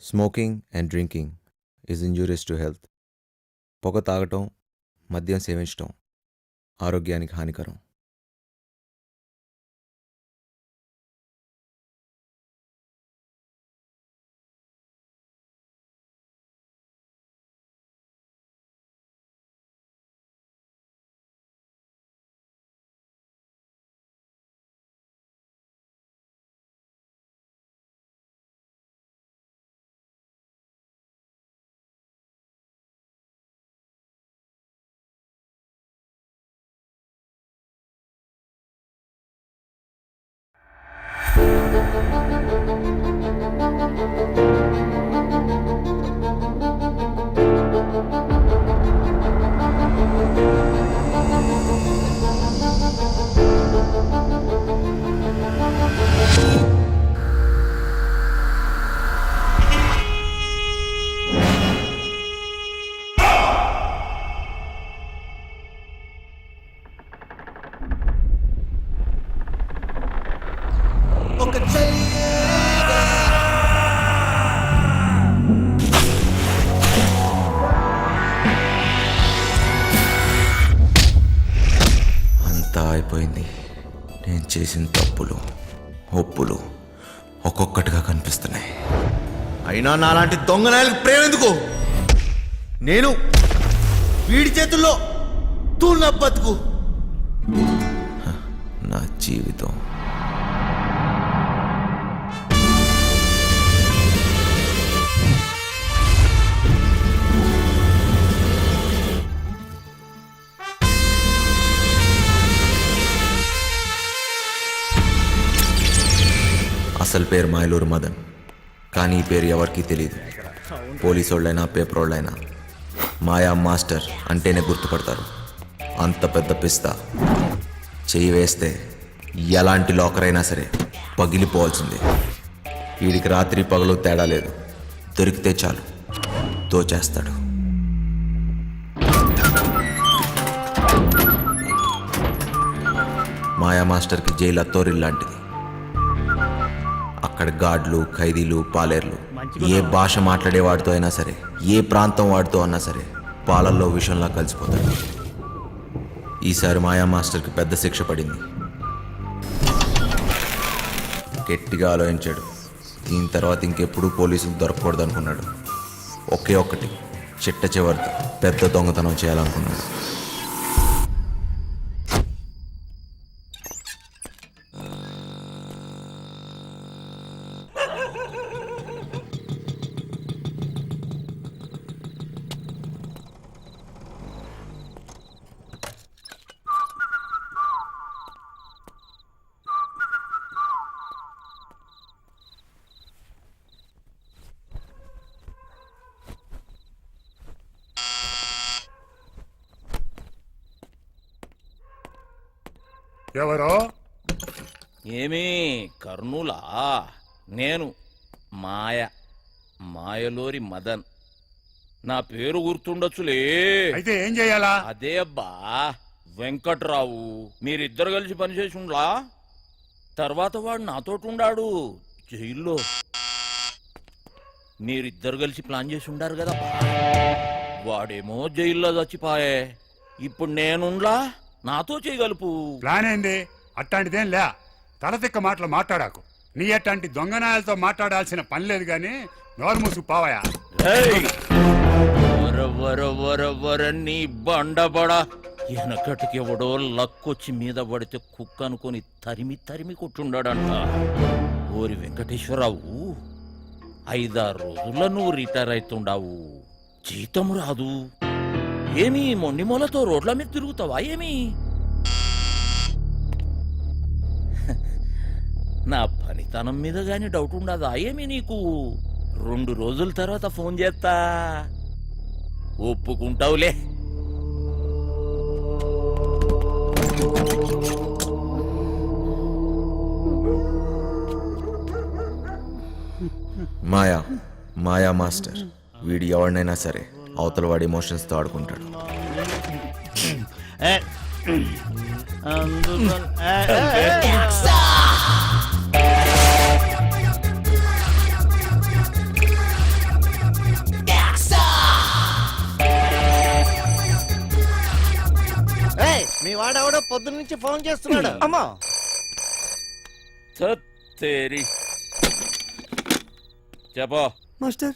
Smoking and drinking is injurious to health. పొగ తాగటం, మద్యం సేవించటం ఆరోగ్యానికి హానికరం. అంతా అయిపోయింది. నేను చేసిన తప్పులు, ఒప్పులు ఒక్కొక్కటిగా కనిపిస్తున్నాయి. అయినా నాలాంటి దొంగనాయలకు ప్రేమ ఎందుకు? నేను వీడి చేతుల్లో తూన్న బతుకు. నా జీవితం అసలు పేరు మాయలూరు మదన్, కానీ ఈ పేరు ఎవరికీ తెలియదు. పోలీసోళ్ళైనా పేపరోళ్ళైనా మాయా మాస్టర్ అంటేనే గుర్తుపడతారు. అంత పెద్ద పిస్తా చెయ్యి వేస్తే ఎలాంటి లాకర్ అయినా సరే పగిలిపోవాల్సిందే. వీడికి రాత్రి పగలు తేడా లేదు. దొరికితే చాలు దోచేస్తాడు. మాయా మాస్టర్కి జైలు అత్తోరిల్లాంటిది. అక్కడ గార్డులు, ఖైదీలు, పాలేర్లు ఏ భాష మాట్లాడేవాడితో అయినా సరే, ఏ ప్రాంతం వాడితో అన్నా సరే పాలల్లో విషంలా కలిసిపోతాడు. ఈసారి మాయా మాస్టర్కి పెద్ద శిక్ష పడింది. గట్టిగా ఆలోచించాడు. దీని తర్వాత ఇంకెప్పుడు పోలీసులు దొరకకూడదు అనుకున్నాడు. ఒకే ఒక్కటి చిట్ట చివరితో పెద్ద దొంగతనం చేయాలనుకున్నాడు. ఎవరో? ఏమీ కర్నూలా? నేను మాయలూరి మదన్. నా పేరు గుర్తుండొచ్చులే. అయితే ఏం చెయ్యాలా? అదే అబ్బా వెంకట్రావు. మీరిద్దరు కలిసి పనిచేసి ఉండ్లా. తర్వాత వాడు నాతోటి ఉండాడు జైల్లో. మీరిద్దరు కలిసి ప్లాన్ చేసి ఉండారు కదా. వాడేమో జైల్లో చచ్చిపాయే. ఇప్పుడు నేనుండ్లా, నాతో చేయగలుపు. ప్లాన్ ఏంది? అట్టాంటిదేం లే. తలతిక్క మాటలు మాట్లాడాకు. నీ అట్లాంటి దొంగనాయాలతో మాట్లాడాల్సిన పని లేదు గాని నోరు మూసుకు పోవయా. నీ బండబడా వెనకటికి ఎవడో లక్కొచ్చి మీద పడితే కుక్క అనుకుని తరిమి తరిమి కొట్టుండాడంట. ఓరి వెంకటేశ్వరరావు, 5-6 రోజుల్లో నువ్వు రిటైర్ అవుతుండావు. జీతం రాదు. ఏమి మొండి మూలతో రోడ్ల మీద తిరుగుతావా ఏమి? నా పనితనం మీద గాని డౌట్ ఉండదా ఏమి నీకు? 2 రోజుల తర్వాత ఫోన్ చేస్తా, ఒప్పుకుంటావులే. మాయా మాస్టర్ వీడి ఎవరినైనా సరే అవతల వాడి ఎమోషన్స్తో ఆడుకుంటాడు. ఫోన్ చేస్తున్నాడు. అమ్మా తేరి చెప్పో మాస్టర్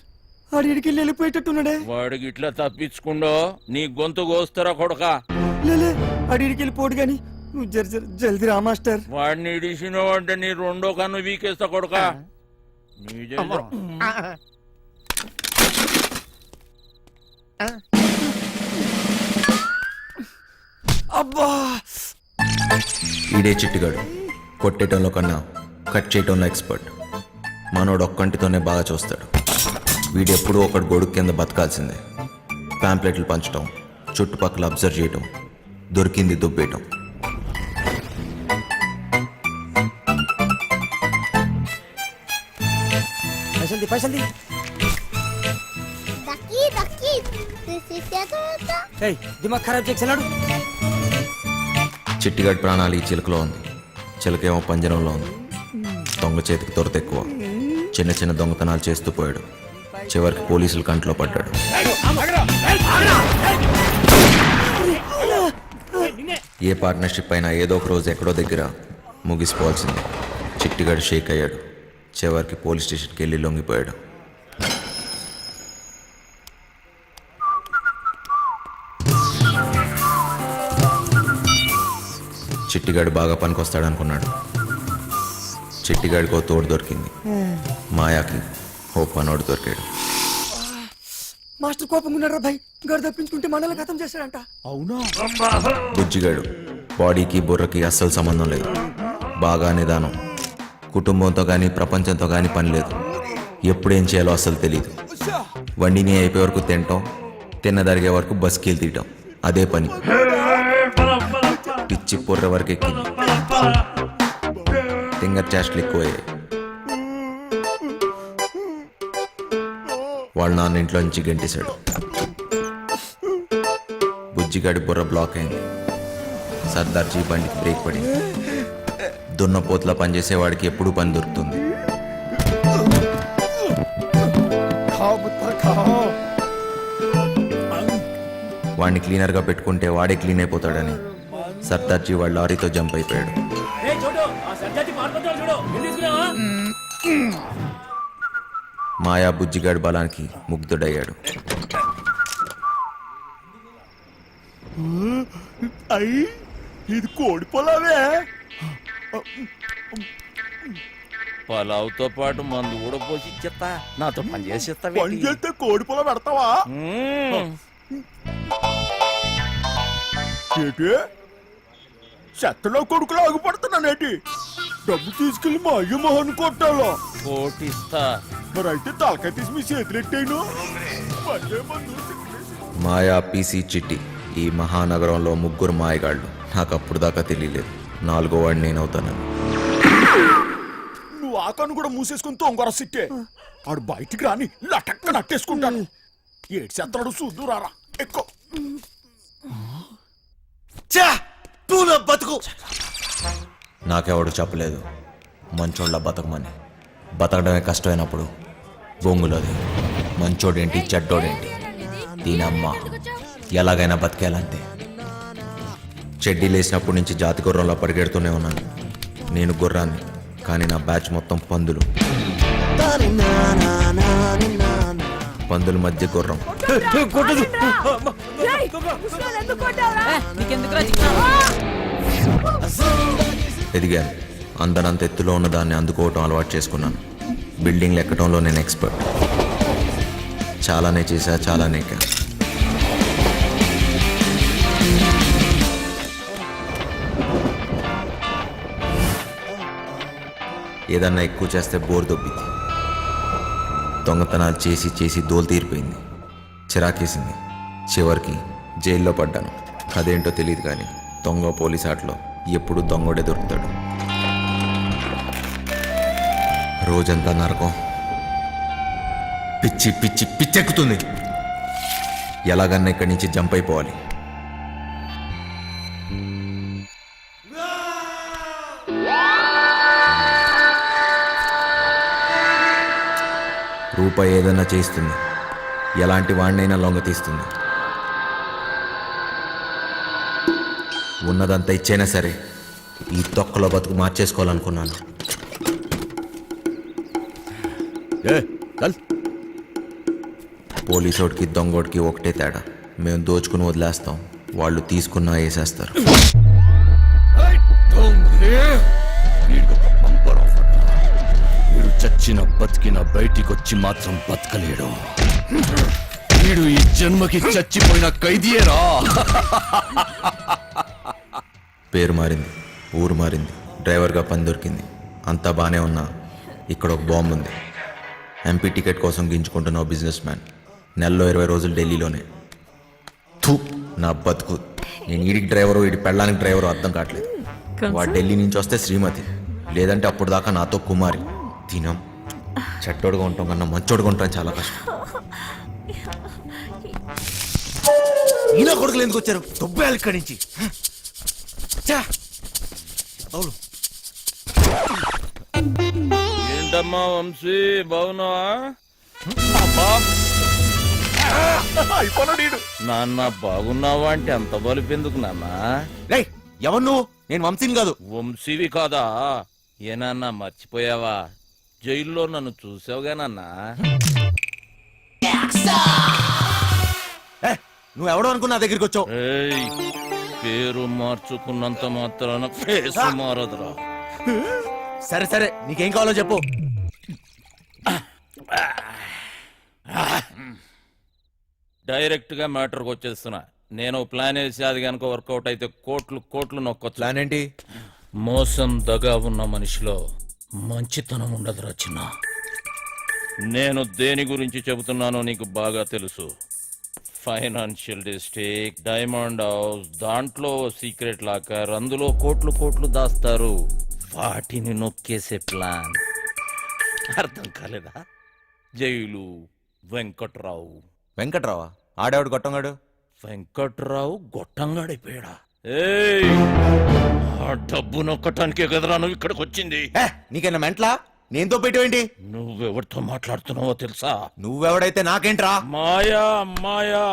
ఆడికి వెళ్ళిపోయేటట్టున్నాడే. వాడికి ఇట్లా తప్పించుకుండో నీ గొంతు కోస్తారా కొడక. లేలే ఆడికి వెళ్ళిపోడు గాని నువ్వు జల్దీ రా మాస్టర్. వాడిని ఇడిసినావు అంటే నీ రెండో కన్ను వీకేస్తా కొడక. నీ జల్ది- అబ్బా ఈడే చిట్టిగాడు కొట్టేయటంలో కన్నా కట్ చేయటంలో ఎక్స్పర్ట్. మనోడు ఒక్కంటితోనే బాగా చూస్తాడు. వీడెప్పుడూ ఒకటి గొడుగు కింద బతకాల్సిందే. ప్యాంప్లెట్లు పంచటం, చుట్టుపక్కల అబ్జర్వ్ చేయటం, దొరికింది దుబ్బేయటం. పైసల్ది Daqui, దిమాగ్ ఖరాబ్ చేస్తున్నాడు. చిట్టిగాడి ప్రాణాలు ఈ చిలుకలో ఉంది, చిలకేమో పంజరంలో ఉంది. దొంగ చేతికి దొరత ఎక్కువ. చిన్న చిన్న దొంగతనాలు చేస్తూ పోయాడు. చివరికి పోలీసులు కంట్లో పడ్డాడు. ఏ పార్ట్నర్షిప్ అయినా ఏదో ఒక రోజు ఎక్కడో దగ్గర ముగిసిపోవాల్సిందే. చిట్టిగాడు షేక్ అయ్యాడు. చివరికి పోలీస్ స్టేషన్కి వెళ్ళి లొంగిపోయాడు. చిట్టిగాడు బాగా పనికొస్తాడనుకున్నాడు. చిట్టిగాడికో తోడు దొరికింది. మాయాకి ఓ పనోడు దొరికాడు. మాస్టర్ కోపంగా ఉన్నాడు రా భయ్. గడు తప్పించుకుంటే మనల్ని ఖతం చేశాడంట. బుజ్జిగాడు బాడీకి బుర్రకి అస్సలు సంబంధం లేదు. బాగా నిదానం. కుటుంబంతో కానీ ప్రపంచంతో కానీ పని లేదు. ఎప్పుడేం చేయాలో అస్సలు తెలియదు. వండిని అయిపోయే వరకు తినటం, తిన్నదరిగే వరకు బస్కీలు తీయటం, అదే పని. పిచ్చి పొర్ర వరకు ఎక్కింది. ఫింగర్ చేష్టలు ఎక్కువయ్యాయి. వాళ్ళ నాన్న ఇంట్లో నుంచి గెంటేశాడు. బుజ్జిగాడి బుర్ర బ్లాక్ అయింది. సర్దార్జీ బండికి బ్రేక్ పడింది. దున్నపోతులా పనిచేసేవాడికి ఎప్పుడూ పని దొరుకుతుంది. వాడిని క్లీనర్గా పెట్టుకుంటే వాడే క్లీన్ అయిపోతాడని సర్దార్జీ వాళ్ళ లారీతో జంప్ అయిపోయాడు. మాయా బుజ్జిగాడి బలానికి ముగ్ధుడయ్యాడు. అయ్యి ఇది కోడి పొలావే. పలావుతో పాటు మందు కూడా పోసి ఇచ్చేస్తా. నాతో పని చేసేస్తా. పని చేస్తే కోడి పొలం పెడతావా? ఏంటి చెత్తలో కొడుకులు ఆగిపడుతున్నానేటి? డబ్బు తీసుకెళ్లి మా అయ్య మొహన్ కొట్టాలా? కోటిస్తా. మరి అయితే తలకాయ తీసి మీ చేతులెట్టాను. మాయా, పీసీ, చిట్టి ఈ మహానగరంలో ముగ్గురు మాయగాళ్ళు. నాకు అప్పుడు దాకా తెలియలేదు. నాలుగో వాడిని నేనవుతానని. నువ్వు ఆకాను కూడా మూసేసుకుని తొంగర సిట్టే. ఆడు బయటికి రాని లటక్క నట్టేసుకుంటాను. ఏడు చెత్తనాడు చూద్దు రారా ఎక్కువ. బతుకు నాకెవడు చెప్పలేదు మంచోళ్ళ బతకమని. బతకడమే కష్టమైనప్పుడు బొంగులోది మంచోడేంటి చెడ్డోడేంటి, దీనమ్మ ఎలాగైనా బతికేయాలంతే. చెడ్డీ లేసినప్పటి నుంచి జాతి గుర్రంలో పరిగెడుతూనే ఉన్నాను. నేను గుర్రాన్ని, కానీ నా బ్యాచ్ మొత్తం పందులు. పందుల మధ్య గుర్రం. ఎదిగాను. అందనంత ఎత్తులో ఉన్న దాన్ని అందుకోవటం అలవాటు చేసుకున్నాను. బిల్డింగ్లు ఎక్కడంలో నేను ఎక్స్పర్ట్. చాలానే చేశా, చాలానే ఎక్కా. ఏదన్నా ఎక్కువ చేస్తే బోర్ దొబ్బింది. దొంగతనాలు చేసి చేసి దోలు తీరిపోయింది. చిరాకేసింది. చివరికి జైల్లో పడ్డాను. అదేంటో తెలియదు కానీ దొంగ పోలీస్ ఆటలో ఎప్పుడు దొంగోడే దొరుకుతాడు. రోజంతా నరకం. పిచ్చి పిచ్చి పిచ్చెక్కుతుంది. ఎలాగన్నా ఇక్కడి నుంచి జంప్ అయిపోవాలి. రూపాయి ఏదైనా చేస్తుంది. ఎలాంటి వాడినైనా లొంగ తీస్తుంది. ఉన్నదంతా ఇచ్చైనా సరే ఈ తొక్కలో బతుకు మార్చేసుకోవాలనుకున్నాను. పోలీసోడికి దొంగోడికి ఒకటే తేడా, మేము దోచుకుని వదిలేస్తాం, వాళ్ళు తీసుకున్నా వేసేస్తారు. వీడు చచ్చిన బతికిన బయటికొచ్చి మాత్రం బతకలేడు. వీడు ఈ జన్మకి చచ్చిపోయిన ఖైదీయేరా. పేరు మారింది, ఊరు మారింది, డ్రైవర్గా పని దొరికింది, అంతా బాగానే ఉన్నా ఇక్కడ ఒక బాంబు ఉంది. ఎంపీ టికెట్ కోసం గింజుకుంటున్న ఓ బిజినెస్ మ్యాన్, నెలలో 20 రోజులు ఢిల్లీలోనే. థూ, నా బతుకు. నేను ఈడికి డ్రైవరు, ఈడి పెళ్ళానికి డ్రైవరు అర్థం కావట్లేదు. వాడు ఢిల్లీ నుంచి వస్తే శ్రీమతి, లేదంటే అప్పుడు దాకా నాతో కుమారి. తినం చెట్టోడుగా ఉంటాం కన్నా మంచోడుగా ఉంటాం చాలా కష్టం. ఈయన కొడుకులు ఎందుకు వచ్చారు? తొబ్బేయాలి ఇక్కడి నుంచి. ఛా! అవును. ఏంటమ్మా వంశీ, బాగున్నావా? అయిపోయినాడు ఈడు. నాన్న బాగున్నావా అంటే అంత బలిపెందుకు నాన్న? రేయ్, ఎవరు నువ్వు? నేను వంశీని కాదు. వంశీవి కాదా? ఏనాన్న మర్చిపోయావా? జైల్లో నన్ను చూసావుగా నాన్న. నువ్వెవడో అనుకున్నా నా దగ్గరికి వచ్చావు. ఏయ్, పేరు మార్చుకున్నంత మాత్రాన ఫేస్ మారదురా. సరే సరే, నీకేం కావాలో చెప్పు. డైరెక్ట్ గా మ్యాటర్కి వచ్చేస్తున్నా. నేను ప్లాన్ వేసి అది కనుక వర్కౌట్ అయితే కోట్లు కోట్లు నొక్కొచ్చు. ప్లాన్ ఏంటి? మోసం దగా ఉన్న మనిషిలో మంచితనం ఉండదురా చిన్న. నేను దేని గురించి చెబుతున్నానో నీకు బాగా తెలుసు. ఫైనాన్షియల్ డిస్ట్రిక్ట్, డైమండ్ హౌస్, దాంట్లో సీక్రెట్ లాకర్, అందులో కోట్లు కోట్లు దాస్తారు. వాటిని నొక్కేసే ప్లాన్. అర్థం కాలేదా? జైలు, వెంకట్రావు. వెంకట్రావా? ఆడేవాడు గొట్టంగాడు. వెంకట్రావు గొట్టంగాడైపోయాడా? ఏయ్, ఆ డబ్బు నొక్కటానికే కదరా నువ్వు ఇక్కడికి వచ్చింది. నీకైనా మెంట్లా? నేనుతో పెట్టేవేంటి? నువ్వెవరితో మాట్లాడుతున్నావో తెలుసా? నువ్వెవడైతే నాకేంట్రా? మాయా మాయా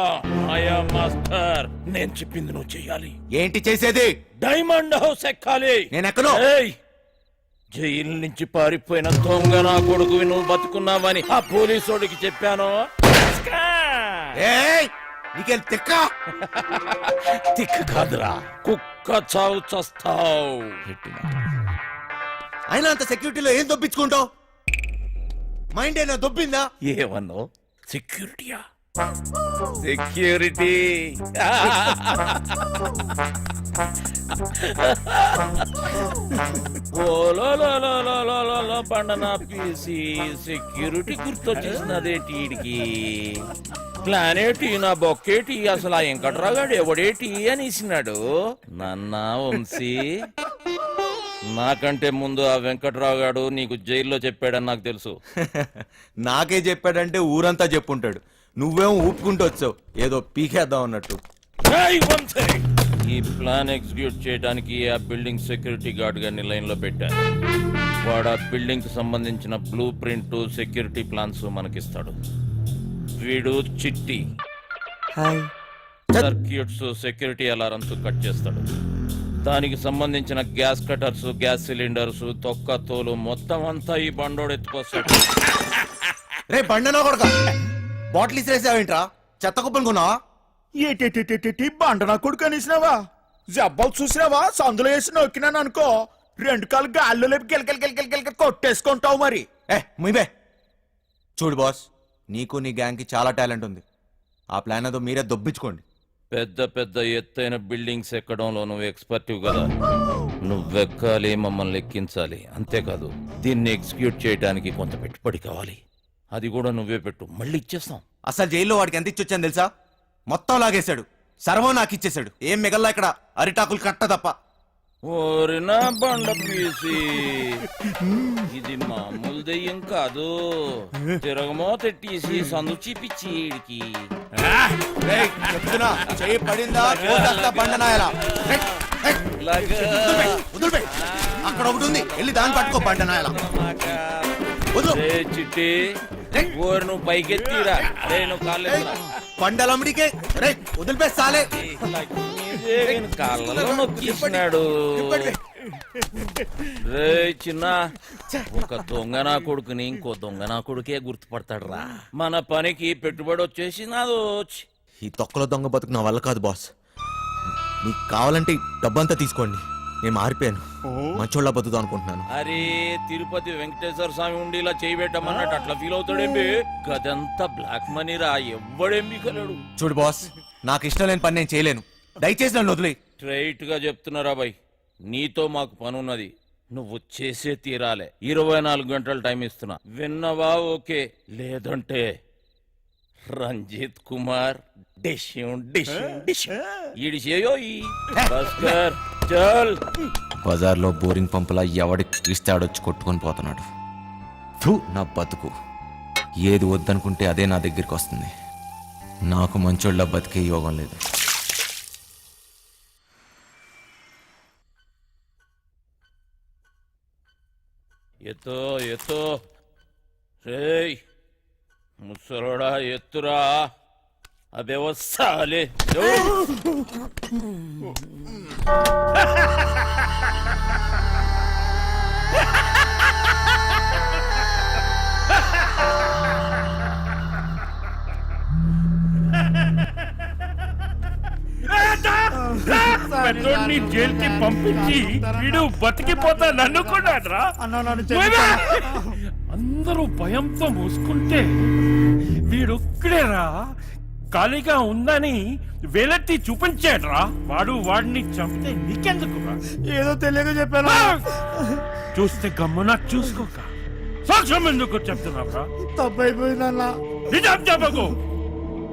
మాయా మాస్టర్, నేను చెప్పింది నువ్వు చెయ్యాలి. ఏంటి చేసేది? డైమండ్ హౌస్ ఎక్కాలి. నేను ఎక్కను. ఏయ్, జైలు నుంచి పారిపోయిన దొంగ నా కొడుకువి నువ్వు బతుకున్నావని ఆ పోలీసోడికి చెప్పాను. ఏయ్, నీకేం తిక్క? తిక్క కాదురా, కుక్క చావు చస్తావు. అయినా అంత సెక్యూరిటీలో ఏం దొప్పించుకుంటావు? మైండ్ అయినా దొబ్బిందా? ఏమన్నావు? సెక్యూరిటీయా? సెక్యూరిటీ పండనా పీసి సెక్యూరిటీ గుర్తొచ్చేసినదేటి ఈడికి. ప్లానేటి నా బొక్కేటి, అసలు ఆ వెంకట్రాగాడు ఎవడేటి అనేసినాడు. నాన్న వంశీ, నాకంటే ముందు ఆ వెంకట్రావు గాడు నీకు జైల్లో చెప్పాడని నాకు తెలుసు. నాకే చెప్పాడంటే ఊరంతా చెప్పుంటాడు. నువ్వేమో ఊపుకుంటూ వచ్చావు ఏదో పీకేద్దాం అన్నట్టు. ఏయ్ వంశీ! ఈ ప్లాన్ ఎగ్జిక్యూట్ చేయడానికి ఆ బిల్డింగ్ సెక్యూరిటీ గార్డ్ గారిని లైన్ లో పెట్టాను. వాడు ఆ బిల్డింగ్ కి సంబంధించిన బ్లూ ప్రింట్, సెక్యూరిటీ ప్లాన్స్ మనకిస్తాడు. వీడు చిట్టి hi. Circuits, security alarms cut చేస్తాడు. దానికి సంబంధించిన గ్యాస్ కటర్స్, గ్యాస్ సిలిండర్స్, తొక్క తోలు మొత్తం అంతా ఈ బండోడు ఎత్తుకొస్తాడు. రే బండనా కొడక, బాటిల్ ఇసిరేసావేంట్రా? చెత్త కుప్పలు కొన్నావా? ఏటేటేటేటి బండ నా కొడుకు అనేసినావా? జబ్బాలు చూసినావా? సందులో వేసి నొక్కినాను అనుకో, 2 కాళ్ళు గాల్లో లేపి గిలగిలగిలగిలగిలగ కొట్టేసుకుంటావు మరి. ముయిబే చూడు బాస్, నీకు నీ గ్యాంగ్కి చాలా టాలెంట్ ఉంది. ఆ ప్లాన్ ఏదో మీరే దొబ్బించుకోండి. పెద్ద పెద్ద ఎత్తైన బిల్డింగ్స్ ఎక్కడంలో నువ్వు ఎక్స్పర్టివ్ కదా. నువ్వెక్కాలి, మమ్మల్ని ఎక్కించాలి. అంతేకాదు, దీన్ని ఎగ్జిక్యూట్ చేయడానికి కొంత పెట్టుబడి కావాలి. అది కూడా నువ్వే పెట్టు, మళ్ళీ ఇచ్చేస్తాం. అసలు జైల్లో వాడికి ఎంత ఇచ్చొచ్చాను తెలుసా? మొత్తం లాగేశాడు, సర్వం నాకు ఇచ్చేశాడు. ఏం మిగల్లా ఇక్కడ? అరిటాకులు కట్ట తప్ప. ఓరి నా బండ పీసి, ఇది మామూలు దెయ్యం కాదు. తిరగమో తెట్టేసి సందు చూపించి ఈడికి. చెప్తున్నా, చెయ్యి పడిందా బండనాయలా. అక్కడ ఒకటి ఉంది, వెళ్ళి దాన్ని పట్టుకో బండనాయలా. చిట్టి, ఓరి నువ్వు పైకెత్తిరా. రే నువ్వు కాలేదు బండలమ్మడికే రే వదిలిపేస్తాలే. కాళ్ళలో నొక్కిస్తున్నాడు. రే చిన్న ఒక దొంగ నా కొడుకుని ఇంకో దొంగ నా కొడుకే గుర్తుపడతాడు రా. మన పనికి పెట్టుబడి వచ్చేసి నాదో ఈ తొక్కలో దొంగ బతుకు నా వల్ల కాదు బాస్. మీకు కావాలంటే ఈ డబ్బంతా తీసుకోండి. నేను మారిపోయాను, మంచోళ్ళ బతుకుతా అనుకుంటున్నాను. అరే తిరుపతి వెంకటేశ్వర స్వామి ఉండి ఇలా చేయబెట్టమన్నట్టు అట్లా ఫీల్ అవుతాడేంబి. గదంతా బ్లాక్ మనీ రా, ఎవ్వడేంబి కలడు. చూడు బాస్, నాకు ఇష్టం లేని పని నేను చేయలేను. దయచేసి నన్ను వదిలే. స్ట్రైట్ గా చెప్తున్నారా బాయ్, నీతో మాకు పని ఉన్నది, నువ్వు చేసే తీరాలే. 24 గంటలు టైం ఇస్తున్నా, విన్నవా? ఓకే, లేదంటే రంజిత్ కుమార్ బజార్లో బోరింగ్ పంపులా ఎవడికి ఇస్తే ఆడొచ్చి కొట్టుకొని పోతున్నాడు. థూ, నా బతుకు. ఏది వద్దనుకుంటే అదే నా దగ్గరికి వస్తుంది. నాకు మంచోళ్ళ బతికే యోగం లేదు. ఎత్తో ఎత్తో రేయ్ ముసలోడా, ఎత్తురా. అదే వస్తాలే. పెద్దోడిని జైలుకి పంపించి వీడు బతికిపోతా నన్నుకున్నాడ్రా. అందరూ భయంతో మూసుకుంటే వీడొక్కడేరా ఖాళీగా ఉందని వేలెత్తి చూపించాడ్రా. వాడిని చంపితే నీకెందుకురా? ఏదో తెలియక చెప్పాను. చూస్తే గమ్మున చూసుకోక సాక్ష్యం ఎందుకు చెప్తున్నావురా? తప్పు అయిపోయిందన్నా. నిజం చెప్పకు,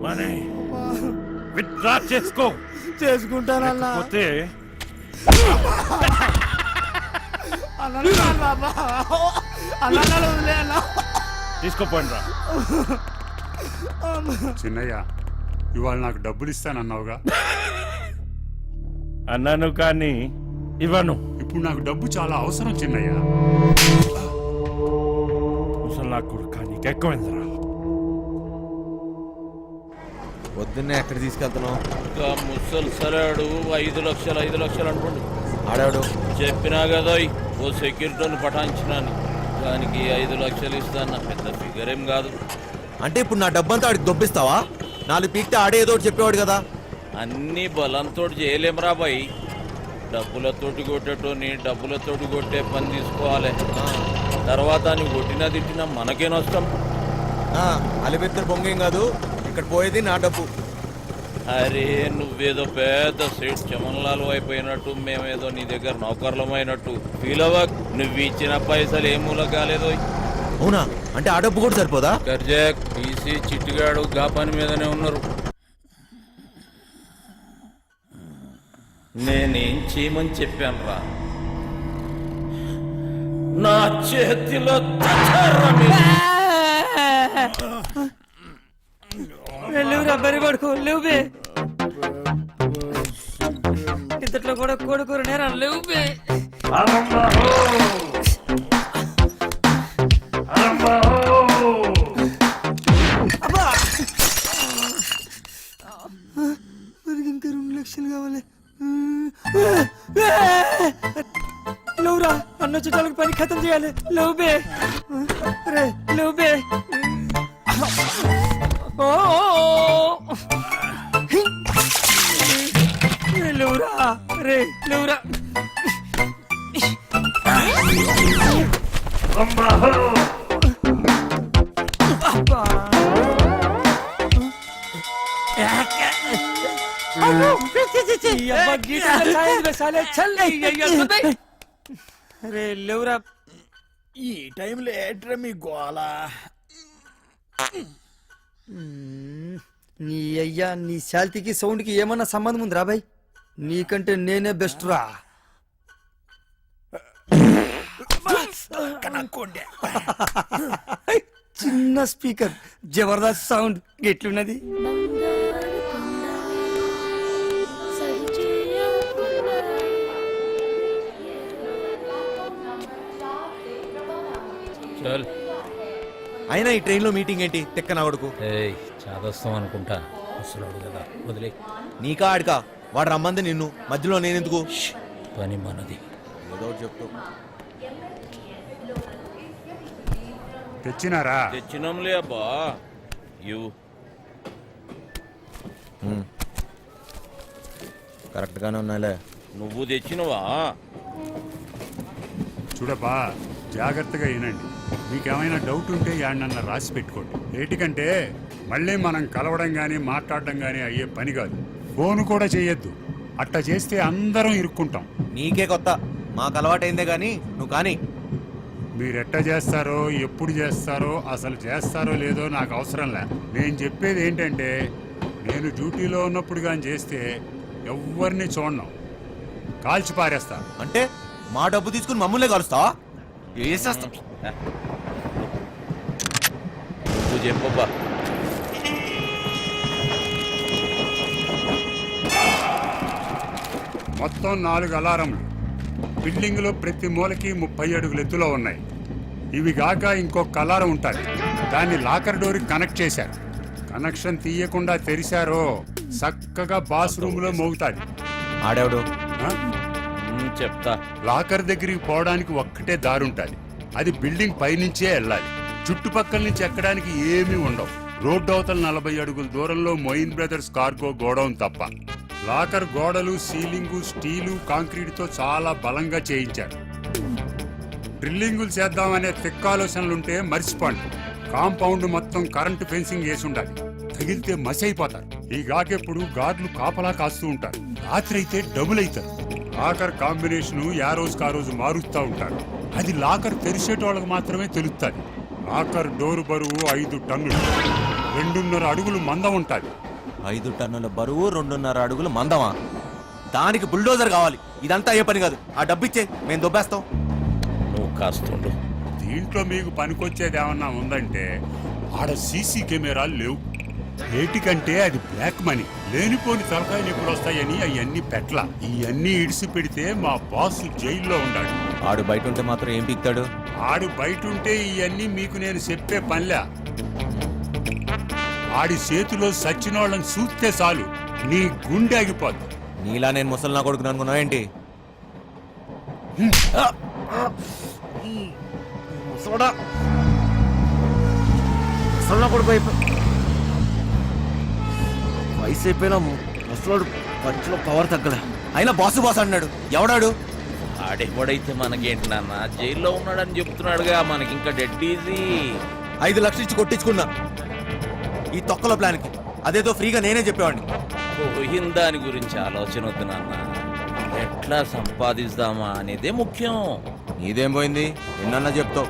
మనీ విత్డ్రా చేసుకో. చేసుకుంటానన్నా. పోతే తీసుకోపోయినరా. చిన్నయ్య, ఇవాళ నాకు డబ్బులు ఇస్తానన్నావుగా. అన్నాను కానీ ఇవ్వను. ఇప్పుడు నాకు డబ్బు చాలా అవసరం చిన్నయ్య. ముసలా కొడుకు నీకు ఎక్కువైందిరా. పొద్దున్నే ఎక్కడ తీసుకెళ్తున్నావు? ఇంకా ముసలి సరాడు 5 లక్షలు 5 లక్షలు అనుకోండి. ఆడాడు చెప్పినా కదా ఓ సెక్యూరిటీని పటాయించినాను, దానికి 5 లక్షలు ఇస్తాను. పెద్ద ఫిగర్ ఏం కాదు. అంటే ఇప్పుడు నా డబ్బంతా ఆడికి దొబ్బిస్తావా? 4 పీక్తే ఆడే ఏదో ఒకటి చెప్పేవాడు కదా. అన్ని బలంతో చేయలేమరా బాయ్. డబ్బులతోటి కొట్టేటోని డబ్బులతోటి కొట్టే పని తీసుకోవాలి. తర్వాత నీ కొట్టినా తిట్టినా మనకే నష్టం. అలిబెత్తరు బొంగేం కాదు, ఇక్కడ పోయేది నా డబ్బు. అరే నువ్వేదో పెద్ద సేట్ చమన్లాలు అయిపోయినట్టు, మేమేదో నీ దగ్గర నౌకర్లమైనట్టు ఫీల్ అవ్వక్. నువ్వు ఇచ్చిన పైసలు ఏ మూల కాలేదో. అవునా? అంటే ఆ డబ్బు కూడా సరిపోదా? గర్జాక్ టీసీ చిట్టుగాడు గా పని మీదనే ఉన్నారు. నేనేం చేయమని చెప్పాను రా? నా చేతిలో లేవురా, బరి పడుకో. లేవు బే, ఇంతట్లో కూడా కొడుకు నేరా. లేవు బే. ఇంకా 2 లక్షలు కావాలి. లేవురా, అన్న చుట్టాలకు పని ఖతం చేయాలి. లేవు బే, రే లేవు బే. లేవురా, రే లేవురా. రే లేవురా. ఈ టైంలో ఏట్రా మీ గోళ? నీ అయ్యా, నీ శాల్తీకి సౌండ్కి ఏమన్నా సంబంధం ఉందిరా బాయ్? నీకంటే నేనే బెస్ట్ రా. చిన్న స్పీకర్, జబర్దస్త్ సౌండ్. ఎట్లున్నది? చల్. అయినా ఈ ట్రైన్లో మీటింగ్ ఏంటి? తెక్క నా కొడుకు. చాదస్తాం అనుకుంటా, ముసలాడు కదా, వదిలే. నీకా ఆడికా? వాడు రమ్మంది నిన్ను, మధ్యలో నేనెందుకు? పని మనది. ఏదో ఒకటి చెప్తూ తెచ్చినారా? తెచ్చినంలే అబ్బా. ఇవ్వు. కరెక్ట్గానే ఉన్నాయిలే. నువ్వు తెచ్చినవా? చూడబ్బా, జాగ్రత్తగా వినండి. మీకేమైనా డౌట్ ఉంటే యాడనన్నా రాసి పెట్టుకోండి. ఏటికంటే మళ్ళీ మనం కలవడం కానీ మాట్లాడడం కానీ అయ్యే పని కాదు. ఫోన్ కూడా చేయొద్దు. అట్టా చేస్తే అందరం ఇరుక్కుంటాం. నీకే కొత్త, మాకు అలవాటైందే కానీ నువ్వు కానీ. మీరెట్ట చేస్తారో, ఎప్పుడు చేస్తారో, అసలు చేస్తారో లేదో నాకు అవసరంలే. నేను చెప్పేది ఏంటంటే, నేను డ్యూటీలో ఉన్నప్పుడు కానీ చేస్తే ఎవరిని చూడను, కాల్చి పారేస్తా. అంటే మా డబ్బు తీసుకుని మమ్మల్నే కలుస్తావా? వేసేస్తా. నువ్వు చెప్పబ్బా. మొత్తం 4 అలారంలు బిల్డింగ్ లో ప్రతి మూలకి 30 అడుగుల ఎత్తులో ఉన్నాయి. ఇవి గాక ఇంకొక అలారం ఉంటుంది. దాన్ని లాకర్ డోర్ కనెక్ట్ చేశారు. కనెక్షన్ తీయకుండా తెరిచారో చక్కగా బాస్ రూమ్ లో మోగుతాది. ఆడేవుడు చెప్తా. లాకర్ దగ్గరికి పోవడానికి ఒక్కటే దారి ఉంటుంది. అది బిల్డింగ్ పైనుంచే వెళ్ళాలి. చుట్టుపక్కల నుంచి ఎక్కడానికి ఏమీ ఉండవు. రోడ్డు అవతల 40 అడుగుల దూరంలో మొయిన్ బ్రదర్స్ కార్గో గోడౌన్ తప్ప. లాకర్ గోడలు, సీలింగు స్టీలు, కాంక్రీట్ తో చాలా బలంగా చేయించారు. డ్రిల్లింగులు చేద్దామనే తిక్కాలోచనలుంటే మర్చిపోండి. కాంపౌండ్ మొత్తం కరెంటు ఫెన్సింగ్ వేసి ఉండాలి. తగిలితే మసి అయిపోతారు. ఈ గాకెప్పుడు గార్డులు కాపలా కాస్తూ ఉంటారు. రాత్రి అయితే డబుల్ అవుతారు. లాకర్ కాంబినేషన్ ఆ రోజుకి ఆ రోజు మారుస్తూ ఉంటారు. అది లాకర్ తెరిచేటోళ్ళకి మాత్రమే తెలుస్తుంది. లాకర్ డోరు బరువు 5 టన్నులు, 2.5 అడుగులు మందం ఉంటుంది. 5 టన్నుల బరువు, 2.5 అడుగులు మందమా? దానికి బుల్డోజర్ కావాలి. ఇదంతా అయ్యే పని కాదు. ఆ డబ్బిచ్చే మేము దొబ్బేస్తాం. నువ్వు కాస్తుండు. దీంట్లో మీకు పనికొచ్చేది ఏమన్నా ఉందంటే ఆడ సీసీ కెమెరాలు లేవు. ఏటికంటే అది బ్లాక్ మనీ. లేనిపోని తలకాయలు ఎప్పుడు వస్తాయని అవన్నీ పెట్ల. ఇవన్నీ ఇడిసి పెడితే మా బాస్ జైల్లో ఉండాడు. ఆడు బయట ఉంటే మాత్రం ఏం పీక్తాడు? ఆడు బయట ఉంటే ఇవన్నీ మీకు నేను చెప్పే పనిలే. ఆడి చేతిలో సచ్చినోళ్ళని చూస్తే చాలు నీ గుండె ఆగిపోద్ది. నీలా నేను ముసలి కొడుకుని అనుకున్నావు ఏంటి? వయసు అయిపోయినా ముసలోడు ఖర్చులో పవర్ తగ్గలే. అయినా బాసు బాస్ అన్నాడు. ఎవడాడు? ఆడెవడైతే మనకేంటి నాన్న, జైల్లో ఉన్నాడని చెప్తున్నాడుగా. మనకి ఇంకా డెడ్ ఈజీ. 5 లక్షలు ఇచ్చి కొట్టించుకున్నా ఈ తొక్కల ప్లాన్కి. అదేదో ఫ్రీగా నేనే చెప్పేవాడిని. పోయిన దాని గురించి ఆలోచన వద్దు నాన్న. ఎట్లా సంపాదిస్తామా అనేదే ముఖ్యం. నీదేం పోయింది? ఎన్నన్నా చెప్తావు.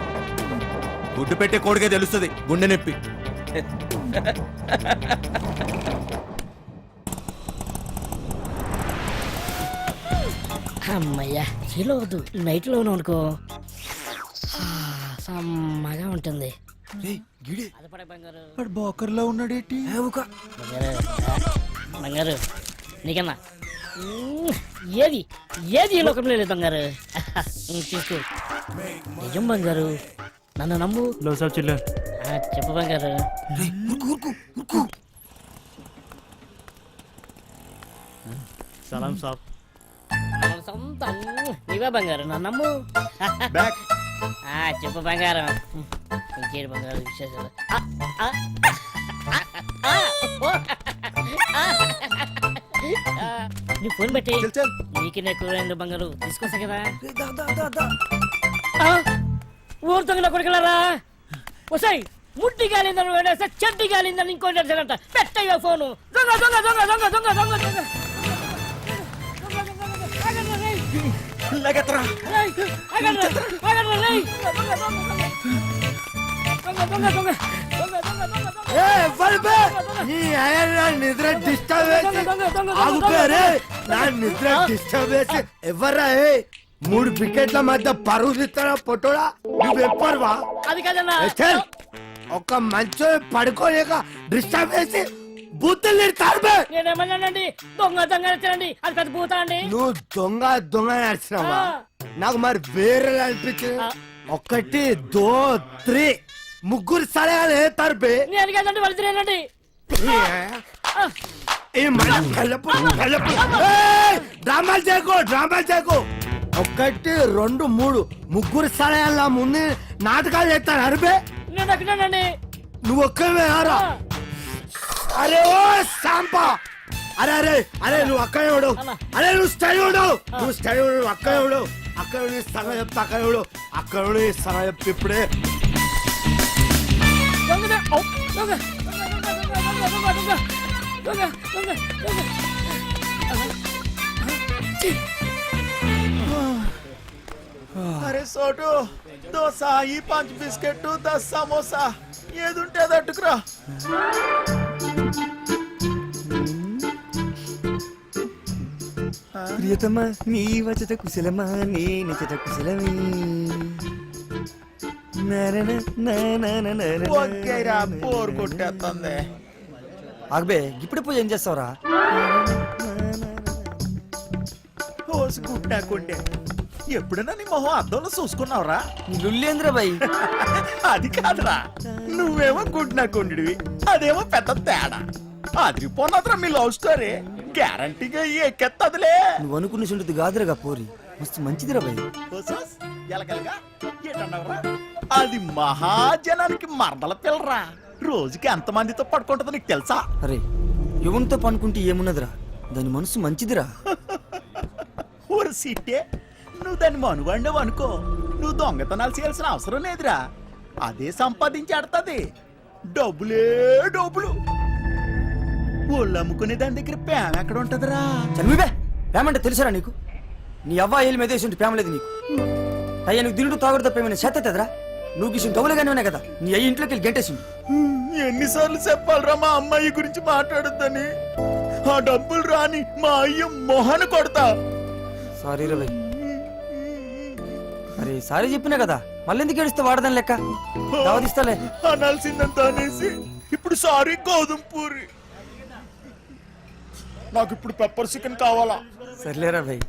గుడ్డు పెట్టే కోడికే తెలుస్తుంది గుండె నొప్పి. అమ్మయ్యా, హీలో వద్దు, నైట్ లో అనుకో సమ్మగా ఉంటుంది. అదపడే బంగారు. బోకర్లో ఉన్నాడేటి? బంగారు నీకన్నా ఏది ఏది ఈ లోకంలో లేదు బంగారు. తీసుకో. నిజం బంగారు, నన్ను నమ్ము. చెప్పు బంగారు. సలాం సాబ్. సొంతం నీవే బంగారు, నన్ను నమ్ము. చెప్పు బంగారం. ఇంకేడు బంగారు విశేషాలు? నీ ఫోన్ పెట్టి నీకు ఎక్కువ బంగారు తీసుకొస్తా కదా. ఊరుతో కొడుకులారా, వసాయి ముట్టి గాలిందని వేడేస్తే చెడ్డి గాలిందని ఇంకోటి అడిచాడంట. పెట్టయ్యా ఫోను. దొంగ దొంగ దొంగ దొంగ దొంగ దొంగ దొంగ. నిద్ర డిస్టర్బ్ చేసి ఎవర్రా? 3 వికెట్ల మధ్య పరువు తీస్తారా పొట్టోడా? నువ్వు ఎప్పరువా? అది కాదన్నా. ఒక మంచి పడుకోలేక డిస్టర్బ్ చేసి బూతులు తిడతారు. నేనేమన్నానండి? దొంగ దొంగ నచ్చానండి. అది పెద్ద పూత అండి. నువ్వు దొంగ దొంగ నడిచినావా? నాకు మరి వేరే అనిపించింది. 1 2 3 ముగ్గురు సలహాలు వేస్తారు బే. నేను కదండి వాళ్ళు తినేనండి. డ్రామాలు చేయకు, డ్రామాలు చేయకు. ఒకటి రెండు మూడు ముగ్గురు స్థానాల ముందు నాటకాలు చేస్తాను అరిపే నేను అక్కడేనండి. నువ్వు ఒక్కనే ఆరా అరే ఓ సాంపా అరే అరే అరే నువ్వు అక్కడ ఎవడు అరే నువ్వు స్టడీ ఉండవు నువ్వు స్టడీ ఉండవు అక్కడ ఎవడు అక్కడ స్థలం చెప్తా అక్కడ ఎవడు అక్కడ స్థలం చెప్తే ఇప్పుడే దొంగ ఔ, దొంగ దొంగ దొంగ దొంగ దొంగ దొంగ అరే సోటు దోశ ఈ 5 బిస్కెట్ 10 సమోసా ఏదుంటే అది అట్టుకురా. ప్రియతమా నీ వచట కుశలమా నీ నిచట కుశలమే ఓకేరా బోర్ కొట్టేస్తుంది. ఆగబే ఇప్పుడు పూజ ఏం చేస్తావురా? ఓసి గుడ్డాకుండే ఎప్పుడైనా నీ మొహం అద్దంలో చూసుకున్నావురా? నీ లుల్లేంద్ర బాయ్. అది కాదురా, నువ్వేమో గుడ్నాకుండివి అదేమో పెద్ద తేడా. అదిరిపోన్నదిరా మీ లవ్ స్టోరీ. గ్యారంటీగా ఎక్కెత్తదిలే. నువ్వు అనుకున్న చుంటుంది కాదురగా పోరి మస్తు మంచిదిరా బాయ్. ఓసోస్, ఎలగెలగా, ఏటన్నావురా? అది మహాజనానికి మరదల పిల్లరా. రోజుకి ఎంత మందితో పడుకుంటుందో నీకు తెలుసా? అరే యువంతో పనుకుంటే ఏమున్నదిరా, దాని మనసు మంచిదిరా. ఊరు సీటే, నువ్వు దాన్ని మనుగండవు అనుకో, నువ్వు దొంగతనాలు చేయాల్సిన అవసరం లేదురా. అదే సంపాదించి ఆడుతుంది. డబ్బులే డబ్బులు. ఒళ్ళు అమ్ముకునే దాని దగ్గర ప్రేమ ఎక్కడ ఉంటదిరా? చనివివే ప్రేమంటే తెలుసురా నీకు? నీ అవ్వ ఏళ్ళు మెదేసి ప్రేమ లేదు నీకు. అయ్యా నీకు దినుడు తాగుడు తప్ప ఏమైనా చేతరా? నువ్వు కిసిన డబ్బులుగానే ఉన్నాయి కదా, నీ అయ్యి ఇంట్లోకి వెళ్ళి గంటేసింది. ఎన్నిసార్లు చెప్పాలరా మా అమ్మాయి గురించి మాట్లాడొద్దని? ఆ డబ్బులు రాని మా అయ్య మొహన కొడతా. సారీ రా బాయ్. అరే సారీ చెప్పినా కదా, మళ్ళీ ఎందుకు ఏడిస్తే వాడదాని లెక్క. దావదిస్తాలే. అనాల్సిందంత అనేసి ఇప్పుడు సారీ గోధుమ పూరి. నాకు ఇప్పుడు పెప్పర్ చికెన్ కావాలా? సర్లేరా బాయ్.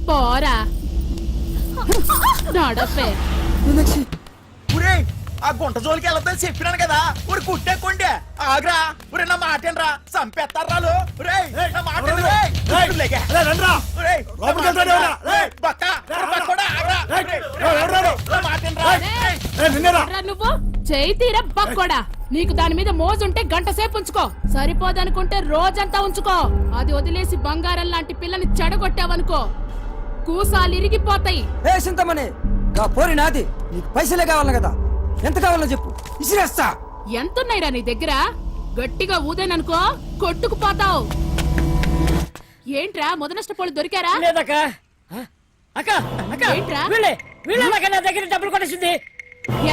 పోరా నడపే. ఒరే ఆ గుంట జోలికి వెళ్ళొద్దని చెప్పినాను కదా. ఊరి కుట్టేకుండే ఆగ్రా. ఒరే నా మాటేనరా, చంపేస్తారు రాలు. నా మాట నువ్వు చేయి తీర బక్కోడా. నీకు దాని మీద మోజుంటే గంట సేపు ఉంచుకో, సరిపోదనుకుంటే రోజంతా ఉంచుకో. అది వదిలేసి బంగారం లాంటి పిల్లని చెడగొట్టావనుకో కూసాలు ఇరిగిపోతాయి. ఏ చింతమనే గా పోరి నాది, నీకు పైసలే కావాలి కదా, ఎంత కావాలో చెప్పు ఇసిరేస్తా. ఎంతున్నాయిరా నీ దగ్గర? గట్టిగా ఊదేననుకో కొట్టుకుపోతావు. ఏంట్రా మొదనష్టపోళ్ళు దొరికారా? లేదక్క. అక్క అక్క ఏంట్రా? వీళ్ళ నా దగ్గర డబ్బులు కొట్టేసింది.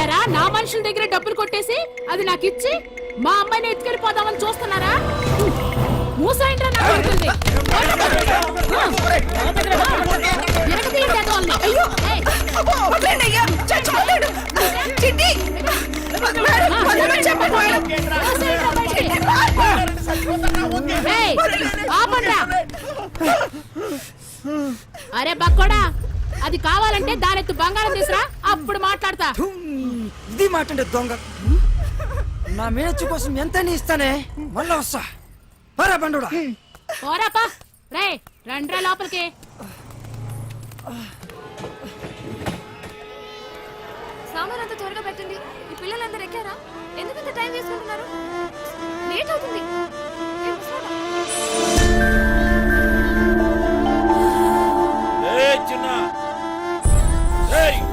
ఎరా నా మనుషుల దగ్గర డబ్బులు కొట్టేసి అది నాకు ఇచ్చి మా అమ్మాయిని ఎత్తుకెళ్ళిపోదామని చూస్తున్నారా? మూసాయింట్రా నా కొడుకుల్ని. ఎరగదీయండి అదోల్ని. అయ్యో ఏయ్. ఏయ్, ఆపండ్రా. అరే బక్కోడా, అది కావాలంటే దానెత్తు బంగారం తీసురా, అప్పుడు మాట్లాడతా. ఇది మాట అంటే దొంగ. నా మేనచ్చు కోసం ఎంత ఇస్తానే, మళ్ళా వస్తా. పరా బండుడా. పోరాపా. రే రండ్రా లోపలికి. సామాన్ అంతా త్వరగా పెట్టండి. ఈ పిల్లలందరూ ఎక్కారా? ఎందుకంత టైం వేసుకుంటున్నారు? లేట్ అవుతుంది. చిన్న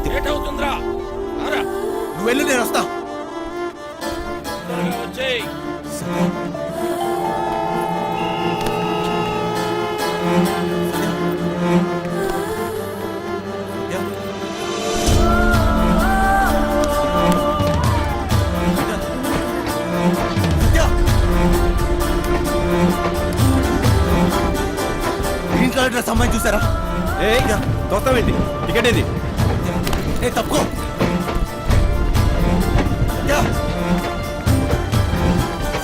లేట్ అవుతుందిరా. నువ్వు వెళ్ళి నేను వస్తా. వచ్చేయ్. గ్రీన్ కలర్ డ్రెస్ అమ్మాయి చూసారా? ఏంటి టికెట్ ఏది? తప్పుకో.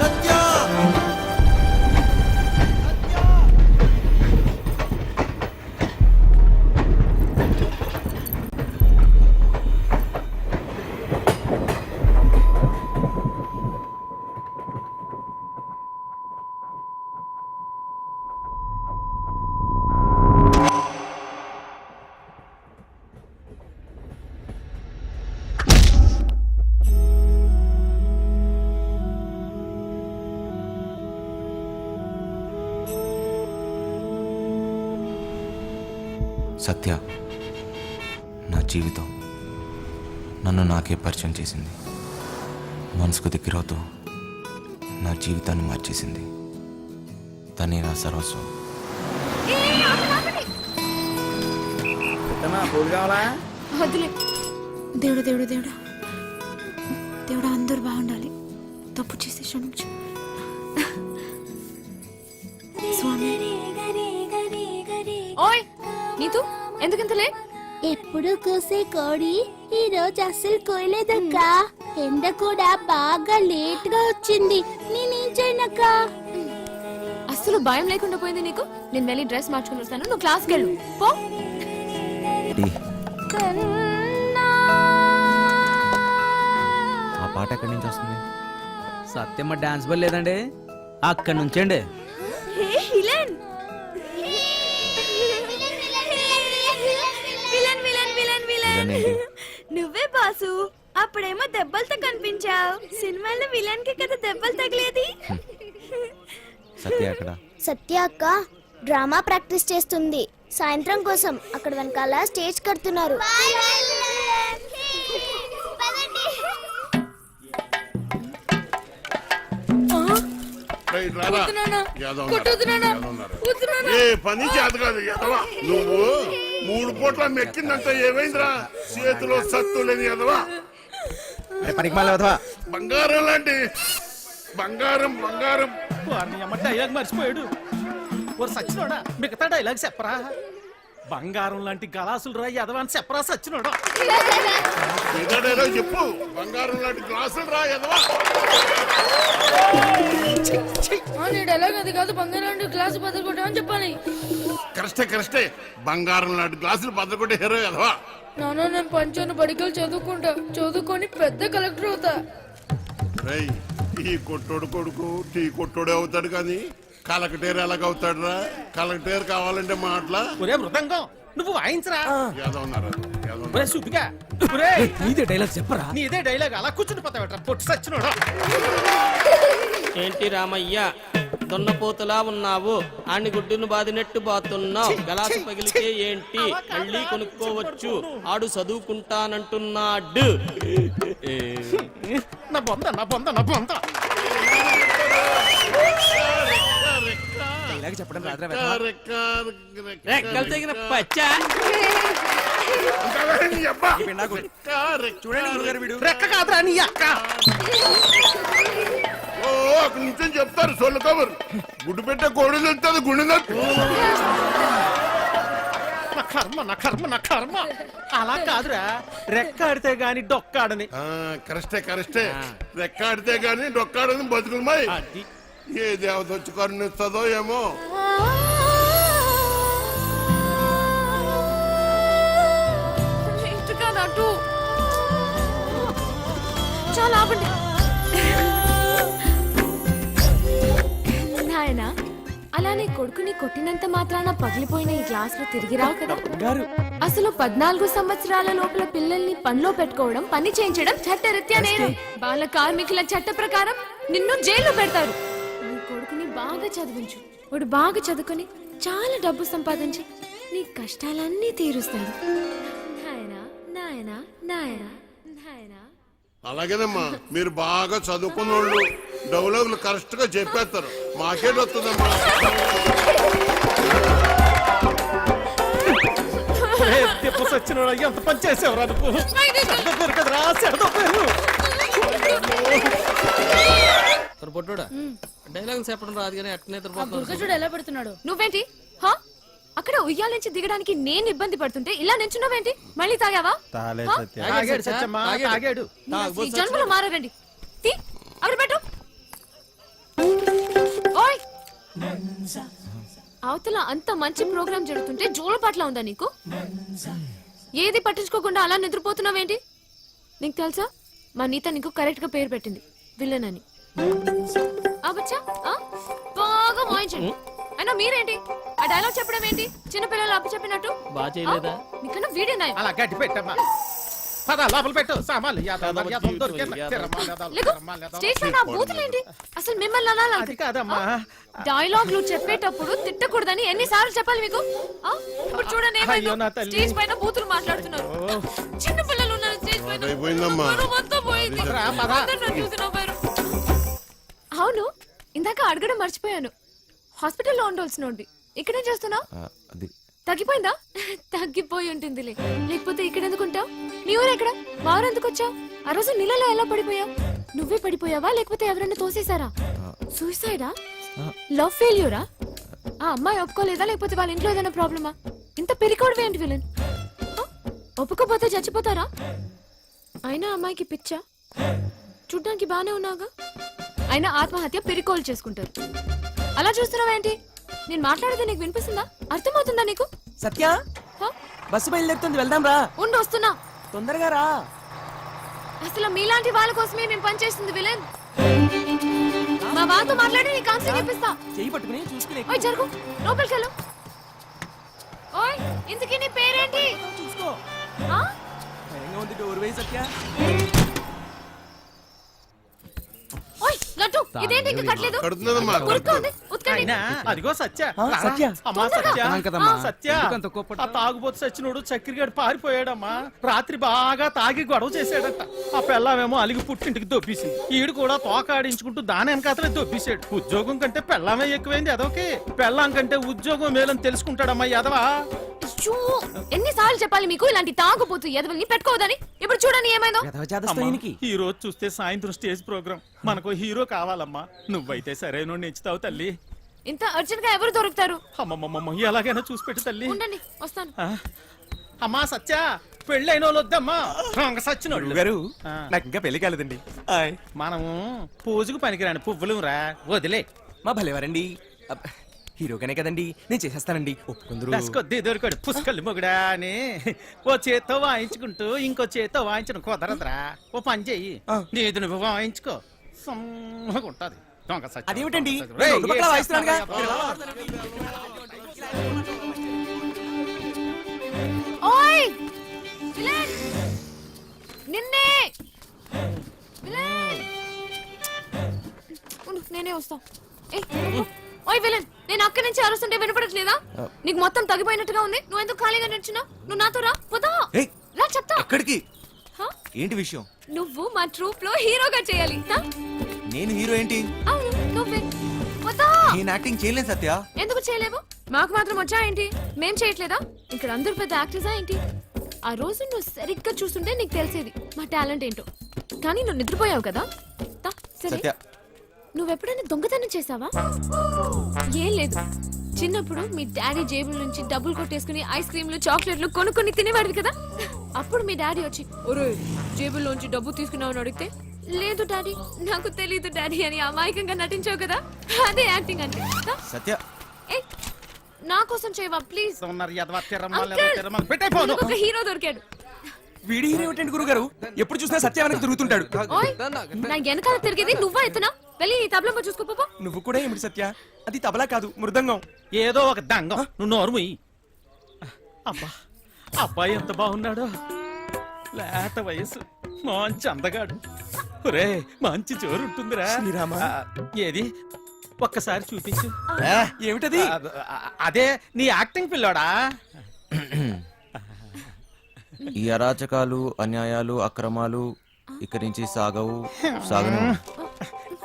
సత్య సత్య నా జీవితం నన్ను నాకే పరిచయం చేసింది. మనసుకు దగ్గరవుతూ నా జీవితాన్ని మార్చేసింది. తనే నా సర్వస్వం. పూలు కావాలా? వద్దులే. దేవుడు దేవుడు దేవుడు దేవుడు అందరూ బాగుండాలి. తప్పు చేసి క్షమించు స్వామి. ఓయ్ నీతు ఎందుకంత లేట్? ఎప్పుడు కూసే కోడి ఈ రోజు అస్సలు కోయలేదక్క. ఎండ కూడా బాగా లేట్ గా వచ్చింది. నేనేం చేయనక్క? అస్సలు భయం లేకుండా పోయింది నీకు. నేను వెళ్ళి డ్రెస్ మార్చుకుని వస్తాను, నువ్వు క్లాస్కి వెళ్ళు పో. ఆ పాట ఎక్కడి నుంచి వస్తుంది? సత్యమ్మ డాన్స్ బల్ లేదండి, అక్కడి నుంచండి. విలన్ ఏంటి? నువ్వే బాసు. అప్పుడేమో దెబ్బలతో కనిపించావు. సినిమాలో విలన్ కి కదా దెబ్బలు తగిలేది. సత్య అక్కడ. సత్య అక్క డ్రామా ప్రాక్టీస్ చేస్తుంది సాయంత్రం కోసం. అక్కడ వెనకాల స్టేజ్ కడుతున్నారు. ఏ పని చేత కాదు ఎదవా నువ్వు. 3 పూట్ల మెక్కిందంటే ఏమైందిరా? చేతిలో సత్తు లేని ఎదవా. బంగారం లాంటి బంగారం బంగారం. డైలాగ్ మర్చిపోయాడు. ఓ సచ్చినోడా, మిగతా డైలాగ్ చెప్పరా? బంగారం లాంటి గలాసులు రా ఎదవాని చెప్పరా సచ్చినోడా? ఏదో చెప్పు. బంగారం లాంటి గ్లాసులు రా ఎదవా. డైలాగ్ అది కాదు, బంగారం లాంటి గ్లాసు బదులు కొట్టామని చెప్పాలి. కరెక్టే. బంగారం లాంటి గ్లాసులు బద్దకొట్టే హీరో ఎదవా. నాన్న నేను పంచాను బడికలు చదువుకుంటా, చదువుకొని పెద్ద కలెక్టర్ అవుతా. రేయ్, ఈ కొట్టోడు కొడుకు టీ కొట్టోడే అవుతాడు కానీ కలెక్టర్ ఎలాగవుతాడు రా? కలెక్టర్ కావాలంటే మాటలా? ఒరే మృదంగం నువ్వు వాయించరా. ఏదో ఉన్నారు ఒరే సుబ్బిగా, ఒరే నీదే డైలాగ్ చెప్పరా. నీదే డైలాగ్ అలా కూర్చుని పోతావట్రా పొట్టు సచ్చినోడా. ఏంటి రామయ్య దున్నపోతులా ఉన్నావు? ఆని గుడ్డును బాదినట్టు బాతున్నావు. గలాసు పగిలితే ఏంటి, మళ్ళీ కొనుక్కోవచ్చు. ఆడు చదువుకుంటానంటున్నాడు. నా బొంద నా బొంద నా బొంద. చెప్పడం రెక్కలు తెగిన పచ్చ. రెక్క కాదురా నీ అక్క. ఓ అక్కడ నుంచి చెప్తారు సొల్లు కబురు. గుడ్డు పెట్టే కోడి తెలుస్తుంది గుండె నా కర్మ నా కర్మ నా కర్మ. అలా కాదురా, రెక్కాడితే గాని డొక్కాడని. కరెక్టే. రెక్కాడితే గాని డొక్కాడని బతుకులమాయి. ఏ దేవత వచ్చి కరుణిస్తుందో ఏమో. చాలా ఆపండి నాయనా. అలానే కొడుకుని కొట్టినంత మాత్రాన పగిలిపోయిన ఈ గ్లాసులు తిరిగి రావు కదా. అసలు 14 సంవత్సరాల లోపల పిల్లల్ని పనిలో పెట్టుకోవడం, పని చేయించడం చట్టరీత్యా నేరం. బాల కార్మికుల చట్ట ప్రకారం నిన్ను జైల్లో పెడతారు. నీ కొడుకుని బాగా చదివించు. వాడు బాగా చదువుకొని చాలా డబ్బు సంపాదించి నీ కష్టాలన్నీ తీరుస్తాడు. నాయనా నాయనా నాయనా నాయనా. అలాగేనమ్మా, మీరు బాగా చదువుకున్న వాళ్ళు డౌలగులు కరెక్ట్ గా చెప్పేస్తారు. మాకేట్ వస్తుందమ్మా. సచ్చినోడా ఎంత పని చేసేవరా నువ్వు. దొరకదురా చెడదొప్పారు. పొట్టుడా డైలాగ్ చెప్పడం రాదు కానీ అట్నే దుర్గజుడు ఎలా పెడుతున్నాడు. నువ్వేంటి హా? అక్కడ ఉయ్యాల నుంచి దిగడానికి నేను ఇబ్బంది పడుతుంటే ఇలా నించున్నావేంటి? మళ్ళీ తాగావా? తాగాడు సత్యమ్మా, తాగాడు. ఈ జన్మలో మారారండి. తీ, అక్కడ పెట్టు. ఓయ్, అవతల అంత మంచి ప్రోగ్రామ్ జరుగుతుంటే జోలపాట్లా ఉందా నీకు? ఏది పట్టించుకోకుండా అలా నిద్రపోతున్నావేంటి? నీకు తెలుసా, మా నీత నీకు కరెక్ట్ గా పేరు పెట్టింది, విలన్ అని. అవచ్చా బాగా వాయించండి. అయినా మీరేంటి ఆ డైలాగ్ చెప్పడం ఏంటి? చిన్నపిల్లలు అప్పు చెప్పినట్టు. బాగా చేయలేదా? మీకన్నా వీడియో నాయం. అలా గట్టి పెట్టమ్మా. పద లోపల పెట్టు సామాన్లు యాదవ దొరికేందా? తిరమాలి యాదవ, లేకు. తిరమాలి యాదవ. స్టేజ్ పైన బూతులేంటి అసలు మిమ్మల్ని అనాలా? అది కాదమ్మా. డైలాగ్లు చెప్పేటప్పుడు తిట్టకూడదని ఎన్నిసార్లు చెప్పాలి మీకు? ఆ? ఇప్పుడు చూడండి ఏమైందో. అయ్యో నా తల్లి. స్టేజ్ పైన బూతులు మాట్లాడుతున్నారు. చిన్న పిల్లలు ఉన్నారు స్టేజ్ పైన. పరువు మొత్తం పోయింది. రా, పద. అందరూ నన్ను చూసి నవ్వారు. అవును, ఇందాక అడగడం మర్చిపోయాను. హాస్పిటల్లో ఉండవలసినోడి ఇక్కడేం చేస్తున్నావు? అది తగ్గిపోయిందా? తగ్గిపోయి ఉంటుందిలే, లేకపోతే ఇక్కడ ఎందుకుంటావు? నీ ఊరు ఎక్కడ? మా ఊరు ఎందుకు వచ్చావు? ఆ రోజు నీళ్ళలో ఎలా పడిపోయావు? నువ్వే పడిపోయావా లేకపోతే ఎవరైనా తోసేశారా? సూసైడా? లవ్ ఫెయిల్యూరా? ఆ అమ్మాయి ఒప్పుకోలేదా లేకపోతే వాళ్ళ ఇంట్లో ఏదైనా ప్రాబ్లమా? ఇంత పెరికోవడం ఏంటి విలన్? ఒప్పుకోపోతే చచ్చిపోతారా? అయినా అమ్మాయికి పిచ్చా? చూడ్డానికి బానే ఉన్నావుగా. అయినా ఆత్మహత్య పెరికోలు చేసుకుంటారు. అలా చూస్తున్నావేంటి? నేను మాట్లాడేది నీకు వినిపిస్తుందా? అర్థమవుతుందా నీకు? సత్య, హ? బస్సు బయలుదేరుతుంది, వెళ్దాం రా. ఉండు వస్తున్నా. తొందరగా రా. అసలు మీలాంటి వాళ్ళ కోసమే మేము పనిచేస్తుంది విలన్. మా వాళ్ళతో మాట్లాడి నీ కౌన్సిలింగ్ ఇప్పిస్తా. చెయ్యి పట్టుకుని చూసుకుని ఓయ్ జరుగు, లోపలికి వెళ్ళు. ఓయ్ ఇంతకీ నీ పేరేంటి? చూసుకో. ఆ? భయంగా ఉంది, డోర్ వేయి సత్య. ఓయ్ లడ్డు, ఇదేంటి ఇంకా కట్టలేదు? ఉరుకు ఉంది, ఉతకండి. అయినా అదిగో సత్య. ఆ, రా. సత్య. అమ్మా సత్య. కదమ్మా. ఆ, సత్య. ఆ తాగుబోతు సచ్చినోడు చక్కెరగాడు పారిపోయాడమ్మా. రాత్రి బాగా తాగి గొడవ చేశాడట. ఆ పెళ్ళామేమో అలిగి పుట్టింటికి దొబ్బేసింది. ఈడు కూడా తోకాడించుకుంటూ దాని వెనకాతలే దొబ్బేశాడు. ఉద్యోగం కంటే పెళ్ళామే ఎక్కువైంది ఎదవకి. పెళ్ళాం కంటే ఉద్యోగం మేలని తెలుసుకుంటాడమ్మా ఎదవా. అయ్యో, ఎన్నిసార్లు చెప్పాలి మీకు ఇలాంటి తాగుపోతూ ఎదవల్ని పెట్టుకోవద్దని? ఇప్పుడు చూడండి ఏమైందో. ఈ రోజు చూస్తే సాయంత్రం స్టేజ్ ప్రోగ్రామ్. మనకు హీరో కావాలమ్మా. నువ్వైతే సరైన ఎంచుతావు తల్లి. ఇంత అర్జెంట్ గా ఎవరు దొరుకుతారు? అమ్మమ్మమ్మ ఎలాగైనా చూసి పెట్టు తల్లి. ఉండండి వస్తాను. ఆ? అమ్మా సత్య, పెళ్ళైన వాళ్ళు వద్దమ్మా. రంగ సచ్చినోళ్ళు గారు, ఆ. నాకు ఇంకా పెళ్లి కాలేదండి. మనము పూజకు పనికిరాని పువ్వులు రా, వదిలే. మా భలేవారండి. అబ్బ, హీరోగానే కదండి, నేను చేసేస్తానండి. ఒప్పుకుందరు. దశకొద్ది దొరికాడు పుష్కలు మొగుడా అని ఓ చేత్తో వాయించుకుంటూ ఇంకో చేత్తో వాయించడం కుదరదురా. ఓ పని చెయ్యి, నీది నువ్వు వాయించుకో, సమ్మగా ఉంటది. దొంగ సచ్చినోడు. అదేమిటండి, రేయ్, రెండు పక్కల ఏ వాయిస్తున్నానుగా. ఓయ్ విలన్, నిన్నే విలన్. ఉండు, నేనే వస్తా. ఏయ్, ఓయ్ విలన్, నేను అక్కడి నుంచి అరుస్తుంటే వినపడట్లేదా? నీకు మొత్తం తగ్గిపోయినట్టుగా ఉంది. నువ్వు ఎందుకు ఖాళీగా నిల్చున్నావు? నువ్వు నాతో రా. పోదా ఏయ్, రా, చెప్తా. ఎక్కడికి? హ? ఏంటి విషయం? నువ్వు మా ట్రూప్ లో హీరోగా చేయాలి. హ? నేను హీరో ఏంటి? అవును, నువ్వే. పోదా. నేను యాక్టింగ్ చేయలేను సత్య. ఎందుకు చేయలేవు? మాకు మాత్రం వచ్చా ఏంటి? మేం చేయట్లేదా? ఇక్కడ అందరూ పెద్ద యాక్టర్సా ఏంటి? ఆ రోజు నువ్వు సరిగ్గా చూస్తుంటే నీకు తెలిసేది మా టాలెంట్ ఏంటో. కానీ నువ్వు నిద్రపోయావు కదా. తా, సరే, సత్య, నువ్వెప్పుడైనా దొంగతనం చేసావా? ఏం లేదు, చిన్నప్పుడు మీ డాడీ జేబుల నుంచి డబ్బులు కొట్టేసుకుని ఐస్ క్రీమ్లు చాక్లెట్లు కొనుక్కొని తినేవాడివి కదా. అప్పుడు మీ డాడీ వచ్చి ఒరే జేబుల్లోంచి డబ్బు తీసుకున్నావు అడిగితే, లేదు డాడీ, నాకు తెలీదు డాడీ అని అమాయకంగా నటించావు కదా. అదే యాక్టింగ్ అంటే. తా. సత్య, ఏయ్, నా కోసం చేయవా ప్లీజ్. ఉన్నారు ఎదవ తిరమాలి, ఎదవ తిరమాలి. పెట్టే ఫోను. ఒక హీరో దొరికాడు. వీడి హీరో ఏమిటండి గురుగారు? ఎప్పుడు చూసినా సత్య వెనక తిరుగుతుంటాడు. ఓయ్, నా వెనకాల తిరిగేది నువ్వా ఎత్తునా? వెళ్ళి ఈ తబలమ్మ చూసుకోపో. నువ్వు కూడా ఏమిటి సత్య? అది తబలా కాదు, మృదంగం. ఏదో ఒక దంగం. నువ్వు నోరు ముయ్యి. అబ్బా, అబ్బాయి ఎంత బాగున్నాడో. లేత వయసు, మంచి అందగాడు. ఒరే, మంచి జోరు ఉంటుందిరా. శ్రీరామ. ఏది ఒక్కసారి చూపించు. ఏమిటది? అదే నీ యాక్టింగ్ పిల్లోడా. ఈ అరాచకాలు, అన్యాయాలు, అక్రమాలు ఇక్కడి నుంచి సాగను.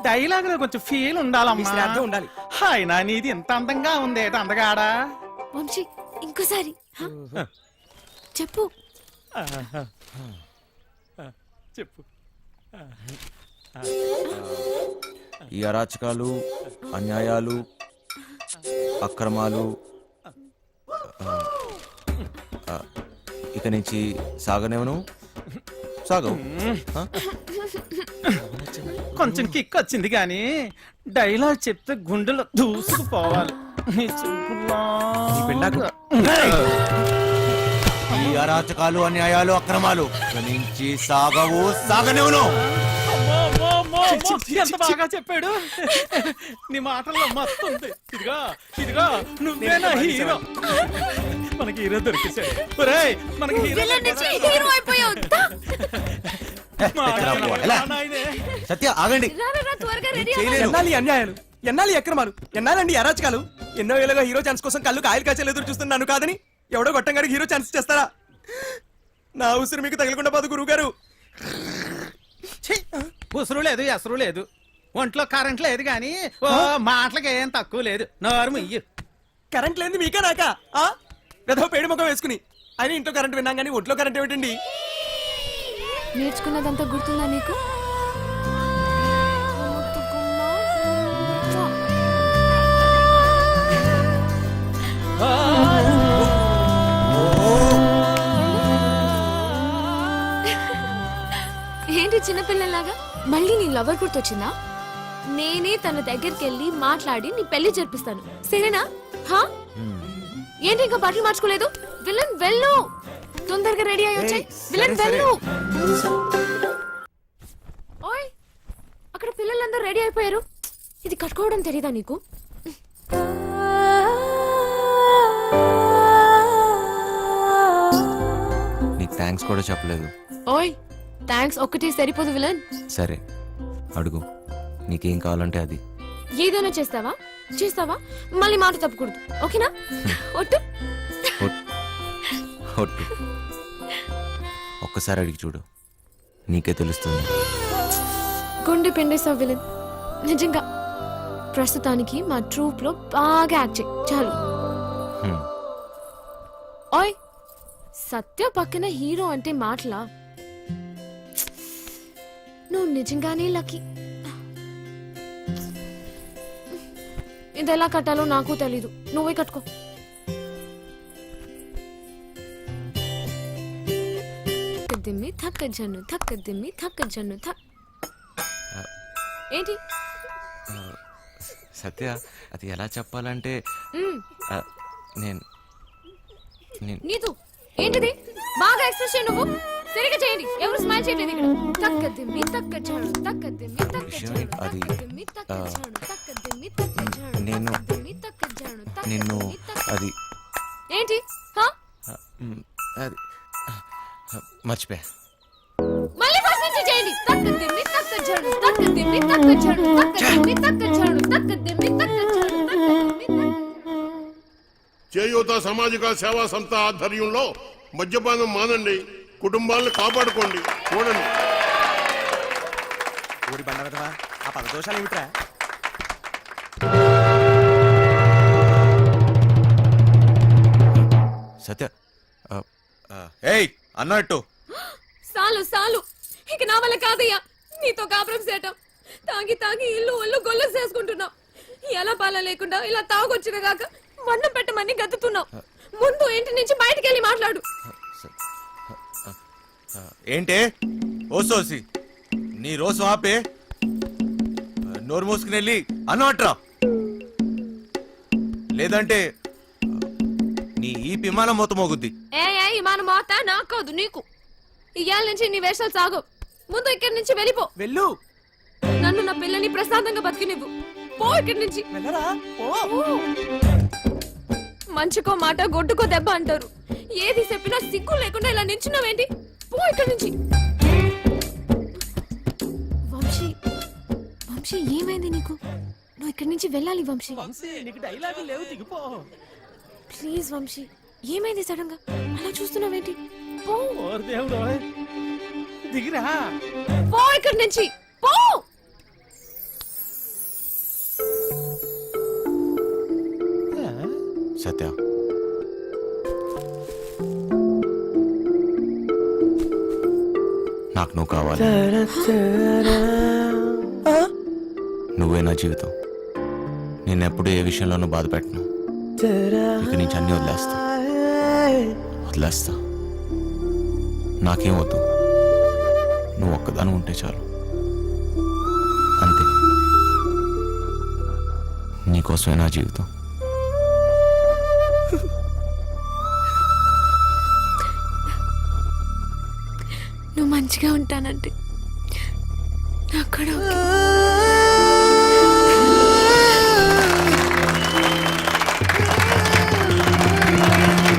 డైలాగ్ లో కొంచెం ఫీల్ ఉండాలమ్మా. శ్రద్ధ ఉండాలి. అయినా నీది ఇంత అందంగా ఉంది, అందగాడా. వంశీ, ఇంకోసారి హ? చెప్పు. చెప్పు. ఈ అరాచకాలు, అన్యాయాలు, అక్రమాలు ఇక నుంచి సాగవు. కొంచెం కిక్ వచ్చింది కానీ డైలాగ్ చెప్తే గుండెలో దూసుకుపోవాలి. నీ చూపులా. ఈ అరాచకాలు, అన్యాయాలు, అక్రమాలు ఇక నుంచి సాగనివ్వను. ఎంత బాగా చెప్పాడు. నీ మాటల్లో మస్తు ఉంది. ఇదిగా నువ్వేనా హీరో. మనకి హీరో దొరికేశాడు. ఒరేయ్, మనకి హీరో విలన్ నుంచి హీరో అయిపోయావు. దా. సత్య ఆగండి. రా, రా, రా, త్వరగా రెడీ ఎన్నాలి అన్యాయాలు, ఎన్నాలి అక్రమాలు, ఎన్నాలండి అరాచకాలు. ఎన్నో ఏళ్ళగా హీరో ఛాన్స్ కోసం కళ్ళు కాయలు కాచేలు ఎదురు చూస్తున్నాను కాదని ఎవడో గొట్టంగాడికి హీరో ఛాన్స్ చేస్తారా? నా ఉసిరి మీకు తగలకుండా పోదు గురువు గారు. ఉసురు లేదు, ఎసరు లేదు, ఒంట్లో కరెంట్ లేదు గాని ఓ మాటలకి ఏం తక్కువ లేదు. నోరు ముయ్యి. కరెంట్ లేని మీకే నాకా? గదో పేడి ముఖం వేసుకుని ఆయన ఇంట్లో కరెంట్ విన్నాం కానీ ఒంట్లో కరెంట్ ఏమిటండి? నేర్చుకున్నదంతా గుర్తుందా నీకు? ఏంటి చిన్నపిల్లలాగా మళ్ళీ నీ లవర్ గుర్తొచ్చిందా? నేనే తన దగ్గరికి వెళ్ళి మాట్లాడి నీ పెళ్లి జరిపిస్తాను, సరేనా? హా? ఏంటి ఇంకా బట్టలు మార్చుకోలేదు? విలన్ వెళ్ళు, తొందరగా రెడీ అయ్యి వచ్చాయి. విలన్ వెళ్ళు. ఓయ్, అక్కడ పిల్లలందరూ రెడీ అయిపోయారు. ఇది కట్టుకోవడం తెలీదా నీకు? నీకు థ్యాంక్స్ కూడా చెప్పలేదు. ఓయ్, థ్యాంక్స్ ఒక్కటే సరిపోదు విలన్. సరే అడుగు, నీకేం కావాలంటే అది. ఏదైనా చేస్తావా? చేస్తావా? మళ్ళీ మాట తప్పకూడదు, ఓకేనా? ఒట్టు. ఒట్టు. ఒక్కసారి అడిగి చూడు, నీకే తెలుస్తుంది. గుండె పిండేసావు విలన్, నిజంగా. ప్రస్తుతానికి మా ట్రూప్ లో బాగా యాక్ట్ చేయి చాలు. ఓయ్, సత్య పక్కన హీరో అంటే మాటలా? నువ్వు నిజంగానే లక్కీ. ఇది ఎలా కట్టాలో నాకు తెలీదు, నువ్వే కట్టుకో. దిమ్మి థక్క జన్ను థక్క దిమ్మి థక్క జన్ను థక్. ఏంటి సత్య, అది ఎలా చెప్పాలంటే నేను నీతు ఏంటిది? బాగా ఎక్స్ప్రెస్ చేయి నువ్వు. సరిగా చేయండి, ఎవరు స్మైల్ చేయలేదు ఇక్కడ. తక్క దిమ్మి తక్క చాడు తక్క దిమ్మి తక్క చాడు తక్క దిమ్మి తక్క చాడు తక్క దిమ్మి తక్క చాడు నేను దిమ్మి తక్క చాడు తక్క నిన్ను దిమ్మి తక్క. అది ఏంటి? హా? అది మర్చిపోయా. మళ్ళీ ఫస్ట్ నుంచి చేయండి. తక్క దిమ్మి తక్క చాడు తక్క దిమ్మి తక్క చాడు తక్క దిమ్మి తక్క చాడు తక్క దిమ్మి తక్క చాడు తక్క దిమ్మి తక్క. చేయూత సామాజిక సేవా సంస్థ ఆధ్వర్యంలో మద్యపానం మానండి, కుటుంబాలను కాపాడుకోండి. చూడండి. ఊరి బండవదవా, ఆ పదదోషాలు ఏమిట్రా? సత్య, ఏయ్ అన్నట్టు సాలు సాలు, ఇక నా వల్ల కాదయ్యా నీతో కాపురం చేయటం. తాగి తాగి ఇల్లు ఒళ్ళు గొల్ల చేసుకుంటున్నావు. ఎలా పాల లేకుండా ఇలా తాగొచ్చిన గాక మన్నం పెట్టమని గతుతున్నావు. ముందు ఇంటి నుంచి బయటికి వెళ్ళి మాట్లాడు. ఏంటే ఓసోసి నీ రోజు ఆపే, నోరు మూసుకుని వెళ్ళి అన్నట్రా, లేదంటే నీ ఈ విమానం మొత్తం మోగుద్ది. ఏ విమానం మోత నాకోదు నీకు. ఇయాల నుంచి నీ వేషాలు సాగు. ముందు ఇక్కడి నుంచి వెళ్ళిపో. వెళ్ళు. నన్ను నా పిల్లని ప్రశాంతంగా బతికినివ్వు. పో ఇక్కడి నుంచి. మంచికో మాట గొడ్డుకో దెబ్బ అంటారు. ఏది చెప్పినా సిగ్గు లేకుండా ఇలా నించున్నావేంటి? పో ఇక్కడి నుంచి. వంశీ, వంశీ ఏమైంది నీకు? నువ్వు ఇక్కడి నుంచి వెళ్ళాలి వంశీ. నీకు డైలాగులు లేవు, దిగిపో. ప్లీజ్ వంశీ, ఏమైంది సడన్ గా అలా చూస్తున్నావేంటి? పో. ఓరి దేవుడు, దిగిరా. పో ఇక్కడి నుంచి, పో. సత్య, నాకు నువ్వు కావాలి. నువ్వే నా జీవితం. నేనెప్పుడు ఏ విషయంలోనూ బాధ పెట్టను. ఇక నుంచి అన్ని వదిలేస్తా. నాకేం వద్దు, నువ్వు ఒక్కదాని ఉంటే చాలు, అంతే. నీకోసమే నా జీవితం. నువ్వు మంచిగా ఉంటానంటే నాకు కూడా ఓకే.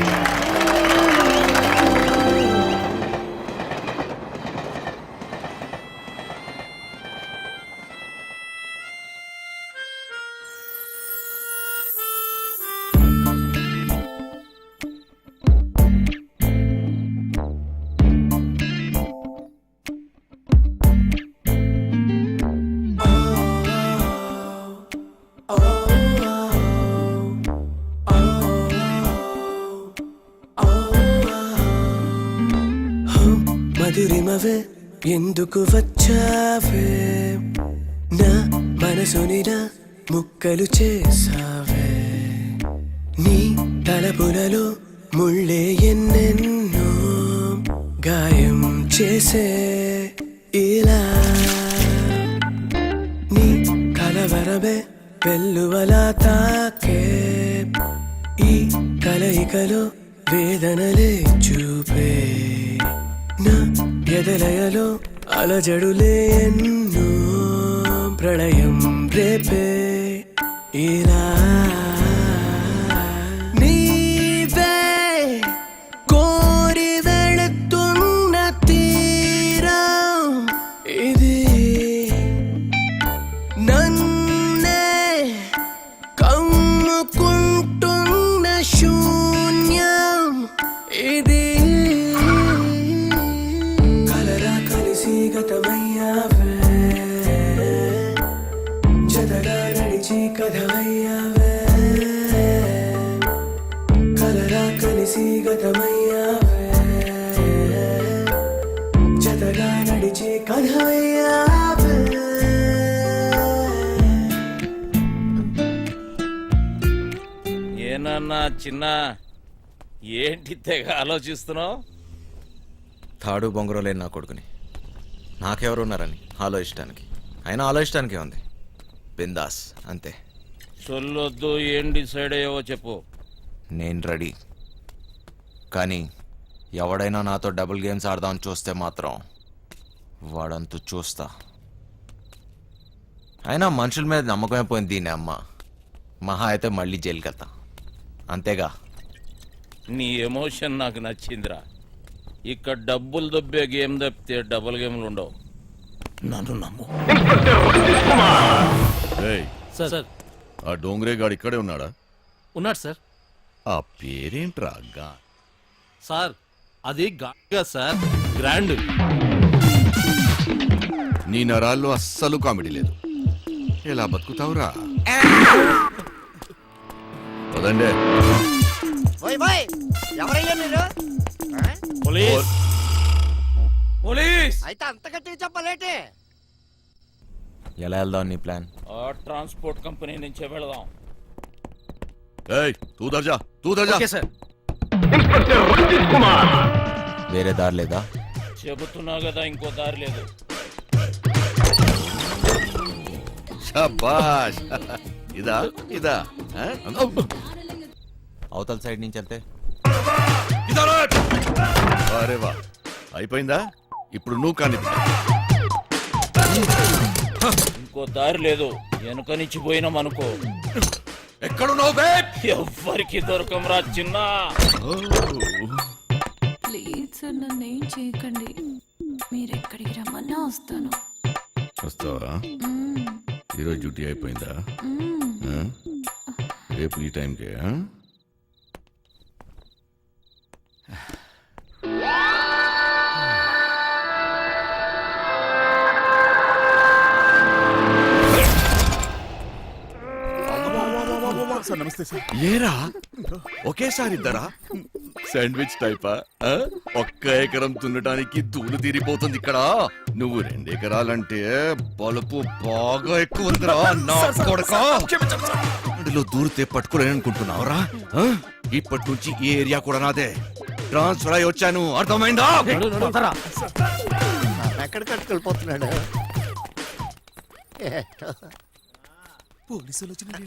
మధురిమవే ఎందుకు వచ్చావే నా మనసుని నా ముక్కలు చేసావే నీ తలపులలో ముళ్ళే ఎన్నెన్నో గాయం చేసే ఇలా నీ కలవరమే వెల్లువలా తాకే ఈ కలయికలో వేదనలే చూపే నా ఎదలయలో అలజడులే ఎన్నో ప్రళయం రేపే ఇలా నీవే కోరి వెళుతున్న తీరం ఇది నన్నే కమ్ముకుంటున్న శూన్యం ఇది కలరా కలిసి గతమయ్యావే జతగా నడిచి కథమయ్యావే కలరా కలిసి గతమయ్యావే జతగా నడిచి కథమయ్యావే ఏనన్నా చిన్న ఏంటి తెగ ఆలోచిస్తున్నావు? తాడు బొంగరం లేని నా కొడుకుని నాకెవరున్నారని ఆలోచించడానికి. అయినా ఆలోచించడానికే ఉంది. బిందాస్ అంతే. సొల్లొద్దు, ఏం డిసైడ్ అయ్యావో చెప్పు. నేను రెడీ. కానీ ఎవడైనా నాతో డబుల్ గేమ్స్ ఆడదామని చూస్తే మాత్రం వాడంతు చూస్తా. అయినా మనుషుల మీద నమ్మకమే పోయింది దీని అమ్మ. మహా అయితే మళ్ళీ జైలుకి వెళ్తా అంతేగా. నీ ఎమోషన్ నాకు నచ్చిందిరా. ఇక్కడ డబ్బులు దొబ్బే గేమ్ తప్పితే డబుల్ గేమ్లు ఉండవు. నన్ను నమ్ము. సార్ ఆ డోంగ్రే గాడు ఇక్కడే ఉన్నాడా? ఉన్నాడు సార్. ఆ పేరేంట్రా? సార్ అది గా సార్, గ్రాండ్. నీ నరాల్లో అస్సలు కామెడీ లేదు. ఎలా బతుకుతావురా? పదండే. ఎవరయ్యా మీరు? పోలీస్ పోలీస్ అయితే అంత గట్టిగా చెప్పలేటే? ఎలా వెళ్దాం నీ ప్లాన్? ఆ ట్రాన్స్పోర్ట్ కంపెనీ నుంచే వెళదాం. తూ దర్జా ఓకే సార్. వేరే దారి లేదా? చెబుతున్నా కదా, ఇంకో దారి లేదు. శభాష్. ఇదా ఇదా ఆ? అవతల సైడ్ నుంచి వెళ్తే అరే వా, అయిపోయిందా? ఇప్పుడు నువ్వు కానీ ఇంకో దారి లేదు. వెనుక నుంచి పోయినాం అనుకో, ఎక్కడున్నావు బే? ఎవ్వరికి దొరకంరా చిన్న. ప్లీజ్ సార్ నన్ను ఏం చేయకండి. మీరు ఎక్కడికి రమ్మన్నా వస్తాను. వస్తావా? ఈరోజు డ్యూటీ అయిపోయిందా? ఆ? రేపు ఈ టైంకే? నమస్తే సార్. ఏరా ఒకేసారి ఇద్దరా? శాండ్విచ్ టైపా? ఒక్క ఎకరం దున్నడానికి ధూళి తీరిపోతుంది ఇక్కడ. నువ్వు 2 ఎకరాలంటే బలుపు బాగా ఎక్కువ ఉందిరా నా కొడకా. అందులో దూరితే పట్టుకోలేననుకుంటున్నావురా? ఇప్పటి నుంచి ఈ ఏరియా కూడా నాదే. ట్రాన్స్ఫర్ అయి వచ్చాను, అర్థమైందా? ఎక్కడికి వెళ్ళిపోతున్నాడు?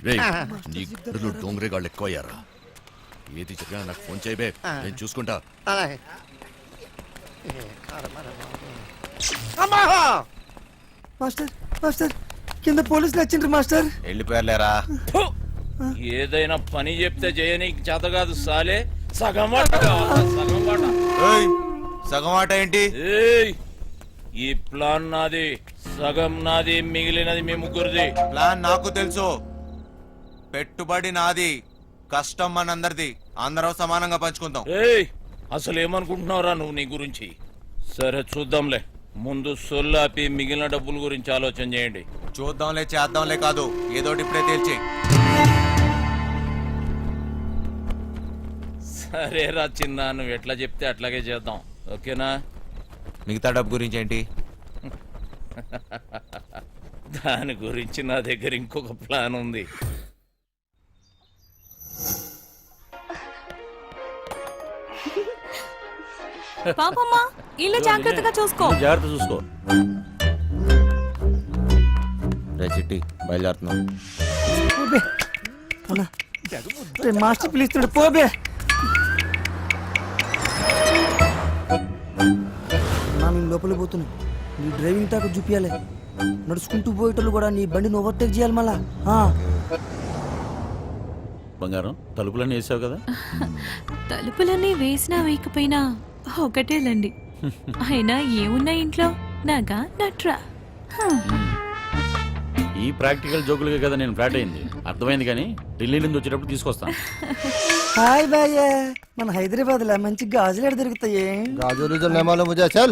రేయ్, నీ గుడ్డలో డోంగ్రే గాళ్ళు ఎక్కువ అయ్యారా? ఏది చెప్పినా నాకు ఫోన్ చేయబే, నేను చూసుకుంటా. మాస్టర్ మాస్టర్ కింద పోలీసులు వచ్చిండ్రు మాస్టర్. వెళ్ళిపోయారులేరా. ఏదైనా పని చెప్తే చేయనీకి చేత కాదు సాలే. సగం వాట కావాలా? సగం వాట. సగం ఆట ఏంటి? ఏయ్, ఈ ప్లాన్ నాది, సగం నాది, మిగిలినది మీ ముగ్గురిది. ప్లాన్ నాకు తెలుసు. పెట్టుబడి నాది, కష్టం మనందరిది. అందరం సమానంగా పంచుకుందాం. ఏయ్, అసలు ఏమనుకుంటున్నావురా నువ్వు నీ గురించి? సరే చూద్దాంలే. ముందు సొల్లాపి మిగిలిన డబ్బుల గురించి ఆలోచన చేయండి. చూద్దాంలే చేద్దాంలే కాదు, ఏదోటి ఇప్పుడే తేల్చి. సరేరా చిన్న, నువ్వు ఎట్లా చెప్తే అట్లాగే చేద్దాం. ఓకేనా? మిగతా డబ్బు గురించి ఏంటి? దాని గురించి నా దగ్గర ఇంకొక ప్లాన్ ఉంది. పాపమ్మా ఇల్లు జాగ్రత్తగా చూసుకో. జాగ్రత్త చూసుకో. రే చిట్టి బయలుదేరుతున్నాం. మాస్టర్ పిలుస్తున్నాడు పోబే. నేను లోపల పోతున్నా. నీ డ్రైవింగ్ టాక్ చూపించాలి. నడుచుకుంటూ పోయేటోళ్ళు కూడా నీ బండిని ఓవర్టేక్ చేయాలి మళ్ళా. బంగారం తలుపులన్నీ వేసావు కదా? తలుపులన్నీ వేసినా వేయకపోయినా ఒకటేలండి. అయినా ఏమున్నా ఇంట్లో నాగా నట్రా. ఈ ప్రాక్టికల్ జోకులుగా కదా నేను ఫ్లాట్ అయింది. అర్థమైంది, కానీ ఢిల్లీ నుంచి వచ్చేటప్పుడు తీసుకొస్తాను. హాయ్ భయ్య, మన హైదరాబాద్ లో మంచి గాజులు ఎక్కడ దొరుకుతాయి? गाजर जो नहीं मालूम मुझे चल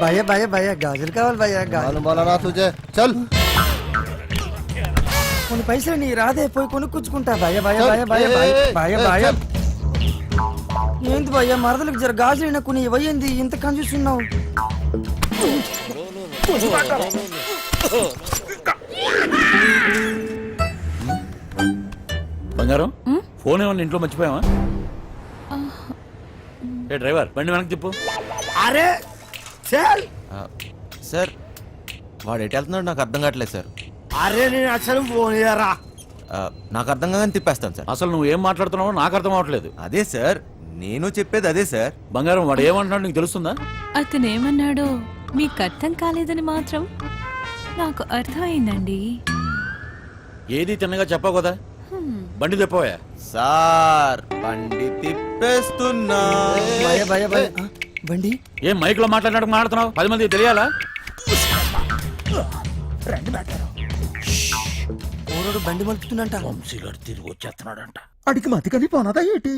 భయ్య భయ్య భయ్య గాజులు కావాలి భయ్య. मालूम बोला ना तुझे चल కొన్ని పైసలు నీ రాదే పోయి కొనుక్కుంటా. భయ్య భయ్య భయ్య భయ్య భయ్య భయ్య భయ్య. ఏంది భయ్య మరదలకు జర గాజులు కొన్ని ఇవ్వయింది ఇంత కన్ఫ్యూస్తున్నావు? బంగారం ఫోన్ ఏమన్నా ఇంట్లో మర్చిపోయావా? ఏ డ్రైవర్ బండి వెనక్కి తిప్పు. अरे चल సార్ వాడు ఎటు వెళ్తున్నాడు నాకు అర్థం కావట్లేదు సార్. अरे నేను అసలు ఫోన్ చేయరా. నాకు అర్థం కాగానే తిప్పేస్తాను సార్. అసలు నువ్వు ఏం మాట్లాడుతున్నావో నాకు అర్థం అవ్వట్లేదు. అదే సార్ నేను చెప్పేది అదే సార్. బంగారం వాడు ఏమంటున్నాడు నీకు తెలుస్తుందా? అతను ఏమన్నాడో మీకు అర్థం కాలేదని మాత్రం నాకు అర్థమైందండి. ఏది తిన్నగా చెప్పావు కదా. బండి తిప్పవా? సార్ బండి తిప్పేస్తున్నా. భయ్య భయ్య భయ్య బండి ఏం మైక్ లో మాట్లాడుతున్నావు? 10 మంది తెలియాలా? ఓరోడు బండి మలుపుతుందంట. వంశీగాడు తిరిగి వచ్చేస్తున్నాడంట. అడిగి మతికని పోనదా ఏంటి?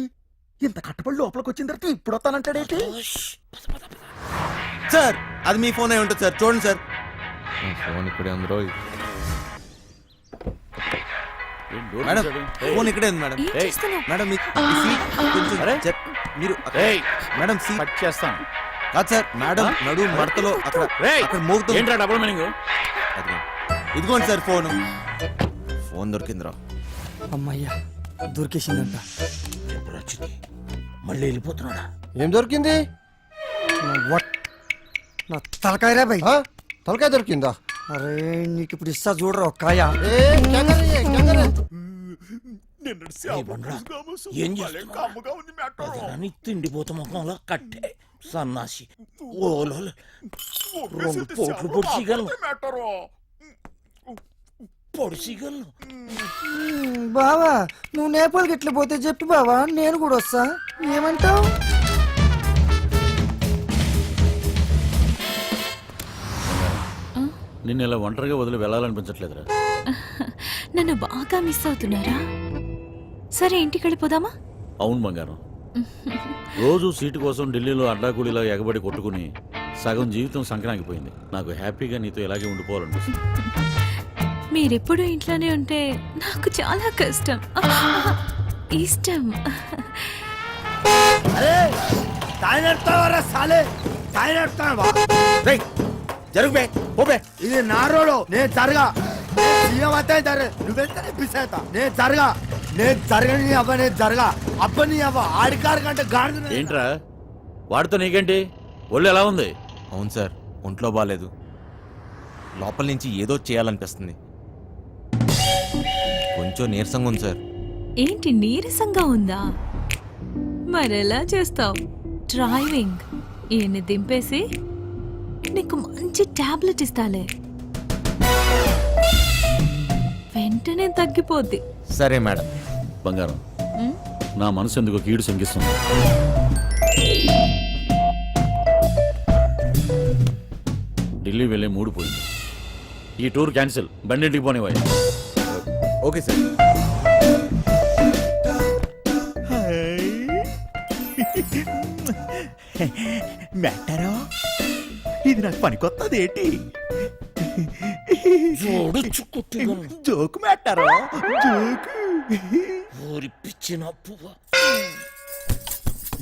ఇంత కట్టబడి లోపలికి వచ్చిన తర్వాత ఇప్పుడు వస్తానంటాడేంటి? సార్ అది మీ ఫోన్ అయి ఉంటుంది సార్, చూడండి సార్. ఫోన్ ఇక్కడే ఉంది రోజు. మేడం ఫోన్ ఇక్కడే ఉంది మేడం. ఏం చేస్తున్నావ్? మేడం మీ సీట్ కొంచెం మీరు మేడం సీట్ కట్ చేస్తాను. కాదు సార్ మేడం నడు మడతలో అక్కడ అక్కడ మోగుతుంది. ఏంట్రా డబుల్ మీనింగ్? ఇదిగోండి సార్ ఫోన్. ఫోన్ దొరికిందిరా. అమ్మయ్యా దొరికేసిందంట. మళ్ళీ వెళ్ళిపోతున్నాడా? ఏం దొరికింది? నా తలకాయరా భయ్. తలకాయ దొరికిందా? అరే నీకు ఇప్పుడు ఇస్తా చూడరా ఒక్కాయ. ఏం చేస్తున్నావు? తిండిపోతా ముఖంలో కట్టే సన్నాసి. ఓలో 2 పోట్లు పొడిచిగలను. బావా నువ్వు నేపాల్కి ఎట్లా పోతే చెప్పు బావా, నేను కూడా వస్తా. ఏమంటావు? నిన్ను ఇలా ఒంటరిగా వదిలి వెళ్ళాలనిపించట్లేదురా. నన్ను బాగా మిస్ అవుతున్నారా? సరే ఇంటికి వెళ్ళిపోదామా? అవును బంగారం, రోజు సీటు కోసం ఢిల్లీలో అడ్డాకూలీలా ఎగబడి కొట్టుకుని సగం జీవితం సంక్రాంతిపోయింది. నాకు హ్యాపీగా నీతో ఇలాగే ఉండిపోవాలనిపిస్తుంది. మీరెప్పుడు ఇంట్లోనే ఉంటే నాకు చాలా కష్టం. ఇష్టం. అరే తాయినెడతావరా సాలే, తాయినెడతావా? జరుగుబే పోబే. ఇది నా రోడ్, నేను జరగా. సీఎం అయితే నువ్వెంత పిసేత. నేను జరగా, నేను జరగని అవ్వ, నేను జరగా అబ్బని అవ్వ. ఆడికారు కంటే గాడి. ఏంట్రా వాడితో నీకేంటి? ఒళ్ళు ఎలా ఉంది? అవును సార్ ఒంట్లో బాగాలేదు. లోపల నుంచి ఏదో చేయాలనిపిస్తుంది. కొంచెం నీరసంగా ఉంది సార్. ఏంటి నీరసంగా ఉందా? మరెలా చేస్తావు? డ్రైవింగ్ ఈయన్ని దింపేసి నీకు మంచి టాబ్లెట్ ఇస్తాలే, వెంటనే తగ్గిపోద్ది. సరే మేడం. బంగారం నా మనసు ఎందుకు కీడు శంకిస్తుంది. ఢిల్లీ వెళ్ళే మూడు పోయింది. ఈ టూర్ క్యాన్సిల్. బండింటికి పోనివ్వాలి. Okay sir. మెట్టరో ఇది నాకు పనికొత్తది ఏంటి? జోకు మెట్టరో జోకు. ఊరి పిచ్చిన పువ్వ,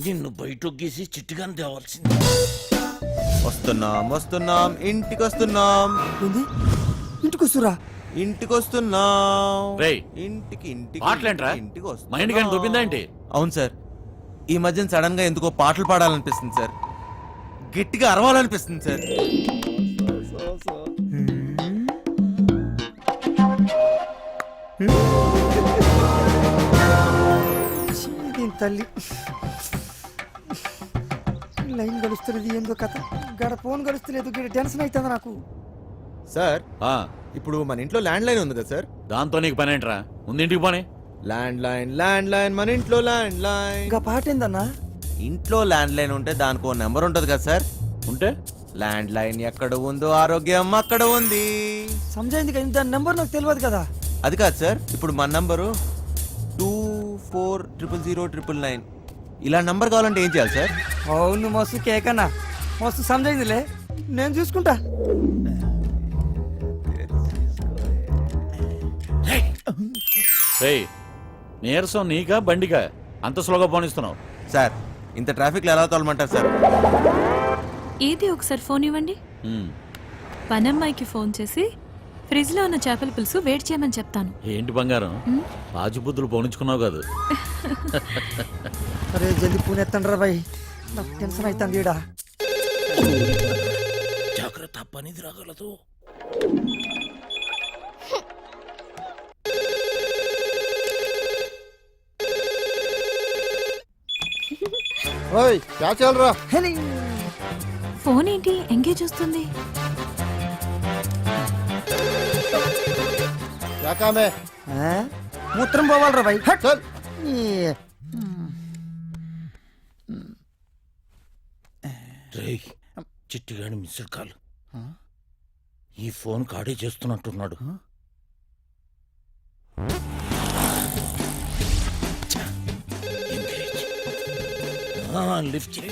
నిన్ను బయట గీసి చిట్టుగాని తేవాల్సింది. వస్తున్నాం వస్తున్నాం ఇంటికి వస్తున్నాం ఏంది ఇంటికి వస్తురా? ఇంటికి వస్తున్నాం రేయ్, ఇంటికి ఇంటికి పాటలేంట్రా? ఇంటికి వస్తున్నాం. మైండ్ కానీ దొబ్బిందా ఏంటి? అవును సార్, ఈ మధ్యన సడన్ గా ఎందుకో పాటలు పాడాలనిపిస్తుంది సార్, గట్టిగా అరవాలనిపిస్తుంది సార్. దీని తల్లి లైన్ గడుస్తున్నది ఏందో కథ, గడ ఫోన్ గడుస్తలేదు, గడ టెన్షన్ అవుతుంది నాకు. సార్ ఆ, ఇప్పుడు మన ఇంట్లో ల్యాండ్ లైన్ ఉంది కదా సార్? దాంతో నీకు పని ఏంట్రా? ముందు ఇంటికి పోనీ. ల్యాండ్ లైన్ మన ఇంట్లో ల్యాండ్ లైన్. ఇంకా పాట ఏందన్నా? ఇంట్లో ల్యాండ్ లైన్ ఉంటే దానికి ఓ నెంబర్ ఉంటది కదా సార్? ఉంటే ల్యాండ్ లైన్ ఎక్కడ ఉందో ఆరోగ్యం అక్కడ ఉంది. సమజైంది కదా, దాని నెంబర్ నాకు తెలియదు కదా. అది కాదు సార్, ఇప్పుడు మన నంబరు 240009. ఇలా నంబర్ కావాలంటే ఏం చేయాలి సార్? అవును మస్తు కేకన్నా, మస్తు సమజైందిలే, నేను చూసుకుంటా. రేయ్, నీరసం నీకా బండికా అంత స్లోగా పోనిస్తున్నావు? సార్ ఇంత ట్రాఫిక్ లో ఎలా తోలమంటారు సార్? ఏది ఒకసారి ఫోన్ ఇవ్వండి. ఉమ్, పనమ్మాయికి ఫోన్ చేసి ఫ్రిడ్జ్ లో ఉన్న చేపల పులుసు వేడి చేయమని చెప్తాను. ఏంటి బంగారం, రాజుబుద్ధులు పోనించుకున్నావు కాదు? అరే జల్దీ ఫోన్ ఎత్తండి రా బాయ్, నాకు టెన్షన్ అవుతుంది ఈడ. జాగ్రత్త, పనిది రాగలదు. ఫోన్ ఏంటి ఎంగేజ్ వస్తుంది? ఆ? మూత్రం పోవాలరా బాయ్. రేయ్, చిట్టిగాడి మిస్డ్ కాల్. ఈ ఫోన్ కాడే చేస్తున్నట్టున్నాడు. లిఫ్ట్ చేయి.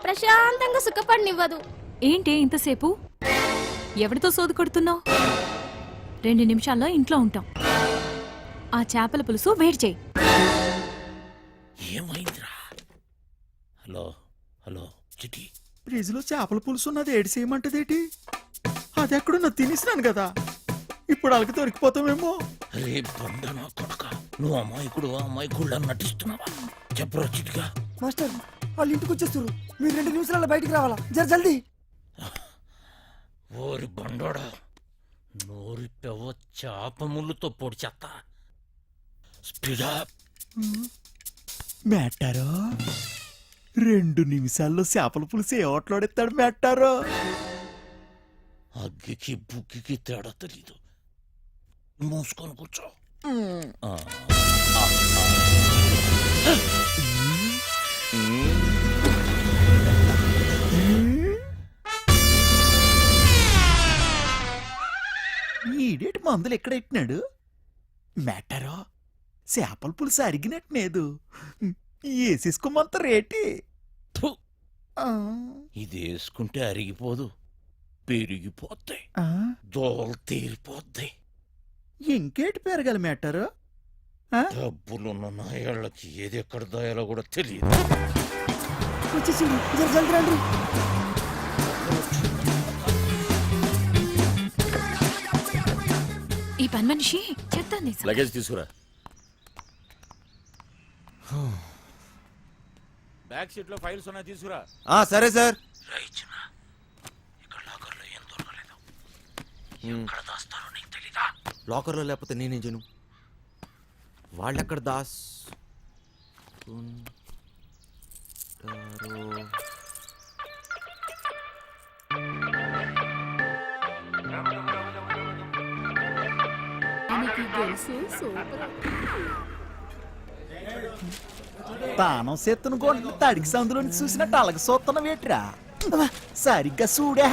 ప్రశాంతంగా సుఖపడినివ్వదు. ఏంటి ఇంతసేపు? ఎవరితో సోదు కొడుతున్నావు? 2 నిమిషాల్లో ఇంట్లో ఉంటాం. ఆ చేపల పులుసు వేడి చేయి. ఏమైందిరా? హలో హలో చిటి, ఫ్రిడ్జ్ లో చేపల పులుసు ఉన్నది ఏడు చేయమంటదేటి? అది ఎక్కడున్నా తినేసినాను కదా, ఇప్పుడు వాళ్ళకి దొరికిపోతామేమో. రే బండ నా కొడుక, నువ్వు అమ్మాయికుడు నటిస్తున్నావా? చెప్పరా చిటిగా. మాస్టర్ వాళ్ళు ఇంటికి వచ్చేస్తారు, మీరు 2 నిమిషాల్లో బయటికి రావాలా, జర జల్దీ. ఓరి బండోడా, నోరి పెవ చేప ముళ్ళుతో పొడి చెత్త. స్పీడా. మెట్టారో 2 నిమిషాల్లో చేపల పులుసు ఏ ఓట్లాడెత్తాడు మెట్టారో. అగ్గికి బుగ్గికి తేడా తెలీదు. మూసుకొని కూర్చో. ఈడేటి మందులు ఎక్కడ ఎట్టినాడు మెట్టారో? చేపల పులుసు అరిగినట్లేదు, వేసేసుకోమంత రేటి. ఫు, ఇది వేసుకుంటే అరిగిపోదు, పెరిగిపోతాయి, దోలు తీరిపోద్ది. ఇంకేటి పెరగాలి మెట్టారో? డబ్బులున్న నాయాళ్ళకి ఏది ఎక్కడ దాయాలో కూడా తెలియదు. వచ్చేసింది, జర జల్దీ రండి. ఈ పని మనిషి చెప్తాను. లగేజ్ తీసుకురా. బ్యాక్ సీట్ లో ఫైల్స్ ఉన్నాయి, తీసుకురా. సరే సార్. ఇక్కడ లాకర్లో ఏం దొరకలేదు. ఎక్కడ దాస్తారో నీకు తెలీదా? లాకర్లో లేకపోతే నేనేం చేయను? వాళ్ళెక్కడ దాస్ తానం సెత్తును కొండ తడికి సందులోని చూసినట్టు అలగ సొత్తన వేట్రా. సరిగ్గా చూడే.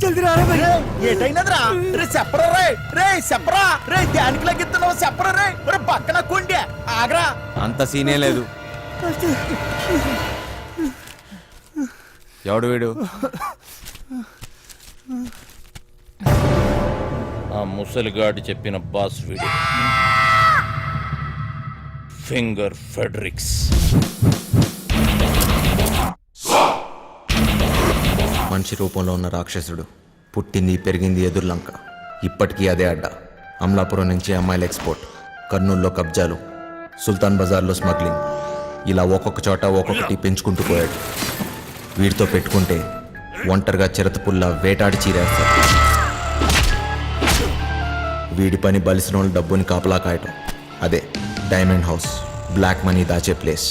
జల్దీ రారా బాయ్. ఏటైనదిరా? రే చెప్పరా, రే రే చెప్పరా, రే దానికి లెగ్గిస్తున్నావు చెప్పరా, రే రే పక్కన కొండే ఆగరా. అంత సీనే లేదు. ఎవడు వీడు? ఆ ముసలిగాడి చెప్పిన బాస్ వీడు. ఫింగర్ ఫెడరిక్స్. మనిషి రూపంలో ఉన్న రాక్షసుడు పుట్టింది పెరిగింది ఎదుర్లంక. ఇప్పటికీ అదే అడ్డ. అమలాపురం నుంచి అమ్మాయిల ఎక్స్పోర్ట్, కర్నూలులో కబ్జాలు, సుల్తాన్ బజార్లో స్మగ్లింగ్, ఇలా ఒక్కొక్క చోట ఒక్కొక్కటి పెంచుకుంటూ పోయాడు. వీడితో పెట్టుకుంటే ఒంటరిగా చిరతపుల్లా వేటాడి చీరేస్తాడు. వీడి పని బలిసిన వాళ్ళ డబ్బుని కాపలా కాయటం. అదే డైమండ్ హౌస్, బ్లాక్ మనీ దాచే ప్లేస్.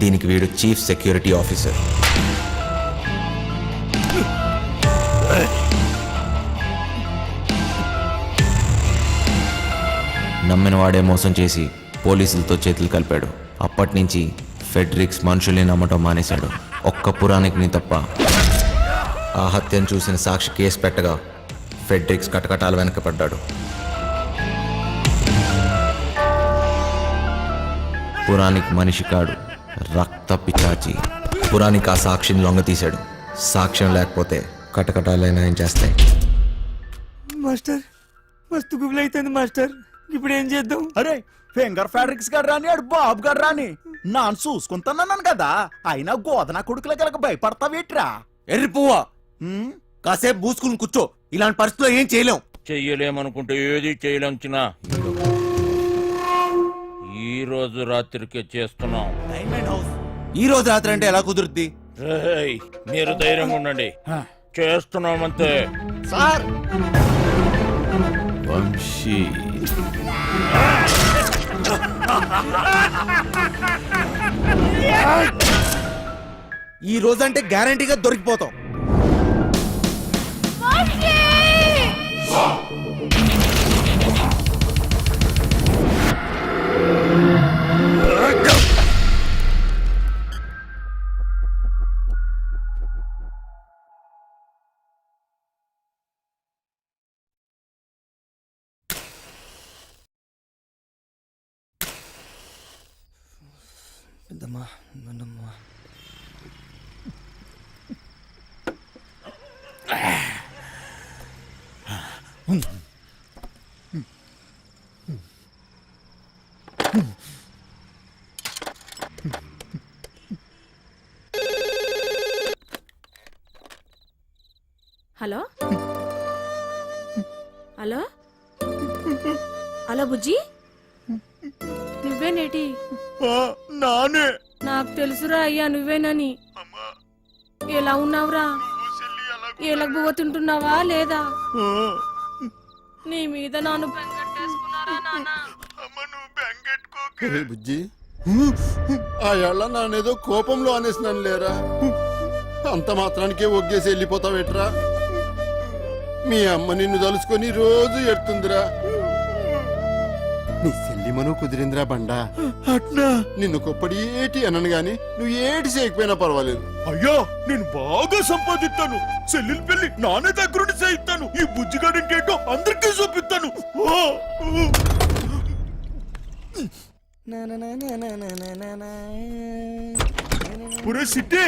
దీనికి వీడు చీఫ్ సెక్యూరిటీ ఆఫీసర్. నమ్మిన వాడే మోసం చేసి పోలీసులతో చేతులు కలిపాడు. అప్పటి నుంచి ఫెడ్రిక్స్ మనుషుల్ని నమ్మటం మానేశాడు. ఒక్క పురాణికిని తప్ప. ఆ హత్యను చూసిన సాక్షి కేసు పెట్టగా ఫెడ్రిక్స్ కటకటాల వెనకపడ్డాడు. పురాణిక్ మనిషి కాడు, రక్త పిచాచి. పురాణిక్ ఆ సాక్షిని లొంగతీశాడు. సాక్ష్యం లేకపోతే కటకటాలైనా ఏం చేస్తాయి. మాస్టర్ మస్తు గుబులు అవుతుంది మాస్టర్. ఇప్పుడు ఏం చేద్దాం? అరే ఫింగర్ ఫ్యాడ్రిక్స్ గారు రాని ఆడు బాబు గారు రాని నాన్న చూసుకుంటానన్నాను కదా. అయినా గోదన కొడుకుల గలక భయపడతావేట్రా? ఎర్రి పువ్వా, కాసేపు పూసుకుని కూర్చో. ఇలాంటి పరిస్థితుల్లో ఏం చేయలేం. చెయ్యలేమనుకుంటే ఏది చేయలేం చిన్న. ఈ రోజు రాత్రికే చేస్తున్నాం. ఈ రోజు రాత్రి అంటే ఎలా కుదురుద్ది? రేయ్, మీరు ధైర్యంగా ఉండండి. చేస్తున్నామంతే. సార్ వంశీ ఈ రోజంటే గ్యారంటీగా దొరికిపోతాం. పెద్దమ్మా పెద్దమ్మా. హలో హలో హలో బుజ్జి, నువ్వేనేటి? నానే. నాకు తెలుసురా అయ్యా నువ్వేనని. ఎలా ఉన్నావురా? ఎలగబోతుంటున్నావా లేదా? నీ మీద నాను బెంగట్టేసుకున్నారా నాన్న? బుజ్జి, ఆ ఏళ్ళ నానేదో కోపంలో అనేసినాను లేరా. అంత మాత్రానికే ఒగ్గేసి వెళ్ళిపోతావేట్రా? మీ అమ్మ నిన్ను తలుసుకొని రోజు ఎడుతుందిరా. నీ సెల్లిమను కుదిరిందిరా బండా. అట్నా? నిన్ను కొప్పడి ఏటి అనను గాని నువ్వు ఏటి చేయకపోయినా పర్వాలేదు. అయ్యో నేను బాగా సంపాదిస్తాను. చెల్లెలి పెళ్లి నానే దగ్గరుండి చేయిస్తాను. ఈ బుజ్జిగాడు ఇంకేంటో అందరికీ చూపిస్తాను. పురే సిట్టి,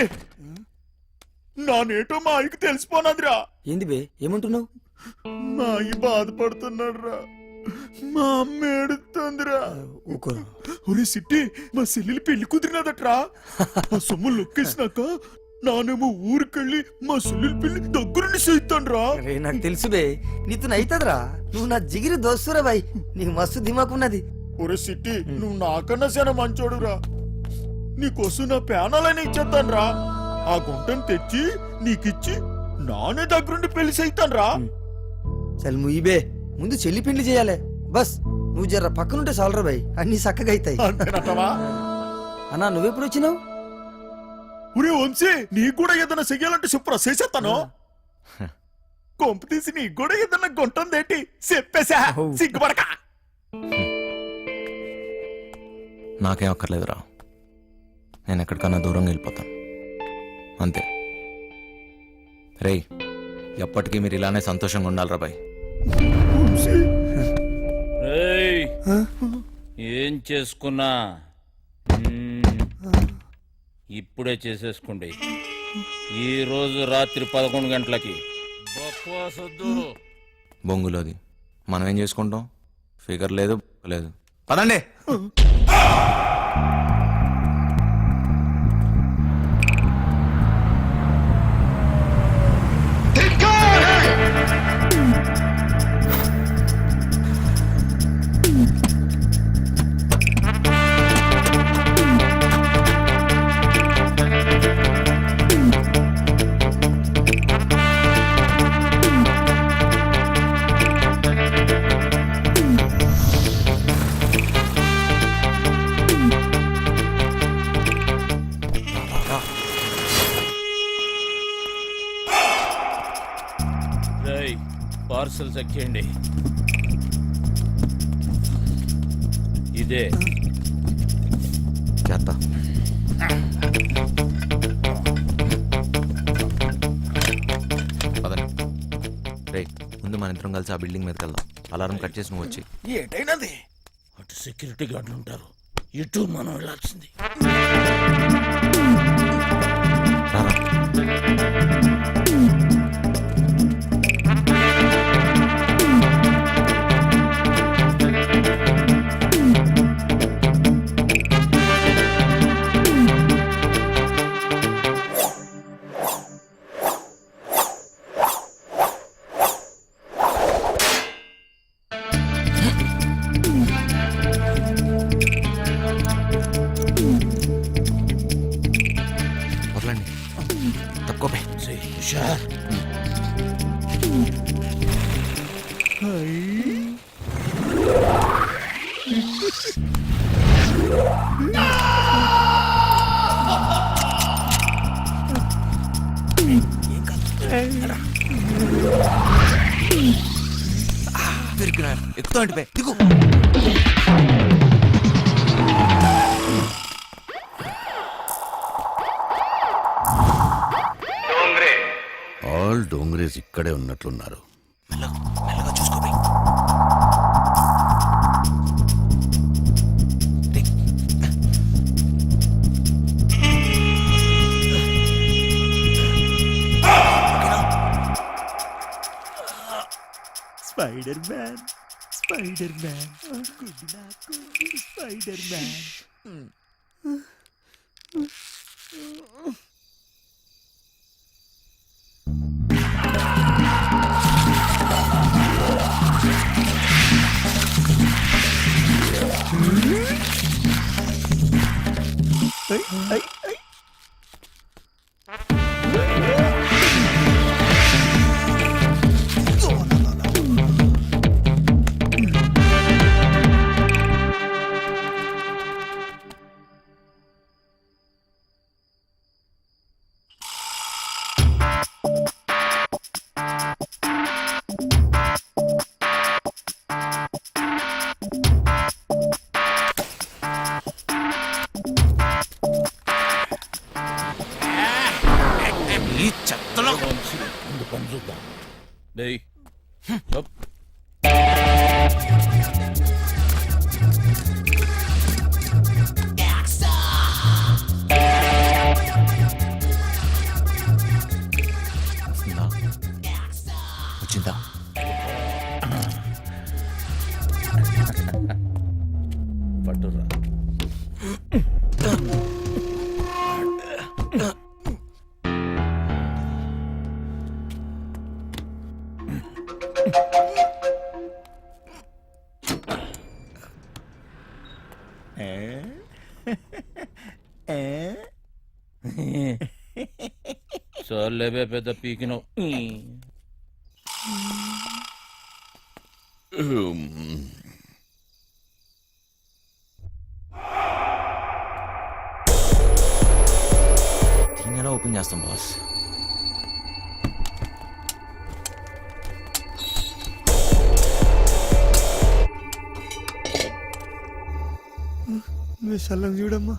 నానేటో మా ఆయనకి తెలిసిపోనాదిరా. ఏంది బే, ఏమంటున్నావు? మా అయ్య బాధపడుతున్నాడు రా. మా అమ్మ ఏడుతుందిరా. ఒరే సిట్టి, మా చెల్లెలి పెళ్లి కుదిరినదట్రా. ఆ సొమ్ము లొక్కేసినాక నానేమో ఊరికెళ్ళి మా చెల్లెలి పెళ్లి దగ్గరుండి చేయిస్తాను రా. నాకు తెలుసు బే, నీతో అవుతుందిరా. నువ్వు నా జిగిరి దోస్తురా బాయ్. నీకు మస్తు దిమాకున్నది. ఒరే సిట్టి, నువ్వు నాకన్నా చాలా మంచోడురా. నీకోసం నా ప్యానాలని ఇచ్చేస్తాను రా. ఆ గుంటను తెచ్చి నీకిచ్చి నానే దగ్గరుండి పెళ్లి చేయిస్తాను రా. చల్ ముయిబే, ముందు చెల్లి పెళ్లి చేయాలి. బస్ నువ్వు జర్ర పక్కనుంటే చాలరా బాయ్, అన్ని చక్కగా అవుతాయి. అంతేనంటావా? అన్నా నువ్వెప్పుడు వచ్చినావు? ఒరే వంశీ, నీకు కూడా ఏదైనా చెయ్యాలంటే చెప్పురా, చేసేస్తాను. కొంప తీసి నీకు కూడా ఏదైనా గుంటుందేంటి చెప్పేసా? సిగ్గుపడక. నాకేం అక్కర్లేదురా. నేను ఎక్కడికన్నా దూరంగా వెళ్ళిపోతాను అంతే. రేయ్, ఎప్పటికీ మీరు ఇలానే సంతోషంగా ఉండాలిరా బాయ్. రేయ్, ఏం చేసుకున్నా ఇప్పుడే చేసేసుకోండి. ఈ రోజు రాత్రి 11 గంటలకి. బొంగులోది మనం ఏం చేసుకుంటాం? ఫిగర్ లేదు లేదు. పదండి. పార్సల్స్ ఎక్కేయండి. ఇదే చేస్తా. పదండి. రేయ్, ముందు మన ఇద్దరం కలిసి ఆ బిల్డింగ్ మీదకి వెళ్దాం. అలారం కట్ చేసి నువ్వు వచ్చి. ఏటైనది? అటు సెక్యూరిటీ గార్డులు ఉంటారు, ఇటు మనం వెళ్ళాల్సింది. రారా. వదలండి. తక్కువ పే. హుషార్. ఎక్కువ అంటే పే. దిగు. ఆల్ డోంగ్రేస్ ఇక్కడే ఉన్నట్లున్నారు. మెల్లగా చూసుకో. Spider man, spider man, good నాకు స్పైడర్ మ్యాన్. ఈ చెత్తలో ముందు పని చూద్దాం. డేయ్, అప్. వచ్చిందా? పట్టురా. చాలేవే పెద్ద పీకినావు. దీన్ని ఎలా ఓపెన్ చేస్తాం బాస్? చల్లని చూడమ్మా.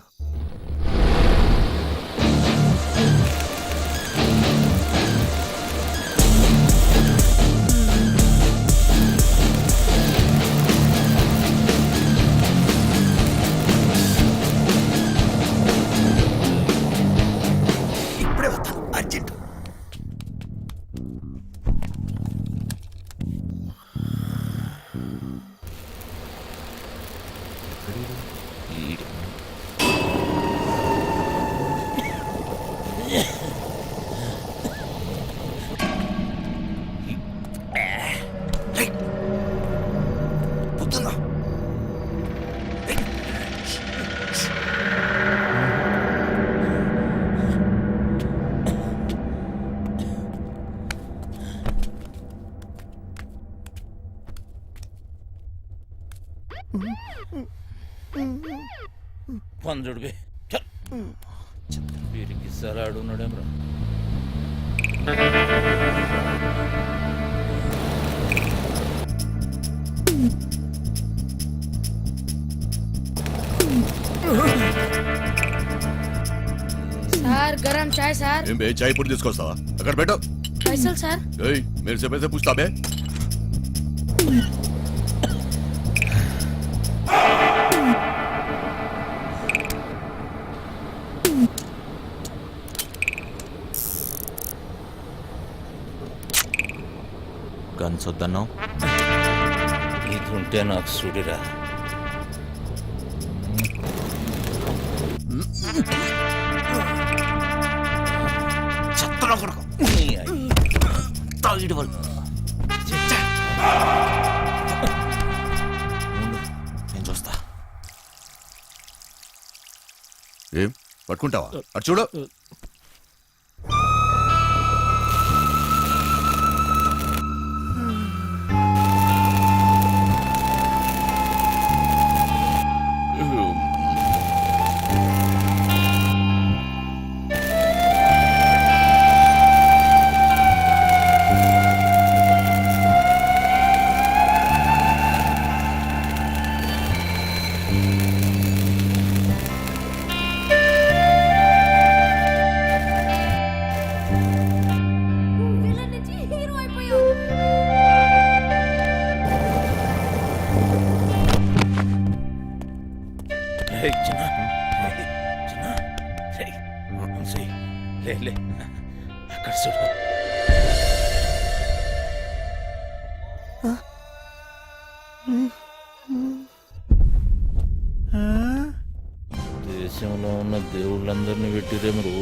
ఇప్పుడే వస్తాను, అర్జెంట్. అవుతున్నా పంజుడు బే వీరికి సలాడు ఉన్నాడేమ్రా. సార్ గరం చాయ్ సార్ ఏం బే చాయ్ పొడి తీసుకొస్తావా అక్కడ పెట్టు పైసలు సార్ ఏయ్ మేరే సే పైసే పూछता बे గన్స్ వద్దన్నావు. ఇది ఉంటే నాకు సుడిరా. నేను చూస్తా. ఏం పట్టుకుంటావా అటు చూడు అక్కడ చూడు. దేశంలో ఉన్న దేవుళ్ళందరినీ పెట్టిరేమరు.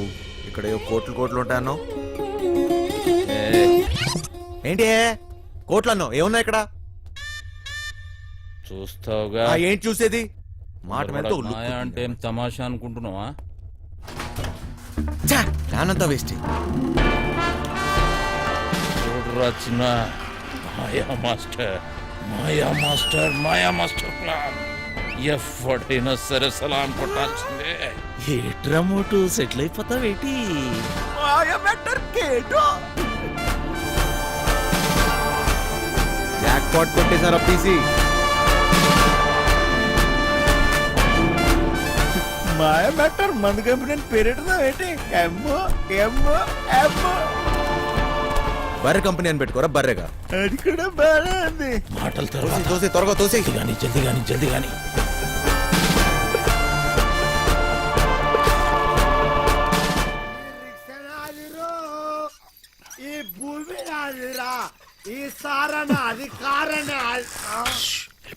ఇక్కడ ఏవో కోట్లు ఉంటాయన్నావు. ఏంటి కోట్లు అన్నావు? ఏమున్నాయి ఇక్కడ? చూస్తావుగా. ఏంటి చూసేది? మాట మీద మాయా అంటే ఏం తమాషా అనుకుంటున్నావా? ఫ్యానంతా వేస్ట్. చూడరా చిన్న మాయా మాస్టర్, మాయా మాస్టర్, మాయా మాస్టర్ ప్లాన్ ఎప్పుడైనా సరే సలాం కొట్టాల్సిందే. ఏట్రా మోటు సెటిల్ అయిపోతావేటి? జాక్ పాట్ కొట్టేశారు పీసీ. మాయ మ్యాటర్ మందు కంపెనీ పేరెడదా ఏంటి? ఎమ్మో ఎమ్మో ఎమ్మో బర్రె కంపెనీ అని పెట్టుకోరా. బర్రెగా అది కూడా బాగా ఉంది. మాటలు తోసి త్వరగా తోసి. జల్దీ గాని ఈ భూమి నాదిరా, ఈ సారణ అధికారణ.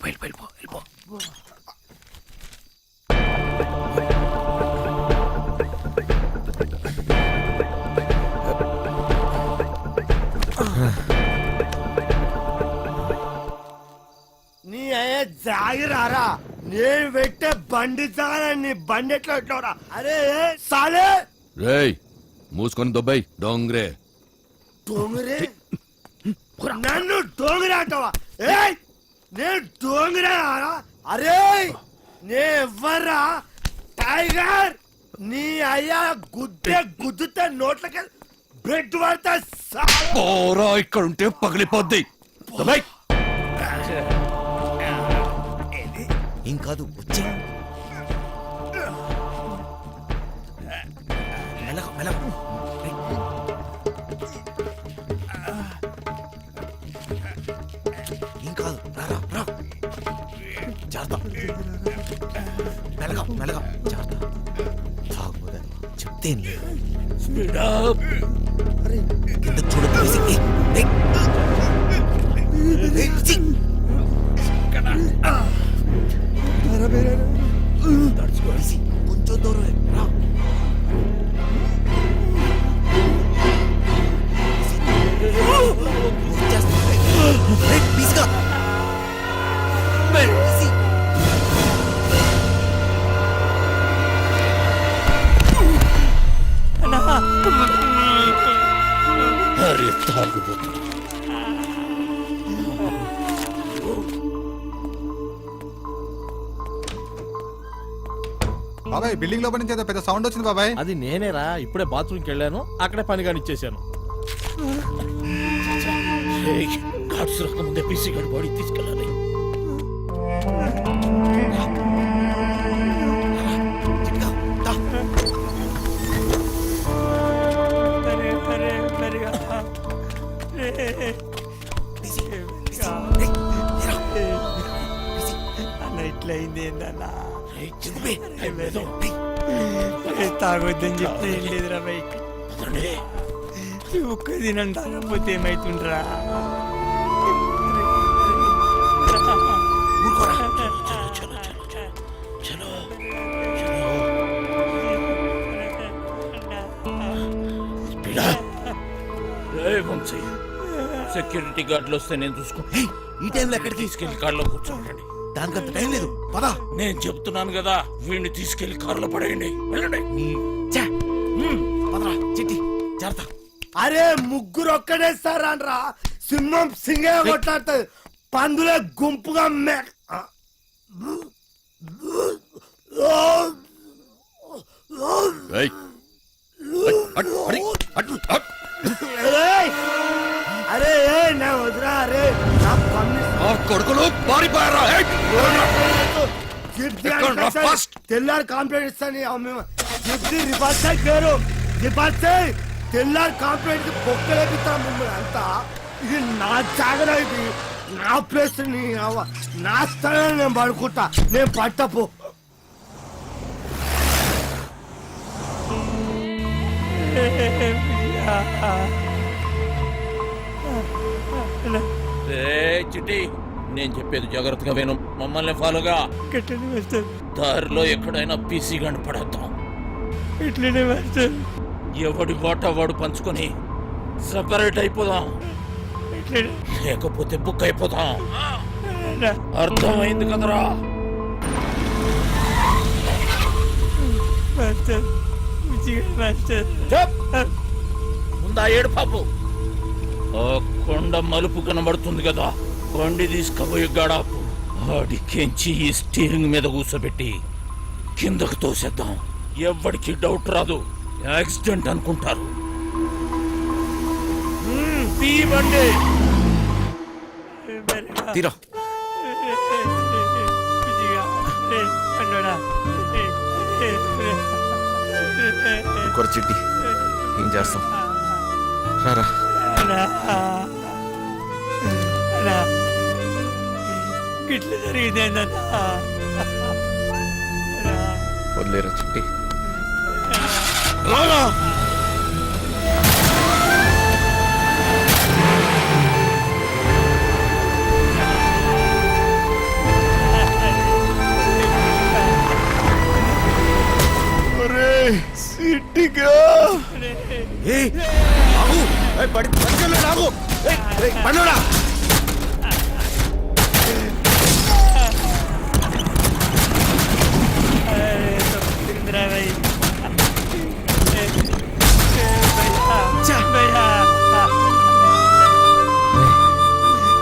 వెళ్ళిపో. నీ అయ్యే జాగిరారా, నేను పెట్టే బండి జాగా నీ బండి ఎట్లా పెట్టావురా? అరే సాలే రేయ్ మూసుకొని దొబ్బాయి డోంగ్రే. దొంగరే నన్ను దొంగరే అంటావా? ఏయ్ నేను దొంగరే రా. అరే నే ఎవర్రా? టైగర్. నీ అయ్యా గుద్దుతే నోట్లకి బెడ్ పడతా. పోరా ఇక్కడ ఉంటే పగిలిపోద్ది. దొబ్బాయి ఏం కాదు వచ్చే. ఏం కాదు రా. జాగ్రత్త. మెల్లగా జాగ్రత్త. తాగుపోతే చెప్తే కింద చూడదు. కొంచెం దూరం రా. బాబాయ్ బిల్డింగ్ లోపల నుంచి ఏదో పెద్ద సౌండ్ వచ్చింది బాబాయ్. అది నేనేరా, ఇప్పుడే బాత్రూమ్కి వెళ్ళాను, అక్కడే పని కానిచ్చేసాను. గాడ్స్ రాకముందే పీసీ గారి బాడీ తీసుకెళ్ళాలి. ఇట్లయింది ఏందన్నా, తాగొద్దని చెప్తే ఏం లేదురా బై. ఒక్క దినం తాగకపోతే ఏమైతుండ్రా? సెక్యూరిటీ గార్డులు వస్తే నేను చూసుకుంటా. ఈ టైంలో ఎక్కడికి? తీసుకెళ్లి కార్లో కూర్చోండి. దానికంత టైం లేదు, పదా. నేను చెప్తున్నాను కదా, వీడిని తీసుకెళ్లి కారులో పడేయండి. వెళ్ళండి. పదరా చిట్టి, జాగ్రత్త. అరే ముగ్గురు ఒక్కడేస్తారా? సింహం సింగే కొట్లాడుతుంది, పందులే గుంపుగా ఏయ్, అరే నా వదిరా, అరే నా కొడుకులు పారిపోయారా? తెల్లారి కంప్లైంట్ ఇస్తాను. రివర్స్ పేరు రివర్స్ తెల్లారి కంప్లైంట్ బొక్కలేపిస్తాను మిమ్మల్ని అంతా. ఇది నా జాగర, ఇది నా ప్లేస్, నా స్థలం. నేను పడుకుంటా, నేను పట్టపు. చిట్టి, నేను చెప్పేది జాగ్రత్తగా విను. మమ్మల్ని ఫాలోగా. దారిలో ఎక్కడైనా పీసీ గంట పడేద్దాం. ఇట్లనే మాస్టర్. ఎవడి వాటా వాడు పంచుకొని సపరేట్ అయిపోదాం, లేకపోతే బుక్ అయిపోతాం. అర్థమైంది కదరా? ముందా ఏడు పాపు. ఆ కొండ మలుపు కనబడుతుంది కదా, బండి తీసుకుపోయి గడాపు. ఆడికెంచి ఈ స్టీరింగ్ మీద కూర్చోబెట్టి కిందకు తోసేద్దాం. ఎవరికి డౌట్ రాదు, యాక్సిడెంట్ అనుకుంటారు. తీయండి. తీరా. ఇంకొక చిట్టి, ఏం చేస్తాం? రారా. ఇట్లా జరిగిందేందన్నా? వదిలేరా చిట్టి. రారా. సిట్టిగా పండురా.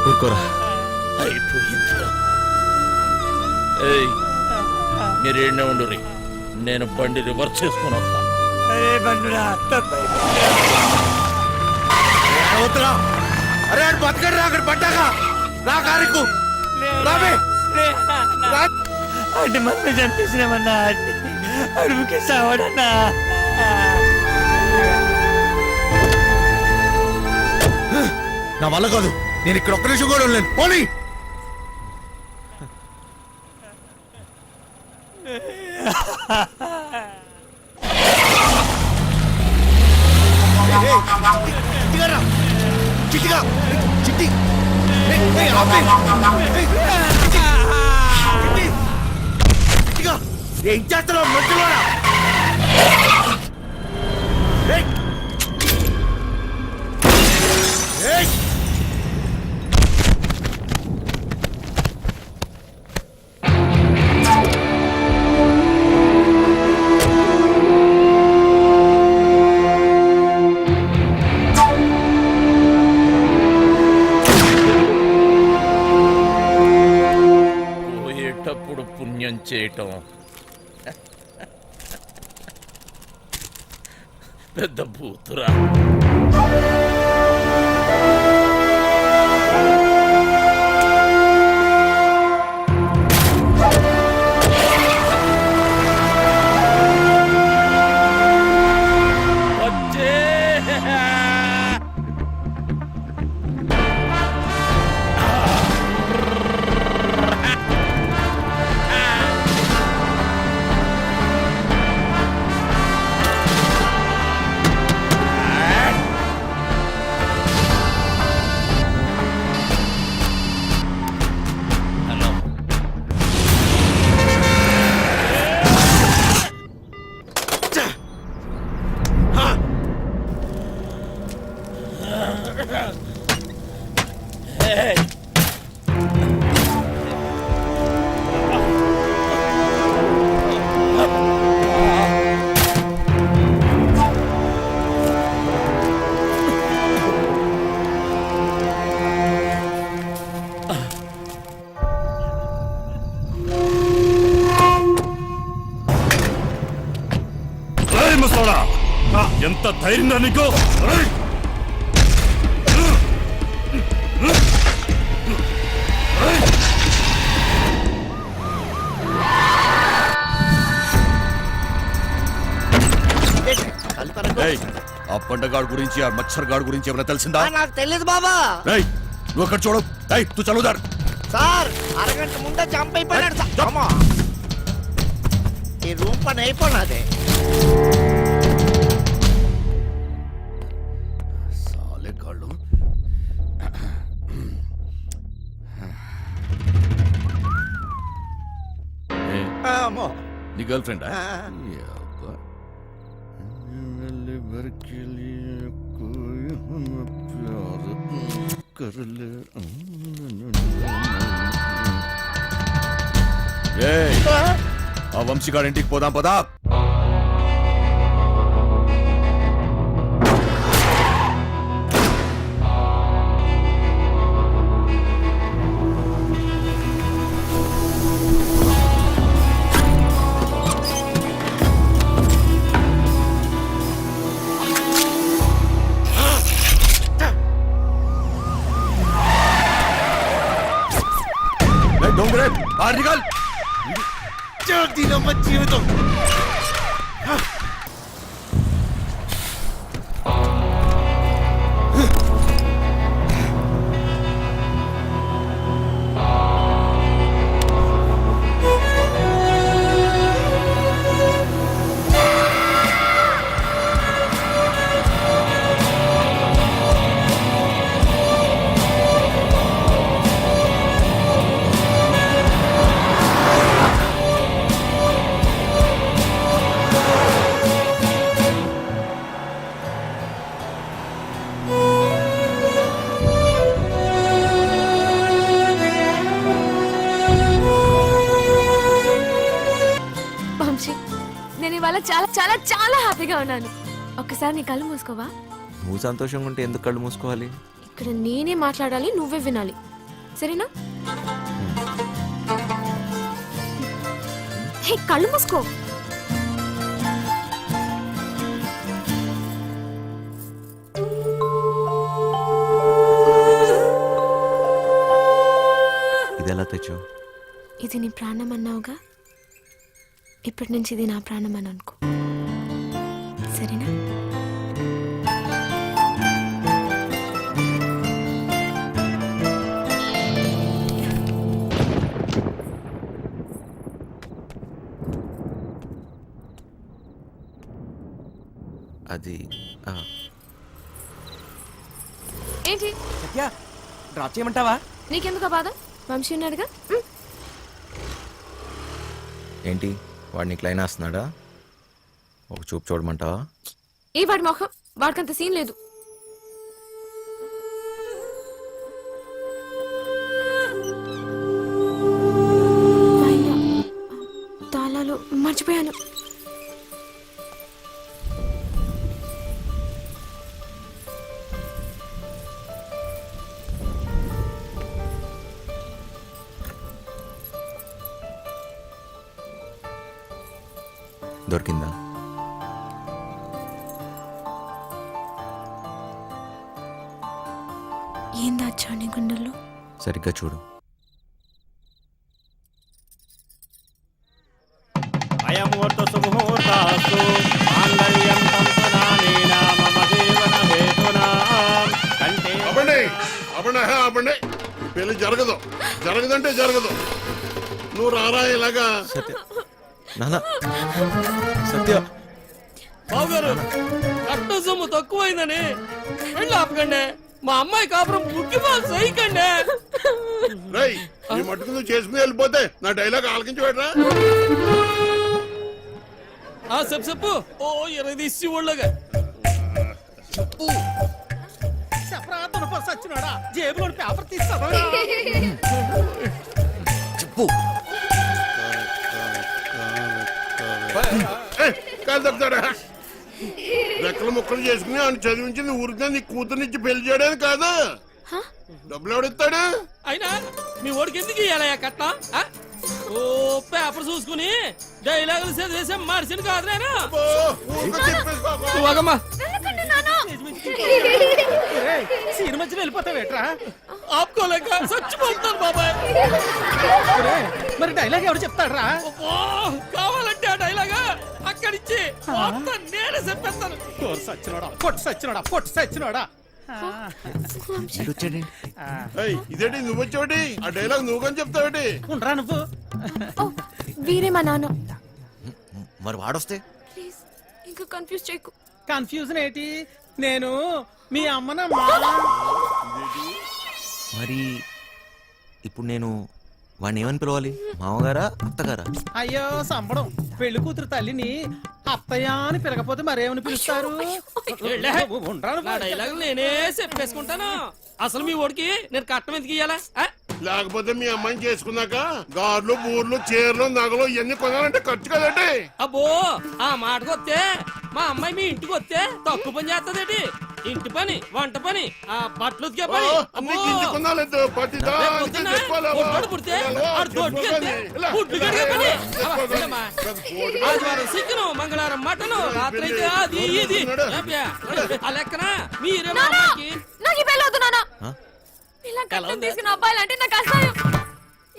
ఊరుకోరా. అయిపోయిందిరా. ఏయ్, మీరేనే ఉండుర్రి, నేను బండి రివర్స్ చేసుకుని వస్తా. అరే బండురా, అరే అటు బతకడు, అక్కడ పడ్డాక నా కారుకు రాబే. అంటే మనం చంపేసినామన్నా, అడుగుకి సావడన్నా. నా వల్ల కాదు, నేను ఇక్కడ ఒక్క నిమిషం కూడా ఉండలేను. పోనీ. చిట్టిగా చిట్టి ఏం చేస్తున్నావు? మధ్యలోనా? పోయేటప్పుడు పుణ్యం చేయటం పెద్ద బూతురా. ఎంత ధైర్యం నీకు? ఆ పండగాడు గురించి ఆ మచ్చర్ గాడు గురించి ఏమైనా తెలిసిందా? నాకు తెలియదు బాబా. నువ్వు అక్కడ చూడు. తు చదువుదారు సార్ అరగంట ముందే జంప్ అయిపోయినాడు సార్. ఈ రూమ్ పని అయిపోయినదే. సాలే గాళ్ళు. నీ గర్ల్ ఫ్రెండా? ఆ వంశీగాడి ఇంటికి పోదాం పదా. డోంగరే బాహర్ నికల్. దీనమ్మ జీవితం. నేను ఇవాళ చాలా చాలా చాలా హ్యాపీగా ఉన్నాను. ఒక్కసారి నీ కళ్ళు మూసుకోవా? నువ్వు సంతోషంగా ఉంటే ఎందుకు కళ్ళు మూసుకోవాలి? ఇక్కడ నేనే మాట్లాడాలి, నువ్వే వినాలి, సరేనా? హే, కళ్ళు మూసుకో. ఇది ఎలా తెచ్చావు? ఇది నీ ప్రాణం అన్నావుగా, ఇప్పటి నుంచి ఇది నా ప్రాణం అని అనుకో, సరేనా? అది ఏంటి డ్రాప్ చేయమంటావా? నీకెందుకు బాధ? వంశీ ఉన్నాడుగా. ఏంటి వాడిని క్లైన్ వేస్తున్నాడా? ఒక చూపు చూడమంటావా? ఏ వాడి మొహం, వాడికంత సీన్ లేదు. తాళాలు మర్చిపోయాను. దొరికిందా? తెచ్చావు నీ గుండెల్లో? సరిగ్గా చూడు. అయముహూర్త సుముహూర్తాస్తు మాంగళ్యం తంతునానేన మమ జీవన హేతునా కంటే అవ్వండి పెళ్లి జరగదంటే జరగదు. నువ్వు రారా ఇలాగా. నాన్న సత్య బావగారు కట్ట సొమ్ము తక్కువైందని పెళ్ళి ఆపకండి. మా అమ్మాయి కాపురం బుక్కిపాలు సైకండి. రేయ్ నీ మట్టుకు నువ్వు చేసుకుని వెళ్ళిపోతే నా డైలాగ్ ఆలకించి పెట్టరా. చెప్పు. ఓ 20 తీసి ఒళ్ళగా చెప్పు. చెప్పరా సచ్చినోడా, జేబులో పేపర్ తీస్తావా? చెప్పు. కాదు చెప్తాడా, రెక్కలు ముక్కలు చేసుకుని ఆయన చదివించింది ఊరికే నీ కూతురునిచ్చి పెళ్లి చేయడానికి కాదు. డబ్బులు ఎవడిస్తాడు? అయినా మీ ఓడికి ఎందుకు ఇయ్యాలయ్యా కట్నం? ఓ పేపర్ చూసుకుని డైలాగులు చదివేసే మనిషిని కాదు నేను. సినిమా మధ్యలో వెళ్ళిపోతావేట్రా? ఆపుకోలేక చచ్చిపోతాను బాబాయ్. మరి డైలాగ్ ఎవరు చెప్తాడ్రా? కావాలంటే ఆ డైలాగా అక్కడిచ్చి మొత్తం నేనే చెప్పేస్తాను. పొట్టు సచ్చినోడా. ఇదేంటి నువ్వు వచ్చావుటి? ఆ డైలాగ్ నువ్వు కానీ చెప్తావుటి? ఉండరా నువ్వు? వీరే మా నాన్న. మరి వాడొస్తే? ప్లీజ్ ఇంకా కన్ఫ్యూజ్ చేయకు. కన్ఫ్యూజన్ ఏంటి? నేను మీ అమ్మనమ్మా. మరి ఇప్పుడు నేను వాడిని ఏమని పిలవాలి? మామగారా అత్తగారా? అయ్యో సంబడం, పెళ్లి కూతురు తల్లిని అత్తయ్య అని పిలకపోతే మరేమని పిలుస్తారు? డైలాగులు నేనే చెప్పేసుకుంటాను. అసలు మీ ఓడికి నేను కట్టం ఎందుకు ఇయ్యాలా? లేకపోతే మీ అమ్మాయిని చేసుకున్నాక గార్లు బూర్లు చీరలు నగలు ఇవన్నీ కొనాలంటే ఖర్చు కదండి. అబ్బో ఆ మాటకు వస్తే మా అమ్మాయి మీ ఇంటికి వస్తే తక్కువ పని చేస్తదేటి? ఇంటి పని, వంట పని, ఆ బట్టలు ఉతికే పని. ఆదివారం చికెన్, మంగళవారం మటన్, రాత్రి అయితే అది ఇది. ఆ లెక్కన మీరే మా అమ్మాయికి ఇలా కట్నం తీసుకున్న అబ్బాయిలంటే నాకు అసహ్యం.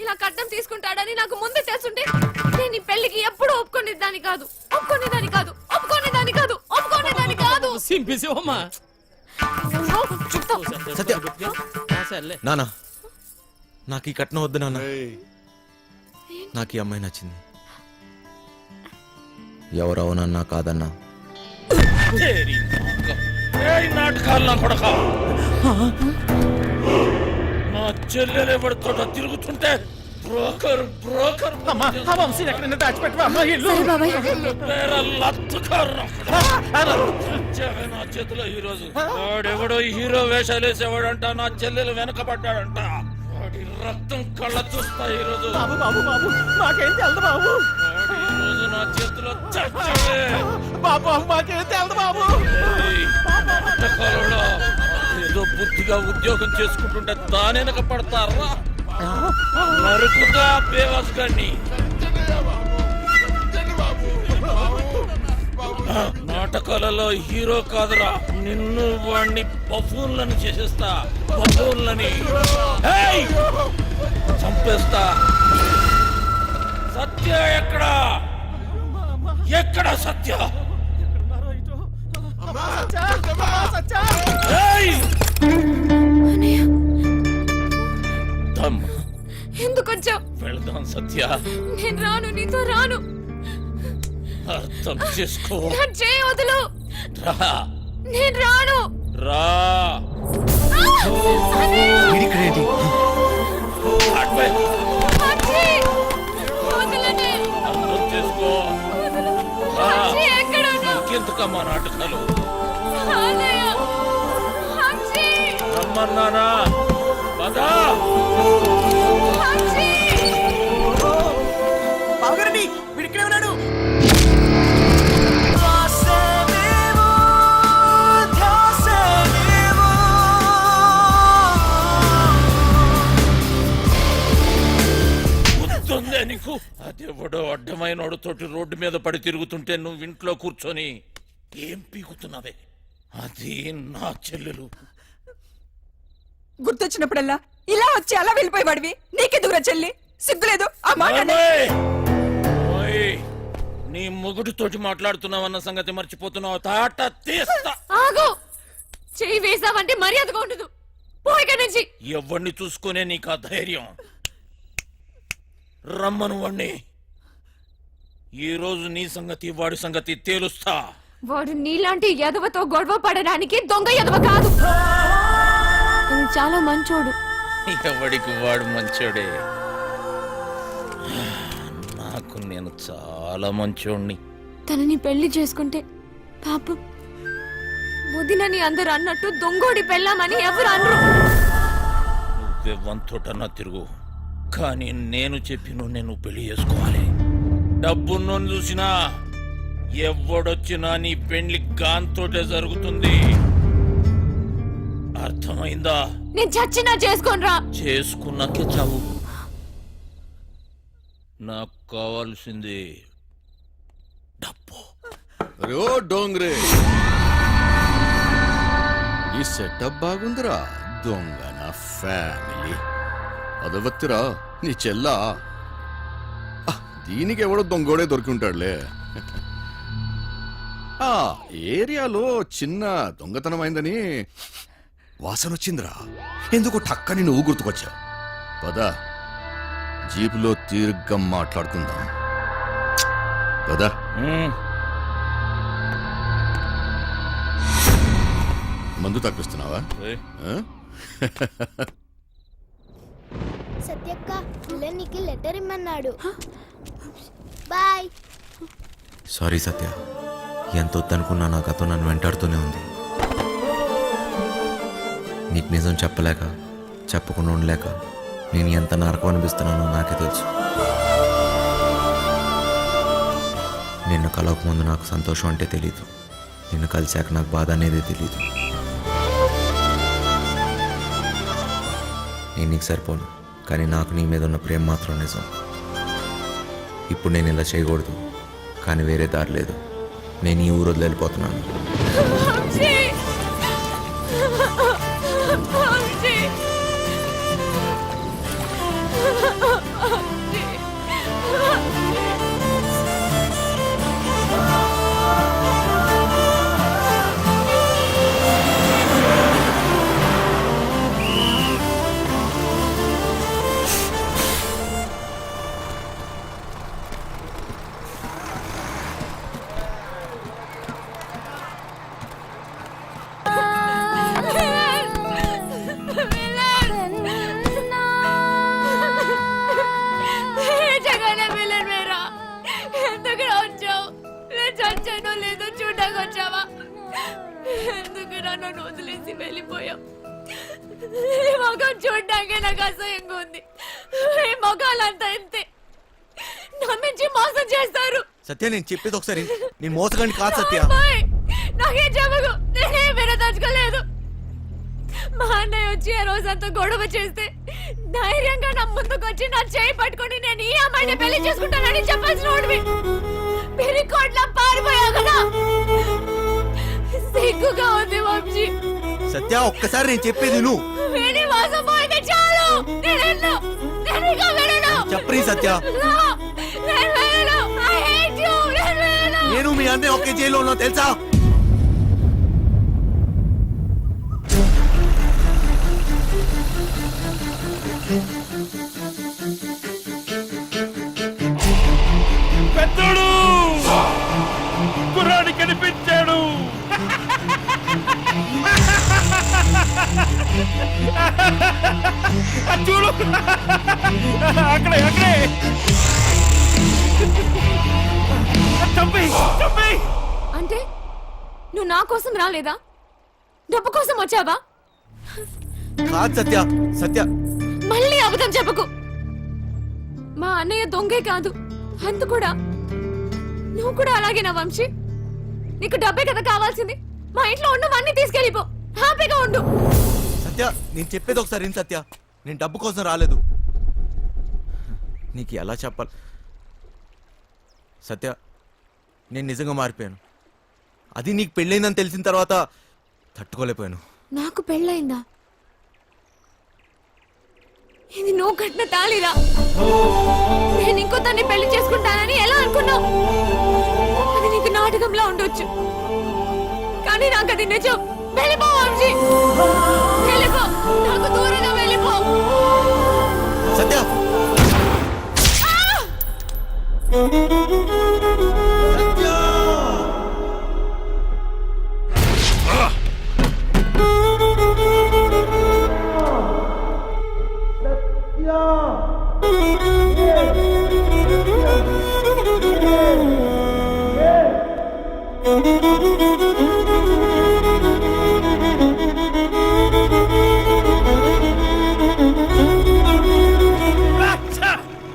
ఇలా కట్నం తీసుకుంటాడని నాకు ముందే తెలుసుంటే నేను ఈ పెళ్లికి ఎప్పుడు ఒప్పుకునేదాన్ని కాదు. సింపిసివమ్మా. సత్య నాన్న, నాకు ఈ కట్నం వద్దు నాన్న. నాకు ఈ అమ్మాయి నచ్చింది. ఎవరవునన్నా కాదన్నా నాటకాలు కొడక. నా చెల్లెలు ఎవరితో తిరుగుతుంటే బ్రోకర్ వంశీని ఎక్కడైనా దాచిపెట్టవా? అమ్మా ఇల్లు నా చేతిలో ఈ రోజు వాడెవడో హీరో వేషాలు వేసేవాడంట. నా చెల్లెలు వెనకబడ్డాడంట. వాడి రక్తం కళ్ళ చూస్తా ఈ రోజు. బాబు మాకేం తెలదు బాబు. ఈ రోజు నా చేతిలో చచ్చాడే. బాబు మాకేం తెలదు బాబు. ఏదో బుద్ధిగా ఉద్యోగం చేసుకుంటుంటే దాని వెనక పడతారా? నరుకుతా బేవాస్ గాన్ని. నాటకాలలో హీరో కాదురా, నిన్ను వాణ్ణి బఫూన్లను చేసేస్తా. బఫూన్లని చంపేస్తా. సత్య ఎక్కడా? సత్య? ఎందుకు వచ్చావు? వెళదాం సత్య. నేను రాను, నీతో రాను. అర్థం చేసుకో. వదులు. రా. నేను రాను. రా. అర్థం చేసుకో. ఇంకెందుకమ్మా నాటకాలు? రమ్మన్నానా? పదా. బావగారండి, వీడిక్కడే ఉన్నాడు. గుర్తుందే నీకు? అదెవడో అడ్డమైన తోటి రోడ్డు మీద పడి తిరుగుతుంటే నువ్వు ఇంట్లో కూర్చొని ఏం పీకుతున్నావే? అది నా చెల్లెలు. గుర్తొచ్చినప్పుడల్లా ఇలా వచ్చి అలా వెళ్ళిపోయేవాడివి నీకెందుకురా చెల్లి సిగ్గులేదు ఆ మాట ఓయ్, నీ మొగుడితోటి మాట్లాడుతున్నావన్న సంగతి మర్చిపోతున్నావు. తాట తీస్తా. ఆగు చెయ్యి వేసావంటే మర్యాదగా ఉండదు పోయిక నుంచి. ఎవరిని చూసుకునే నీకు ఆ ధైర్యం? రమ్మను వాణ్ణి. ఈ రోజు నీ సంగతి వాడి సంగతి తేలుస్తా. వాడు నీలాంటి ఎదవతో గొడవ పడడానికి దొంగ ఎదవ కాదు, అది చాలా మంచోడు. ఎవడికి వాడు మంచోడే. నాకు నేను చాలా మంచోడిని. తనని పెళ్లి చేసుకుంటే పాపం వదినని అందరు అన్నట్టు దొంగోడి పెళ్ళామని ఎవరు అనరు. నువ్వెవ్వంతోటన్నా తిరుగు, కానీ నేను చెప్పిన నేను పెళ్లి చేసుకోవాలి. డబ్బున్నోని చూసినా ఎవడొచ్చినా నీ పెళ్లి గాంతోటే జరుగుతుంది. అర్థమైందా? నేను చచ్చినా చేసుకోనరా. చేసుకున్నాకే చావు. నాకు కావాల్సింది డబ్బు. రో డోంగ్రే, ఈ సెటప్ బాగుందిరా. దొంగ నా ఫ్యామిలీ అదవత్తిరా నీ చెల్లా. దీనికి ఎవడో దొంగోడే దొరికి ఉంటాడులే. ఆ ఏరియాలో చిన్న దొంగతనం అయిందని వాసన వచ్చిందిరా. ఎందుకు టక్కని నువ్వు గుర్తుకొచ్చావు. పద జీపులో తీర్ఘం మాట్లాడుకుందాం. పద. మందు తప్పిస్తున్నావా? సత్యక్క నీకు లెటర్ ఇమ్మన్నాడు. బాయ్. సారీ సత్య, ఎంత వద్దనుకున్నా నా గతం నన్ను వెంటాడుతూనే ఉంది. నీకు నిజం చెప్పలేక చెప్పకుండా ఉండలేక నేను ఎంత నరకం అనిపిస్తున్నానో నాకే తెలుసు. నిన్ను కలవక ముందు నాకు సంతోషం అంటే తెలీదు, నిన్ను కలిశాక నాకు బాధ అనేది తెలీదు. నేను నీకు సరిపోను, కానీ నాకు నీ మీద ఉన్న ప్రేమ మాత్రం నిజం. ఇప్పుడు నేను ఇలా చేయకూడదు, కానీ వేరే దారి లేదు. నేను ఈ ఊరు వదిలి వెళ్ళిపోతున్నాను. నన్ను వదిలేసి వెళ్ళిపోయాం. ఈ మొఖం చూడ్డాకే నాకు అసహ్యంగా ఉంది. ఈ మొఖాలంతా ఇంతే, నమ్మించి మోసం చేస్తారు. సత్య, నేను చెప్పేది ఒకసారి, నేను మోసగాన్ని కాదు సత్య. నాకేం చెప్పకు, నేనే వినదలుచుకోలేదు. మా అన్నయ్య వచ్చి ఆ రోజంతా గొడవ చేస్తే ధైర్యంగా నా ముందుకొచ్చి నా చేయి పట్టుకొని నేను ఈ అమ్మాయిని పెళ్లి చేసుకుంటానని చెప్పాల్సిన వాడివి పిరికోట్లా పారిపోయా కదా. సిగ్గుగా ఉంది వంశీ. సత్య, ఒక్కసారి నేను చెప్పేది నువ్వు విని మోసపోయితే చాలు. చెప్పరి సత్య. నేను మీ అన్నయ్య ఒకే జైల్లో ఉన్నా తెలుసా? పెద్దోడు కుర్రాడి కనిపించాడు. చూడు అక్కడే అక్కడే. అంటే నువ్వు నా కోసం రాలేదా? డబ్బు కోసం వచ్చావా? కాదు సత్య. సత్య, మళ్ళీ అబద్ధం చెప్పకు. మా అన్నయ్య దొంగే కాదు, అంత కూడా. నువ్వు కూడా అలాగేనా వంశీ? నీకు డబ్బే కదా కావాల్సింది. మా ఇంట్లో ఉన్నవన్నీ తీసుకెళ్ళిపో, హ్యాపీగా ఉండు. సత్య, నేను చెప్పేది ఒకసారి విను సత్య. నేను డబ్బు కోసం రాలేదు. నీకు ఎలా చెప్పాలి సత్య, నేను నిజంగా మారిపోయాను. అది నీకు పెళ్ళైందని తెలిసిన తర్వాత తట్టుకోలేకపోయాను. నాకు పెళ్ళయిందా? ఇది నువ్వు కట్టిన తాళిరా. నేను ఇంకో తన్ని పెళ్లి చేసుకుంటానని ఎలా అనుకున్నావు? అది నీకు నాటకంలా ఉండొచ్చు, కానీ నాకు అది నిజం. వెళ్ళిపో వంశీ, వెళ్ళిపో, నాకు దూరంగా వెళ్ళిపో. సత్య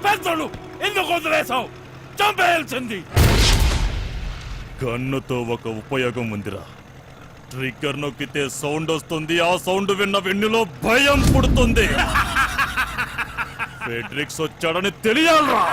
పెద్దలు ఎందుకు వదిలేసావు? చంపేయాల్సింది. గన్నుతో ఒక ఉపయోగం ఉందిరా. ట్రిగ్గర్ నొక్కితే సౌండ్ వస్తుంది. ఆ సౌండ్ విన్న వెన్నులో భయం పుడుతుంది. ఫెడ్రిక్స్ వచ్చాడని తెలియాలరా.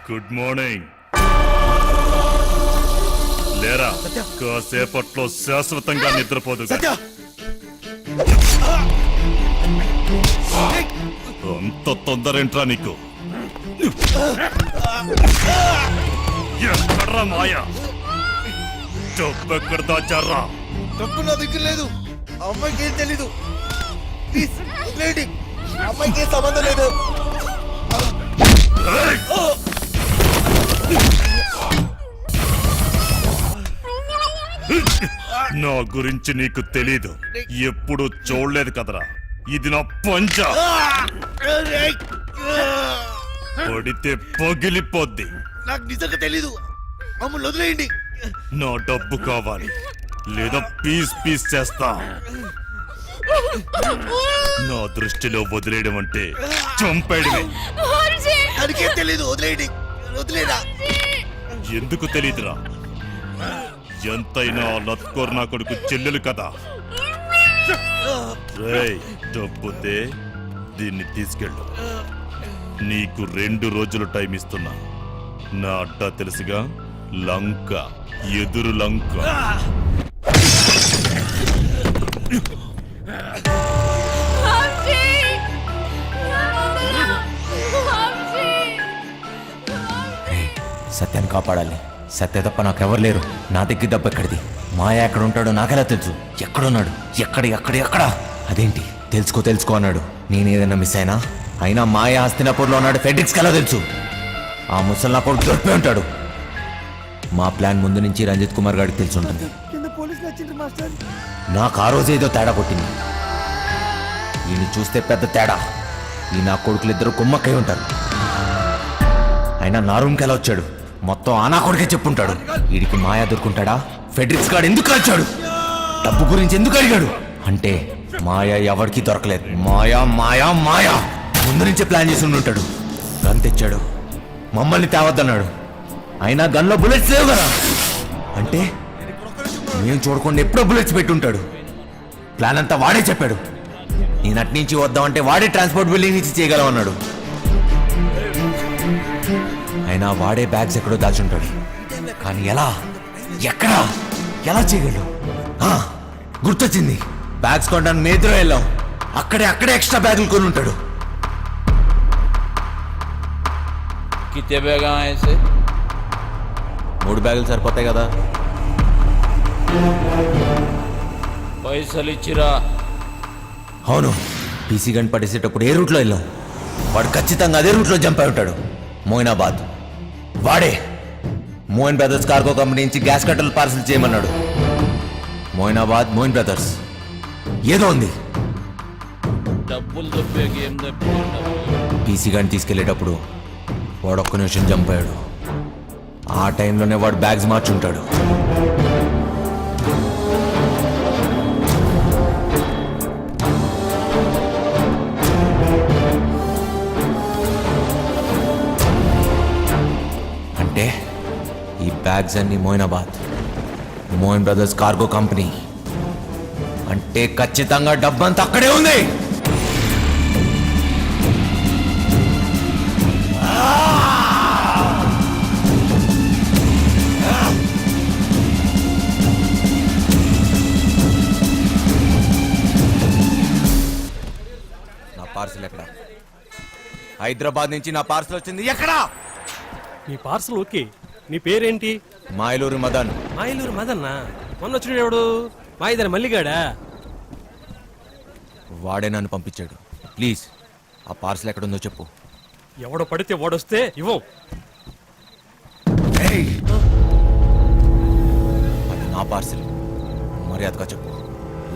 Good morning. లేరా, కాసేపట్లో శాశ్వతంగా నిద్రపోదు. అంత తొందరేంట్రా నీకు? ఎక్కడ్రా మాయా? డబ్బెక్కడ దాచారా? డబ్బు నా దగ్గర లేదు. అమ్మాయికి ఏం తెలీదు. ప్లీజ్ లేడీ, అమ్మాయికి ఏం సంబంధం లేదు. నా గురించి నీకు తెలీదు. ఎప్పుడు చూడలేదు కదరా. ఇది నా పంచ. పడితే పగిలిపోద్ది. నాకు నిజంగా తెలీదు. మమ్మల్ని వదిలేయండి. నా డబ్బు కావాలి, లేదా పీస్ పీస్ చేస్తా. నా దృష్టిలో వదిలేయడం అంటే చంపేయడమే. దానికేం తెలీదు. వదిలేయండి. వదిలేదా? ఎందుకు తెలీదురా? ఎంతైనా లత్కోర్ నా కొడుకు చెల్లెలు కదా. రేయ్, డబ్బుతే దీన్ని తీసుకెళ్ళు. నీకు 2 రోజులు టైం ఇస్తున్నా. నా అడ్డా తెలుసుగా, లంక, ఎదురు లంక. సత్యాన్ని కాపాడాలి. సత్య తప్ప నాకెవరు లేరు. నా దగ్గర డబ్బు ఎక్కడిది? మాయ ఎక్కడ ఉంటాడో నాకెలా తెలుసు? ఎక్కడున్నాడు? ఎక్కడ? అదేంటి తెలుసుకో అన్నాడు. నేనేదైనా మిస్ అయినా మాయ హస్తినాపూర్లో ఉన్నాడు. ఫెడ్రిక్స్కి ఎలా తెలుసు? ఆ ముసలి నా కొడుకు దొరికిపోయి ఉంటాడు. మా ప్లాన్ ముందు నుంచి రంజిత్ కుమార్ గారికి తెలిసి ఉంటుంది. నాకు ఆ రోజు ఏదో తేడా కొట్టింది. ఈయన చూస్తే పెద్ద తేడా. ఈ నా కొడుకులు ఇద్దరు కుమ్మక్కై ఉంటారు. అయినా నా రూమ్కి ఎలా వచ్చాడు? మొత్తం ఆ నా కొడుకే చెప్పుంటాడు. వీడికి మాయా దొరుకుంటాడా? ఫెడ్రిక్స్ గాడు ఎందుకు వచ్చాడు? డబ్బు గురించి ఎందుకు అడిగాడు? అంటే మాయా ఎవరికి దొరకలేదు. మాయా ముందు నుంచే ప్లాన్ చేసి ఉంటాడు. గన్ తెచ్చాడు, మమ్మల్ని తేవద్దన్నాడు. అయినా గన్లో బుల్లెట్స్ లేవు కదా. అంటే మేము చూడకుండా ఎప్పుడో బుల్లెట్స్ పెట్టుంటాడు. ప్లాన్ అంతా వాడే చెప్పాడు. నేను అటు నుంచి వద్దామంటే వాడే ట్రాన్స్పోర్ట్ బిల్డింగ్ నుంచి చేయగలమన్నాడు. అయినా వాడే బ్యాగ్స్ ఎక్కడో దాచుంటాడు. కానీ ఎలా చేయగలడు? గుర్తొచ్చింది. బ్యాగ్స్ కొనడానికి మేద్రో వెళ్ళాం. అక్కడే ఎక్స్ట్రా బ్యాగులు కొని ఉంటాడు. कितने बैग आए ऐसे? 3 బ్యాగులు సరిపోతాయి కదా. పైసలు ఇచ్చిరా? అవును. పీసీ గన్ పడేసేటప్పుడు ఏ రూట్లో వెళ్ళాం? వాడు ఖచ్చితంగా అదే రూట్లో జంప్ అయి ఉంటాడు. మోయినాబాద్. వాడే మోయిన్ బ్రదర్స్ కార్గో కంపెనీ నుంచి గ్యాస్ కట్టలు పార్సల్ చేయమన్నాడు. మోయిన్ బ్రదర్స్ ఏదో ఉంది. డబ్బులు దొబ్బేకి ఏం దొబ్బి? పీసీ గన్ తీసుకెళ్లేటప్పుడు వాడు ఒక్క నిమిషం జంప్ అయ్యాడు. ఆ టైంలోనే వాడు బ్యాగ్స్ మార్చుంటాడు. అంటే ఈ బ్యాగ్స్ అన్ని మోయిన్ బ్రదర్స్ కార్గో కంపెనీ. అంటే ఖచ్చితంగా డబ్బంతా అక్కడే ఉంది. పార్సల్ ఎక్కడ? హైదరాబాద్ నుంచి నా పార్సల్ వచ్చింది. ఎక్కడా? నీ పార్సల్ ఓకే. నీ పేరేంటి? మాయలూరు మదన్. మాయలూరు మదన్నా? మొన్న వచ్చిన ఎవడు? మా ఇద్దరు మల్లిగాడా? వాడే నన్ను పంపించాడు. ప్లీజ్ ఆ పార్సల్ ఎక్కడుందో చెప్పు. ఎవడో పడితే వాడొస్తే ఇవ్వం. అది నా పార్సల్. మర్యాదగా చెప్పు,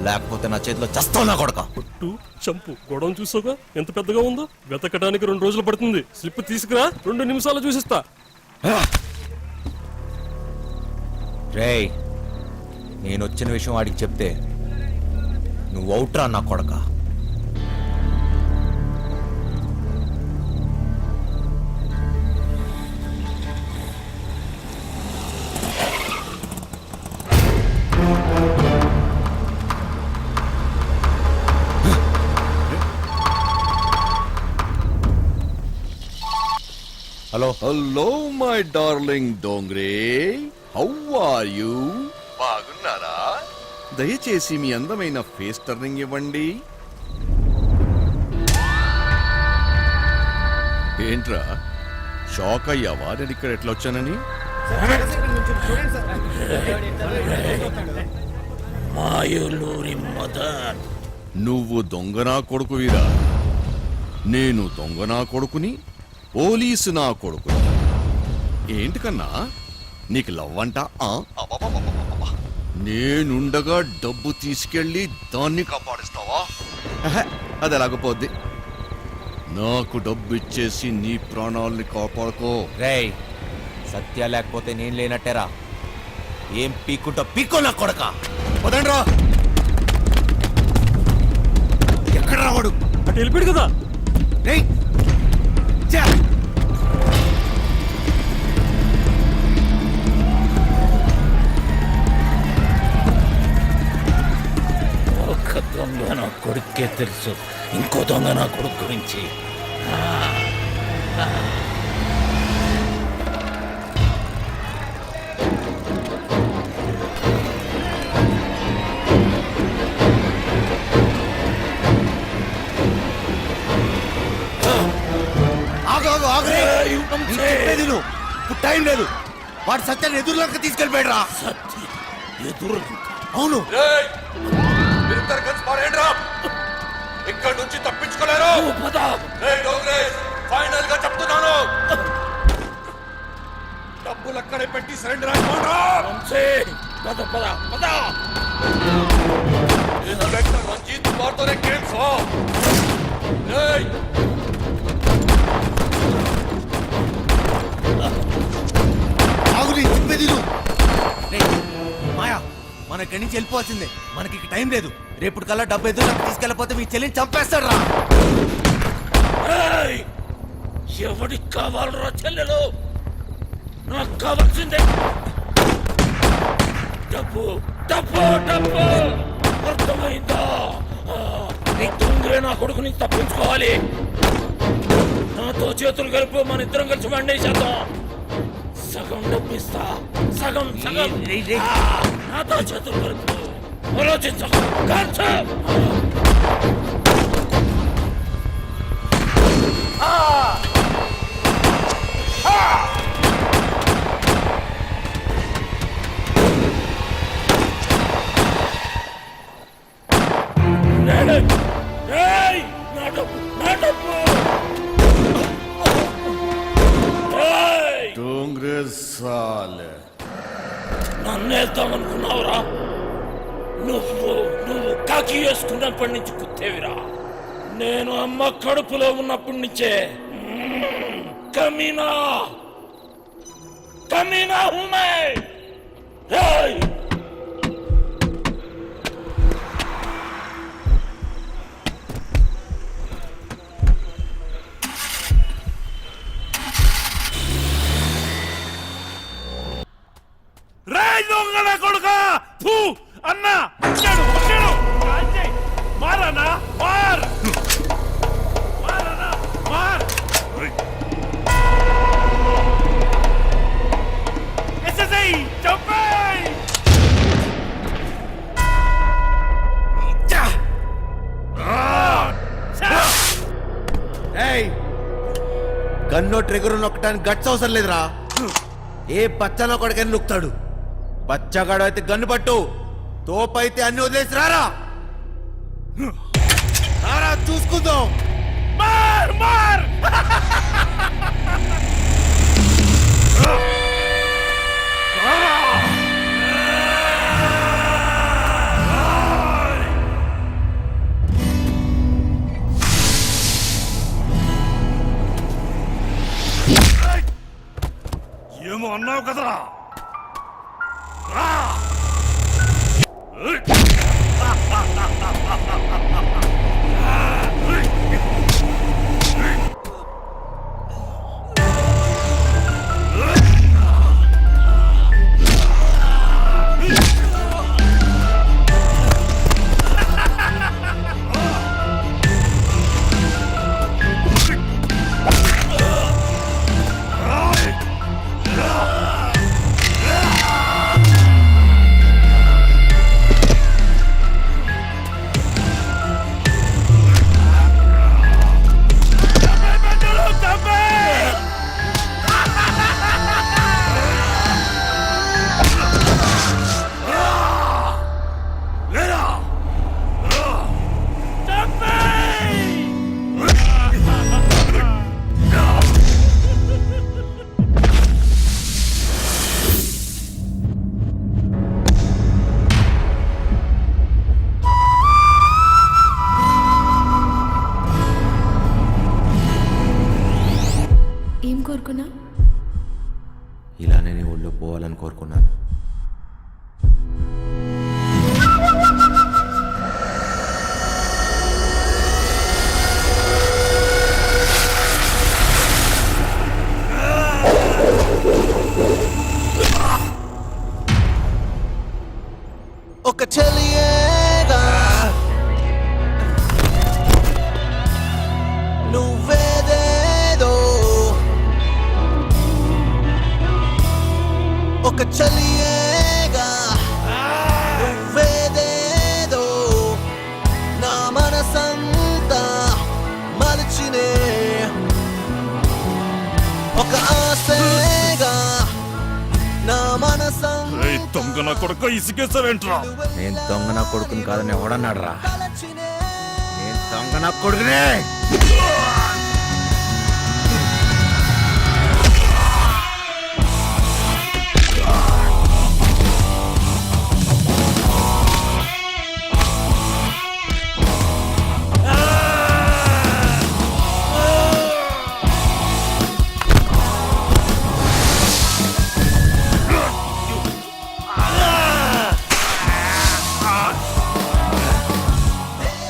లేకపోతే నా చేతిలో చస్తావు నా కొడక. కొట్టు చంపు. గొడవ చూసావుగా ఎంత పెద్దగా ఉందో. వెతకడానికి 2 రోజులు పడుతుంది. స్లిప్ తీసుకురా, 2 నిమిషాలు చూసిస్తా. రేయ్, నేను వచ్చిన విషయం వాడికి చెప్తే నువ్వు అవుట్రా నా కొడక. Hello my darling Dongre, how are you? బాగున్నారా? దయచేసి మీ అందమైన ఫేస్ టర్నింగ్ ఇవ్వండి. ఏంట్రా షాక్ అయ్యావా నేను ఇక్కడ ఎట్లా వచ్చానని? మాయలూరి మదన్. నువ్వు దొంగనా కొడుకువిరా. నేను దొంగనా కొడుకుని, పోలీసు నా కొడుకు. ఏంటి కన్నా నీకు లవ్వంట? నేనుండగా డబ్బు తీసుకెళ్ళి దాన్ని కాపాడిస్తావా? అది ఎలాగపోద్ది. నాకు డబ్బు ఇచ్చేసి నీ ప్రాణాలని కాపాడుకో. రేయ్, సత్య లేకపోతే నేను లేనట్టేరా. ఏం పీక్కుంటా పీక్కో నా కొడక. వదండ్రా. ఎక్కడ రావాడు? అటు వెళ్ళిపోయాడు కదా. రేయ్ ఒక దొంగ నా కొడుకే తెలుసు, ఇంకో దొంగ నా కొడుకు గురించి. ఇప్పుడు టైం లేదు. వాడు సత్యాన్ని ఎదురులోకి తీసుకెళ్ళిపోయాడు రా. అవును. ఇక్కడ నుంచి తప్పించుకోలేరు. ఫైనల్ గా చెప్తున్నాను, డబ్బులు అక్కడే పెట్టి సరెండర్ ఇన్స్పెక్టర్ రంజిత్ కుమార్తోనే గేమ్ ఆగురి చెప్పేది మాయా, మన ఇక్కడి నుంచి వెళ్ళిపోవాల్సిందే. మనకి ఇక టైం లేదు. రేపు కల్లా డబ్బు ఎదురులోకి తీసుకెళ్ళకపోతే మీ చెల్లిని చంపేస్తాడు రా. ఎవడికి కావాలరా చెల్లెలు? నాకు కావాల్సిందే డబ్బు డబ్బు డబ్బు. అర్థమైందా? దొంగరే నా కొడుకుని తప్పించుకోవాలి. నాతో చేతులు కలిపి మన ఇద్దరం కలిసి వండేసేద్దాం. సగం డబ్బిస్తా, సగం సగం. నాతో చేతులు కలిపి ఆలోచించకు. నన్ను వెళ్తామనుకున్నావురా? నువ్వు నువ్వు కాకి వేసుకున్నప్పటి నుంచి కుత్తేవిరా. నేను అమ్మ కడుపులో ఉన్నప్పటి నుంచే కమీనా కమీనా హుమే. కొడుక అన్నా మారనా మార్ మారనా మార్. ఎస్ఎస్ఐ చంపేయ్. గన్నో ట్రిగర్ నొక్కడానికి గట్స్ అవసరం లేదురా. ఏ బచ్చలో కొడుకని నొక్కుతాడు. బచ్చగాడు అయితే గన్ను పట్టు, తోపైతే అన్ని వదిలేసి రారా. రారా చూసుకుందాం. మార్ మార్. ఏమో అన్నావు కదరా. ఇలానే నీ ఊళ్ళో పోవాలని కోరుకున్నాను. ఒక చెలియేగా నువ్వేదేదో, ఒక చెలియేగా నువ్వేదేదో, నా మనసంతా మలచినే ఒక ఆశగా దొంగ నా కొడుకు ఇసుకేసావేంట్రా? నేను దొంగ నా కొడుకుని కాదని ఎవడన్నాడు రా? నేను దొంగ నా కొడుకునే.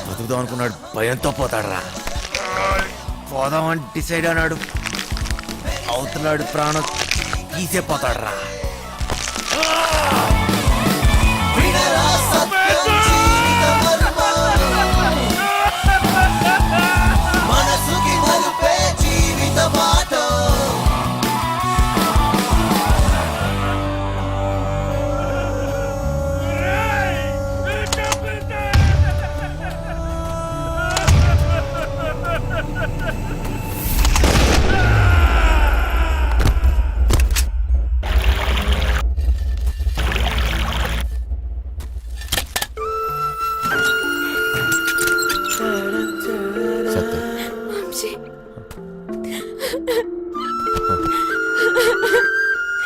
బతుకుదాం అనుకున్నాడు, భయంతో పోతాడురా. పోదామని డిసైడ్ అన్నాడు, అవుతున్నాడు ప్రాణం తీసే పోతాడురా.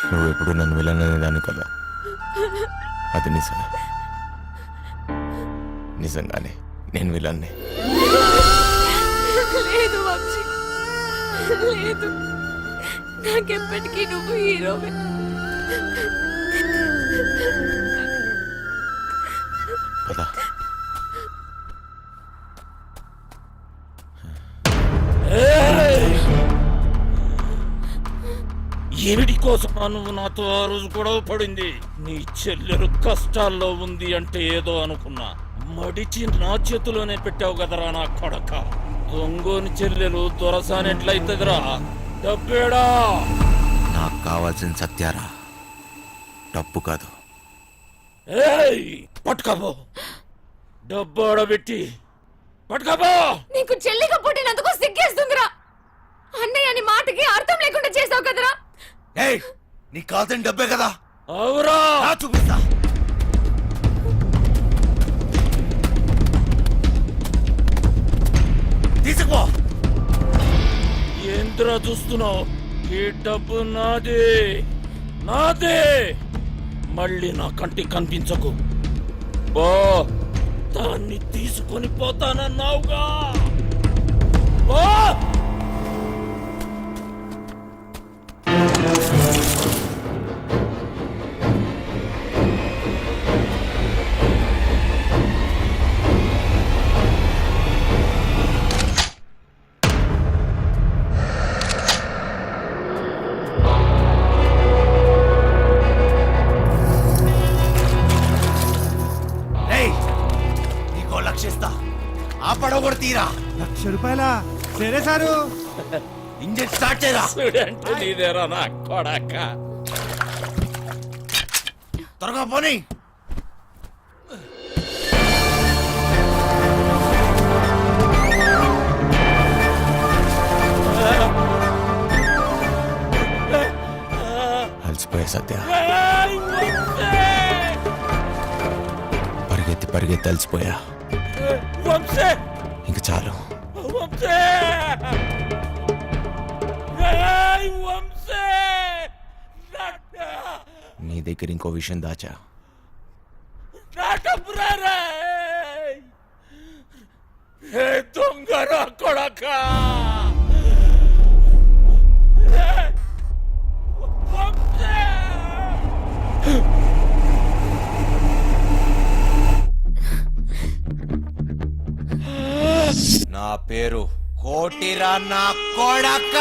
నువ్వు ఎప్పుడు నన్ను విలననేదాన్ని కదా, అది నిజమే. నిజంగానే నేను విలన్నే. లేదు వంశీ, లేదు. నాకెప్పటికీ నువ్వు హీరోవే. పదా. ఏమిటి కోసమా నువ్వు నాతో ఆ రోజు గొడవ పడింది? నీ చెల్లెలు కష్టాల్లో ఉంది అంటే ఏదో అనుకున్నా, మడిచి నా చేతిలోనే పెట్టావు కదరా నా కొడక. దొంగోని చెల్లెలు దొరసానెట్లయితదిరా? డబ్బేడా? నాకు కావాల్సిన సత్యారా, డబ్బు కాదు. పట్టుకోబో, డబ్బు ఆడబెట్టి పట్టుకోబో. నీకు చెల్లిగా పుట్టినందుకు సిగ్గేస్తుందిరా. అన్నయ్య అని మాటకి అర్థం లేకుండా చేసావు కదరా. నీకు కావాల్సిన డబ్బే కదా. అవురా, చూపిస్తా. తీసుకుపో. ఏంద్రా చూస్తున్నావు? ఈ డబ్బు నాదే, నాదే. మళ్ళీ నా కంటికి కనిపించకు. బో, దాన్ని తీసుకొని పోతానన్నావుగా. బో. లక్షిస్తా, ఆ పడవ కూడా తీరా. ₹1,00,000 సరే సారు. ఇంజన్ స్టార్ట్ చేయరా. అంటే నీదేరా నా కొడక. త్వరగా పోనీ. అలసిపోయా సత్య, పరిగెత్తి పరిగెత్తి అలసిపోయా. ఇంక చాలు. నీ దగ్గర ఇంకో విషయం దాచా. దొంగరా కొడక. నా పేరు కోటిరా నా కొడక.